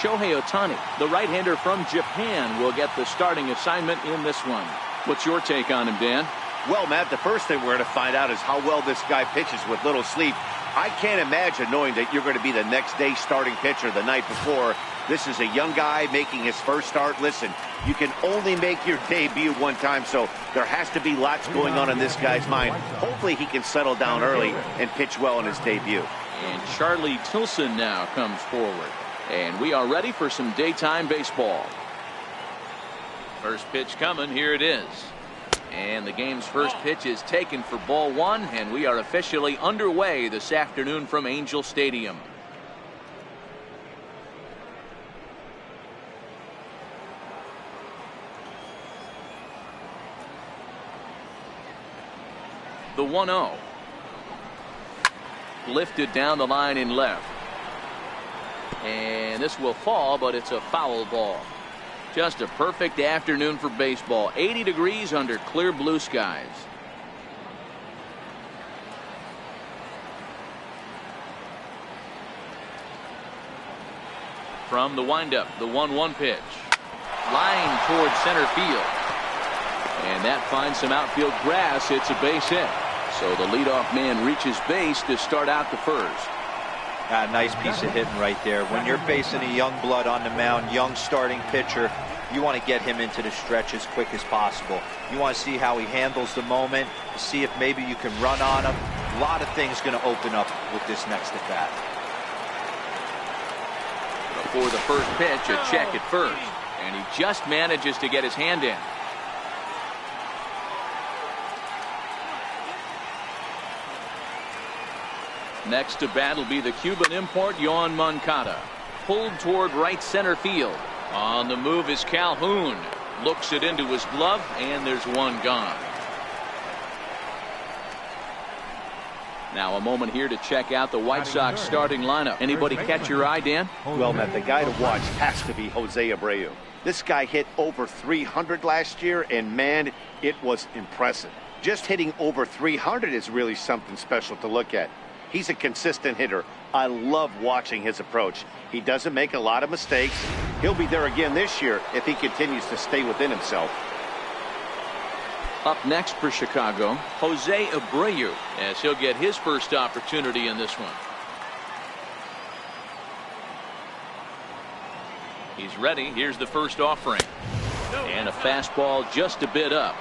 Shohei Ohtani, the right-hander from Japan, will get the starting assignment in this one. What's your take on him, Dan? Well, Matt, the first thing we're going to find out is how well this guy pitches with little sleep. I can't imagine knowing that you're going to be the next day starting pitcher the night before. This is a young guy making his first start. Listen, you can only make your debut one time, so there has to be lots going on in this guy's mind. Hopefully he can settle down early and pitch well in his debut. And Charlie Tilson now comes forward. And we are ready for some daytime baseball. First pitch coming. Here it is. And the game's first pitch is taken for ball one, and we are officially underway this afternoon from Angel Stadium. The 1-0. Lifted down the line in left. And this will fall, but it's a foul ball. Just a perfect afternoon for baseball. 80 degrees under clear blue skies. From the windup, the 1-1 pitch. Line towards center field. And that finds some outfield grass. It's a base hit. So the leadoff man reaches base to start out the first. Nice piece of hitting right there. When you're facing a young blood on the mound, young starting pitcher, you want to get him into the stretch as quick as possible. You want to see how he handles the moment, see if maybe you can run on him. A lot of things going to open up with this next at bat. Before the first pitch, a check at first. And he just manages to get his hand in. Next to bat will be the Cuban import, Yoan Moncada. Pulled toward right center field. On the move is Calhoun. Looks it into his glove, and there's one gone. Now a moment here to check out the White Sox starting lineup. Anybody catch your eye, Dan? Well, Matt, the guy to watch has to be Jose Abreu. This guy hit over 300 last year, and man, it was impressive. Just hitting over 300 is really something special to look at. He's a consistent hitter. I love watching his approach. He doesn't make a lot of mistakes. He'll be there again this year if he continues to stay within himself. Up next for Chicago, Jose Abreu, as he'll get his first opportunity in this one. He's ready. Here's the first offering. And a fastball just a bit up.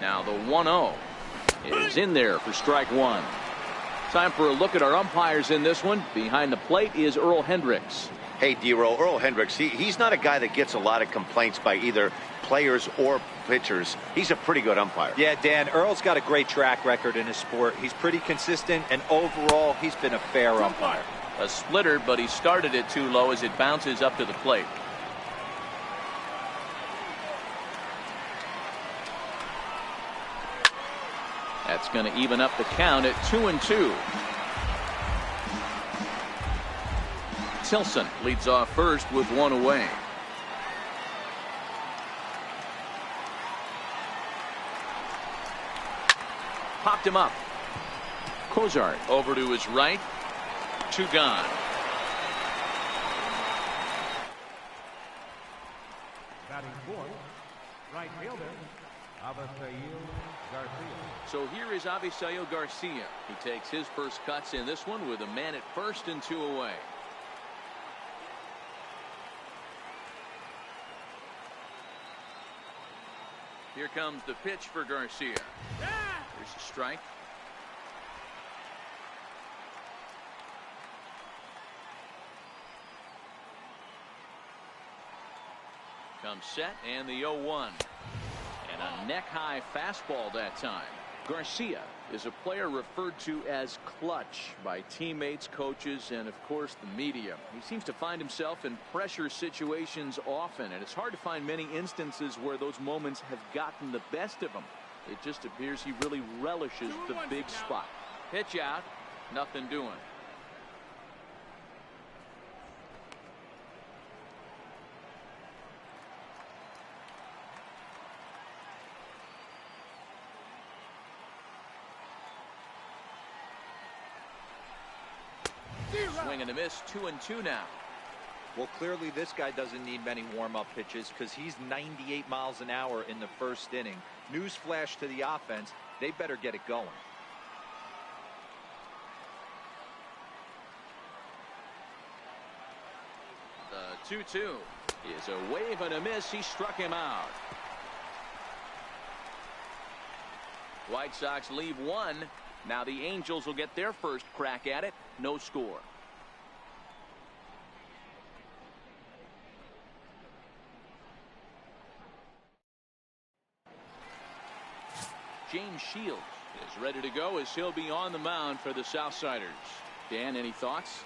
Now the 1-0 is in there for strike one. Time for a look at our umpires in this one. Behind the plate is Earl Hendricks. Hey, D-Roll, Earl Hendricks, he's not a guy that gets a lot of complaints by either players or pitchers. He's a pretty good umpire. Yeah, Dan, Earl's got a great track record in his sport. He's pretty consistent, and overall, he's been a fair umpire. A splitter, but he started it too low as it bounces up to the plate. That's going to even up the count at 2-2. Tilson leads off first with one away. Popped him up. Cozart over to his right. Two gone. Batting fourth, right fielder, Avisail Garcia. So here is Avisail Garcia. He takes his first cuts in this one with a man at first and two away. Here comes the pitch for Garcia. Here's a strike. Comes set and the 0-1. And A neck-high fastball that time. Garcia is a player referred to as clutch by teammates, coaches, and of course the media. He seems to find himself in pressure situations often, and it's hard to find many instances where those moments have gotten the best of him. It just appears he really relishes the big spot. Pitch out, nothing doing. Swing and a miss, 2-2 now. Well, clearly this guy doesn't need many warm-up pitches because he's 98 miles an hour in the first inning. Newsflash to the offense, they better get it going. The 2-2 is a wave and a miss. He struck him out. White Sox leave one. Now the Angels will get their first crack at it. No score. James Shields is ready to go as he'll be on the mound for the Southsiders. Dan, any thoughts?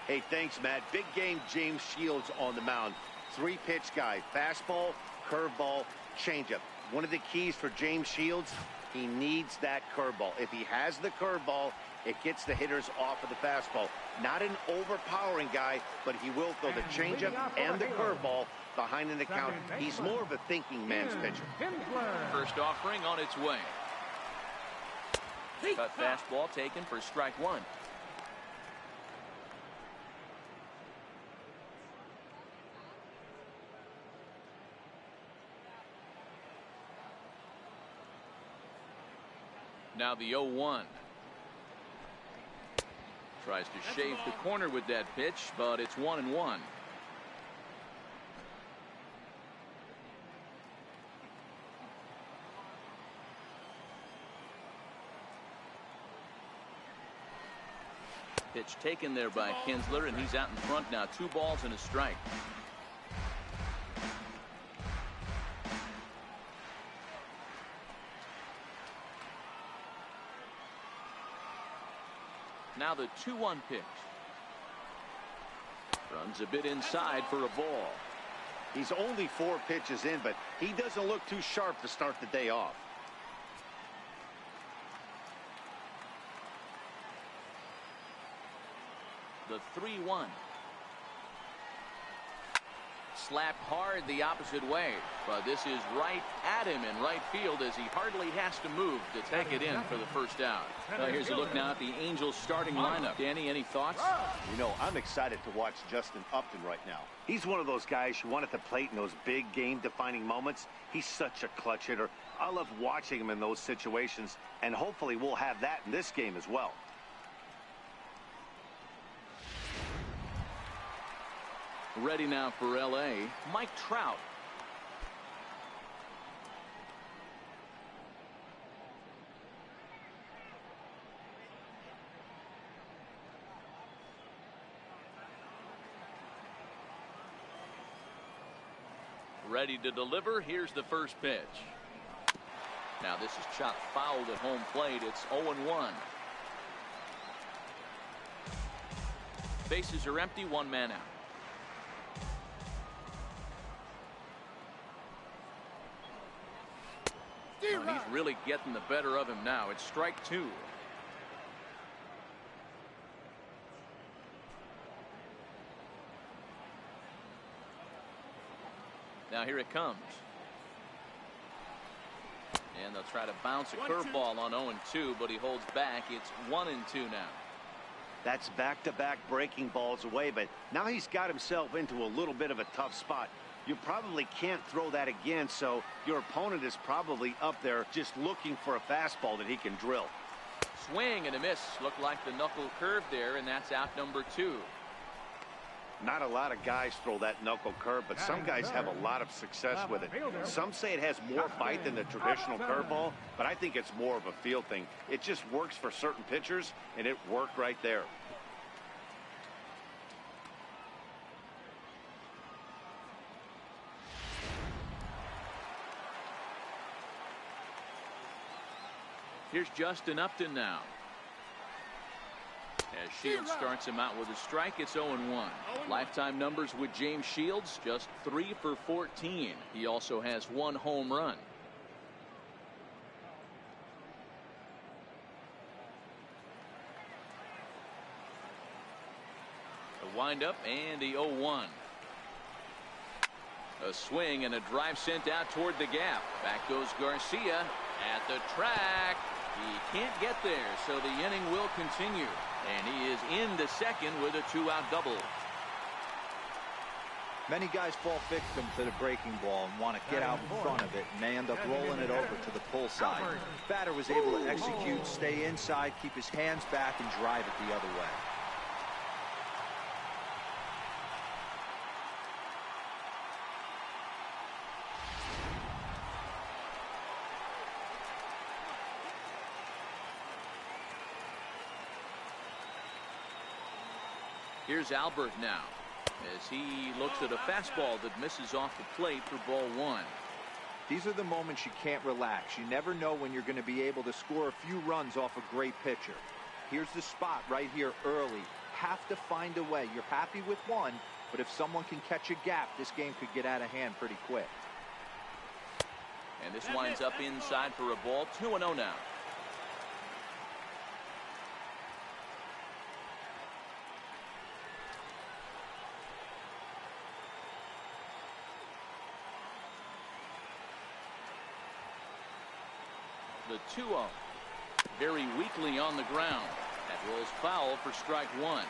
Hey, thanks, Matt. Big game, James Shields on the mound. 3-pitch guy. Fastball, curveball, changeup. One of the keys for James Shields, he needs that curveball. If he has the curveball, it gets the hitters off of the fastball. Not an overpowering guy, but he will throw the changeup and the curveball behind in the count. He's more of a thinking man's pitcher. First offering on its way. Cut fastball taken for strike one. Now the 0-1. Tries to shave the corner with that pitch, but it's 1-1. Pitch taken there by Kinsler, and he's out in front now. 2 balls and a strike. Now the 2-1 pitch. Runs a bit inside for a ball. He's only 4 pitches in, but he doesn't look too sharp to start the day off. The 3-1. Slapped hard the opposite way, but this is right at him in right field as he hardly has to move to take it in for the first out. Here's a look now at the Angels starting lineup. Danny, any thoughts? You know, I'm excited to watch Justin Upton right now. He's one of those guys you want at the plate in those big game-defining moments. He's such a clutch hitter. I love watching him in those situations, and hopefully we'll have that in this game as well. Ready now for L.A., Mike Trout. Ready to deliver. Here's the first pitch. Now this is chopped fouled at home plate. It's 0-1. Bases are empty. 1 man out. Oh, he's really getting the better of him now. It's strike 2. Now here it comes. And they'll try to bounce a curveball on 0-2, but he holds back. It's 1-2 now. That's back-to-back breaking balls away, but now he's got himself into a little bit of a tough spot. You probably can't throw that again, so your opponent is probably up there just looking for a fastball that he can drill. Swing and a miss. Looked like the knuckle curve there, and that's out number 2. Not a lot of guys throw that knuckle curve, but some guys have a lot of success with it. Some say it has more bite than the traditional curveball, but I think it's more of a feel thing. It just works for certain pitchers, and it worked right there. Here's Justin Upton now. As Shields starts him out with a strike, it's 0-1. Lifetime numbers with James Shields, just 3 for 14. He also has 1 home run. The windup and the 0-1. A swing and a drive sent out toward the gap. Back goes Garcia at the track. He can't get there, so the inning will continue. And he is into second with a 2-out double. Many guys fall victim to the breaking ball and want to get out in front of it, and they end up rolling it over to the pull side. Batter was able to execute, stay inside, keep his hands back, and drive it the other way. Here's Albert now as he looks at a fastball that misses off the plate for ball 1. These are the moments you can't relax. You never know when you're going to be able to score a few runs off a great pitcher. Here's the spot right here early. Have to find a way. You're happy with one, but if someone can catch a gap, this game could get out of hand pretty quick. And this winds up inside for a ball. 2-0 now. The 2-0. Very weakly on the ground. That rolls foul for strike 1.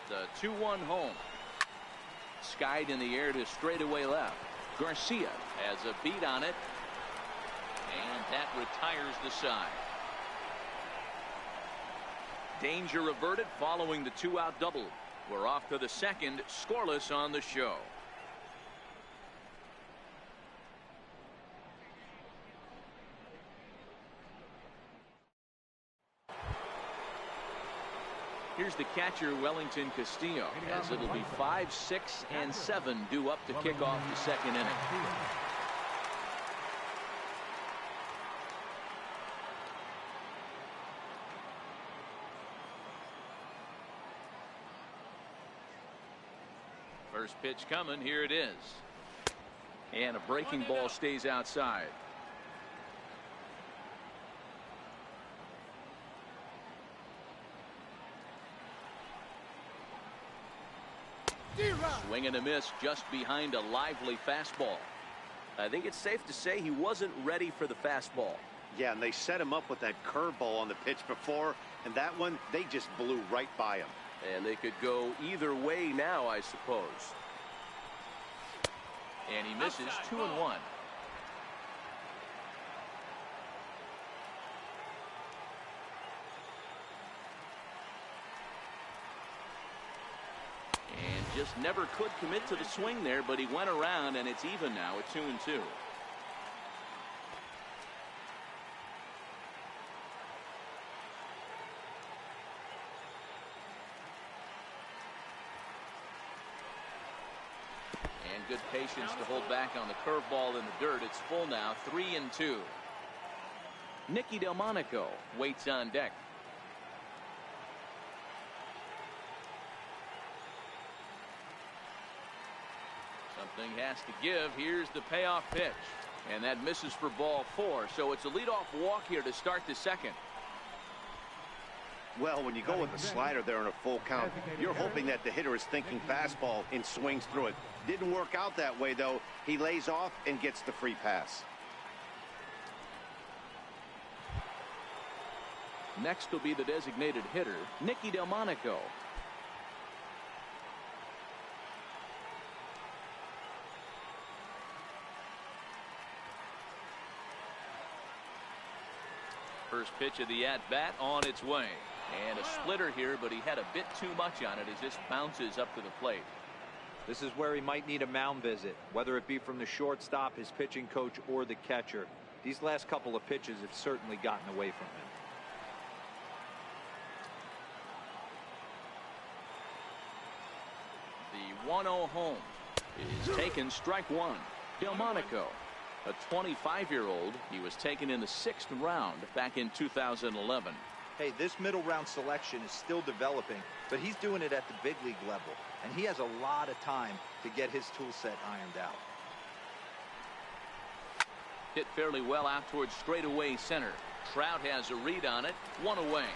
The 2-1 home. Skied in the air to straightaway left. Garcia has a beat on it. And that retires the side. Danger averted following the 2-out double. We're off to the second, scoreless on the show. Here's the catcher, Wellington Castillo, as it'll be 5, 6, and 7 due up to kick off the second inning. First pitch coming. Here it is. And a breaking ball stays outside. Swing and a miss just behind a lively fastball. I think it's safe to say he wasn't ready for the fastball. Yeah, and they set him up with that curveball on the pitch before, and that one, they just blew right by him. And they could go either way now, I suppose. And he misses. 2-1. And just never could commit to the swing there, but he went around, and it's even now at 2-2. And good patience to hold back on the curveball in the dirt. It's full now, 3-2. Nicky Delmonico waits on deck. Something has to give. Here's the payoff pitch. And that misses for ball 4. So it's a leadoff walk here to start the second. Well, when you go with the slider there in a full count, you're hoping that the hitter is thinking fastball and swings through it. Didn't work out that way, though. He lays off and gets the free pass. Next will be the designated hitter, Nicky Delmonico. First pitch of the at-bat on its way. And a splitter here, but he had a bit too much on it as this bounces up to the plate. This is where he might need a mound visit, whether it be from the shortstop, his pitching coach, or the catcher. These last couple of pitches have certainly gotten away from him. 1-0 home is taken, strike one. Delmonico, a 25-year-old. He was taken in the 6th round back in 2011. Hey, this middle round selection is still developing, but he's doing it at the big league level, and he has a lot of time to get his tool set ironed out. Hit fairly well out towards straightaway center. Trout has a read on it, 1 away.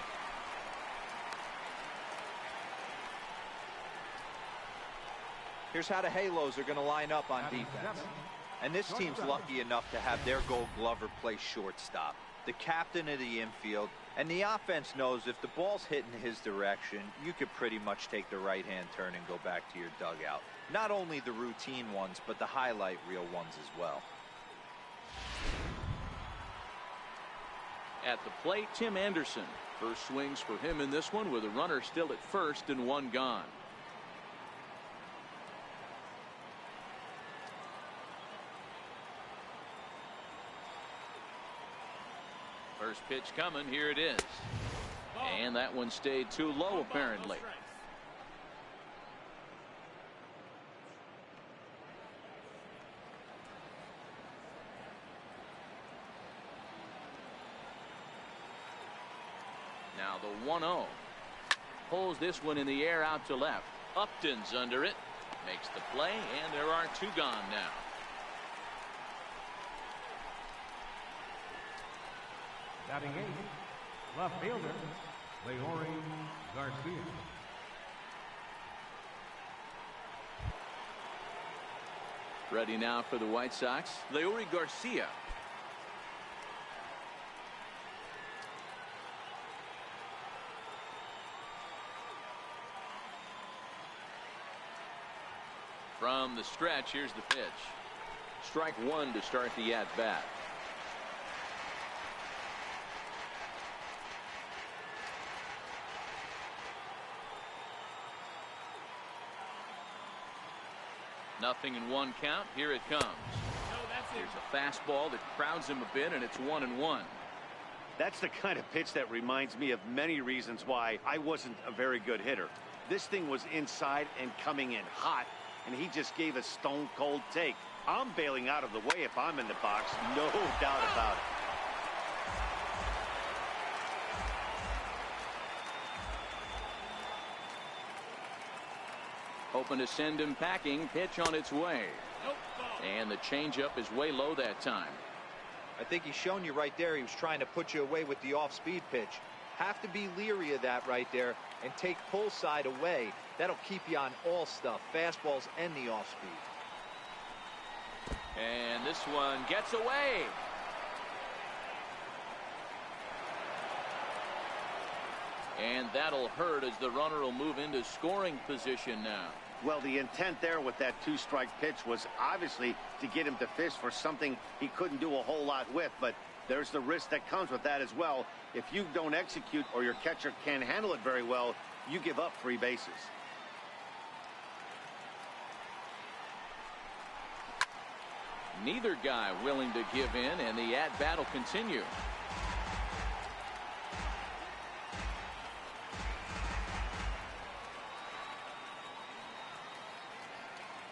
Here's how the Halos are going to line up on defense. And this team's lucky enough to have their Gold Glover play shortstop, the captain of the infield, and the offense knows if the ball's hitting his direction, you could pretty much take the right-hand turn and go back to your dugout. Not only the routine ones, but the highlight reel ones as well. At the plate, Tim Anderson. First swings for him in this one with a runner still at first and one gone. First pitch coming, here it is. And that one stayed too low apparently. Now the 1-0. Pulls this one in the air out to left. Upton's under it. Makes the play, and there are two gone now. Batting 8, left fielder, Leori Garcia. Ready now for the White Sox, Leori Garcia. From the stretch, here's the pitch. Strike one to start the at-bat. Nothing in one count. Here it comes. There's a fastball that crowds him a bit, and it's 1-1. That's the kind of pitch that reminds me of many reasons why I wasn't a very good hitter. This thing was inside and coming in hot, and he just gave a stone-cold take. I'm bailing out of the way if I'm in the box, no doubt about it. Hoping to send him packing. Pitch on its way. And the changeup is way low that time. I think he's shown you right there he was trying to put you away with the off-speed pitch. Have to be leery of that right there and take pull side away. That'll keep you on all stuff, fastballs and the off-speed. And this one gets away. And that'll hurt as the runner will move into scoring position now. Well, the intent there with that two-strike pitch was obviously to get him to fish for something he couldn't do a whole lot with, but there's the risk that comes with that as well. If you don't execute or your catcher can't handle it very well, you give up 3 bases. Neither guy willing to give in, and the at-bat will continue.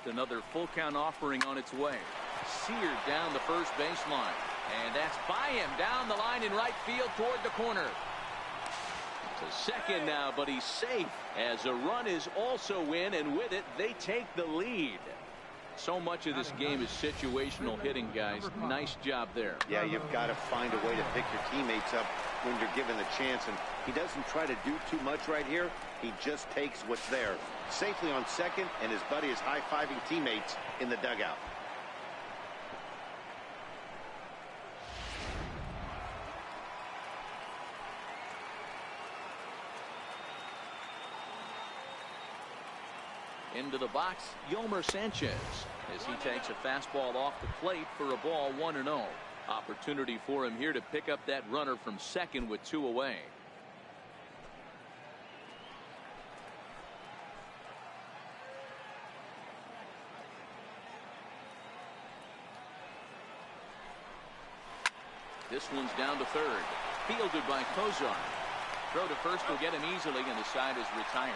Another full count offering on its way. Seared down the first baseline. And that's by him down the line in right field toward the corner. To second now, but he's safe as a run is also in, and with it, they take the lead. So much of this game is situational hitting, guys. Nice job there. Yeah, you've got to find a way to pick your teammates up when you're given the chance, and he doesn't try to do too much right here. He just takes what's there. Safely on second, and his buddy is high-fiving teammates in the dugout. Into the box, Yolmer Sanchez, as he takes a fastball off the plate for a ball, 1-0. Opportunity for him here to pick up that runner from second with 2 away. This one's down to third. Fielded by Kozar. Throw to first will get him easily, and the side is retired.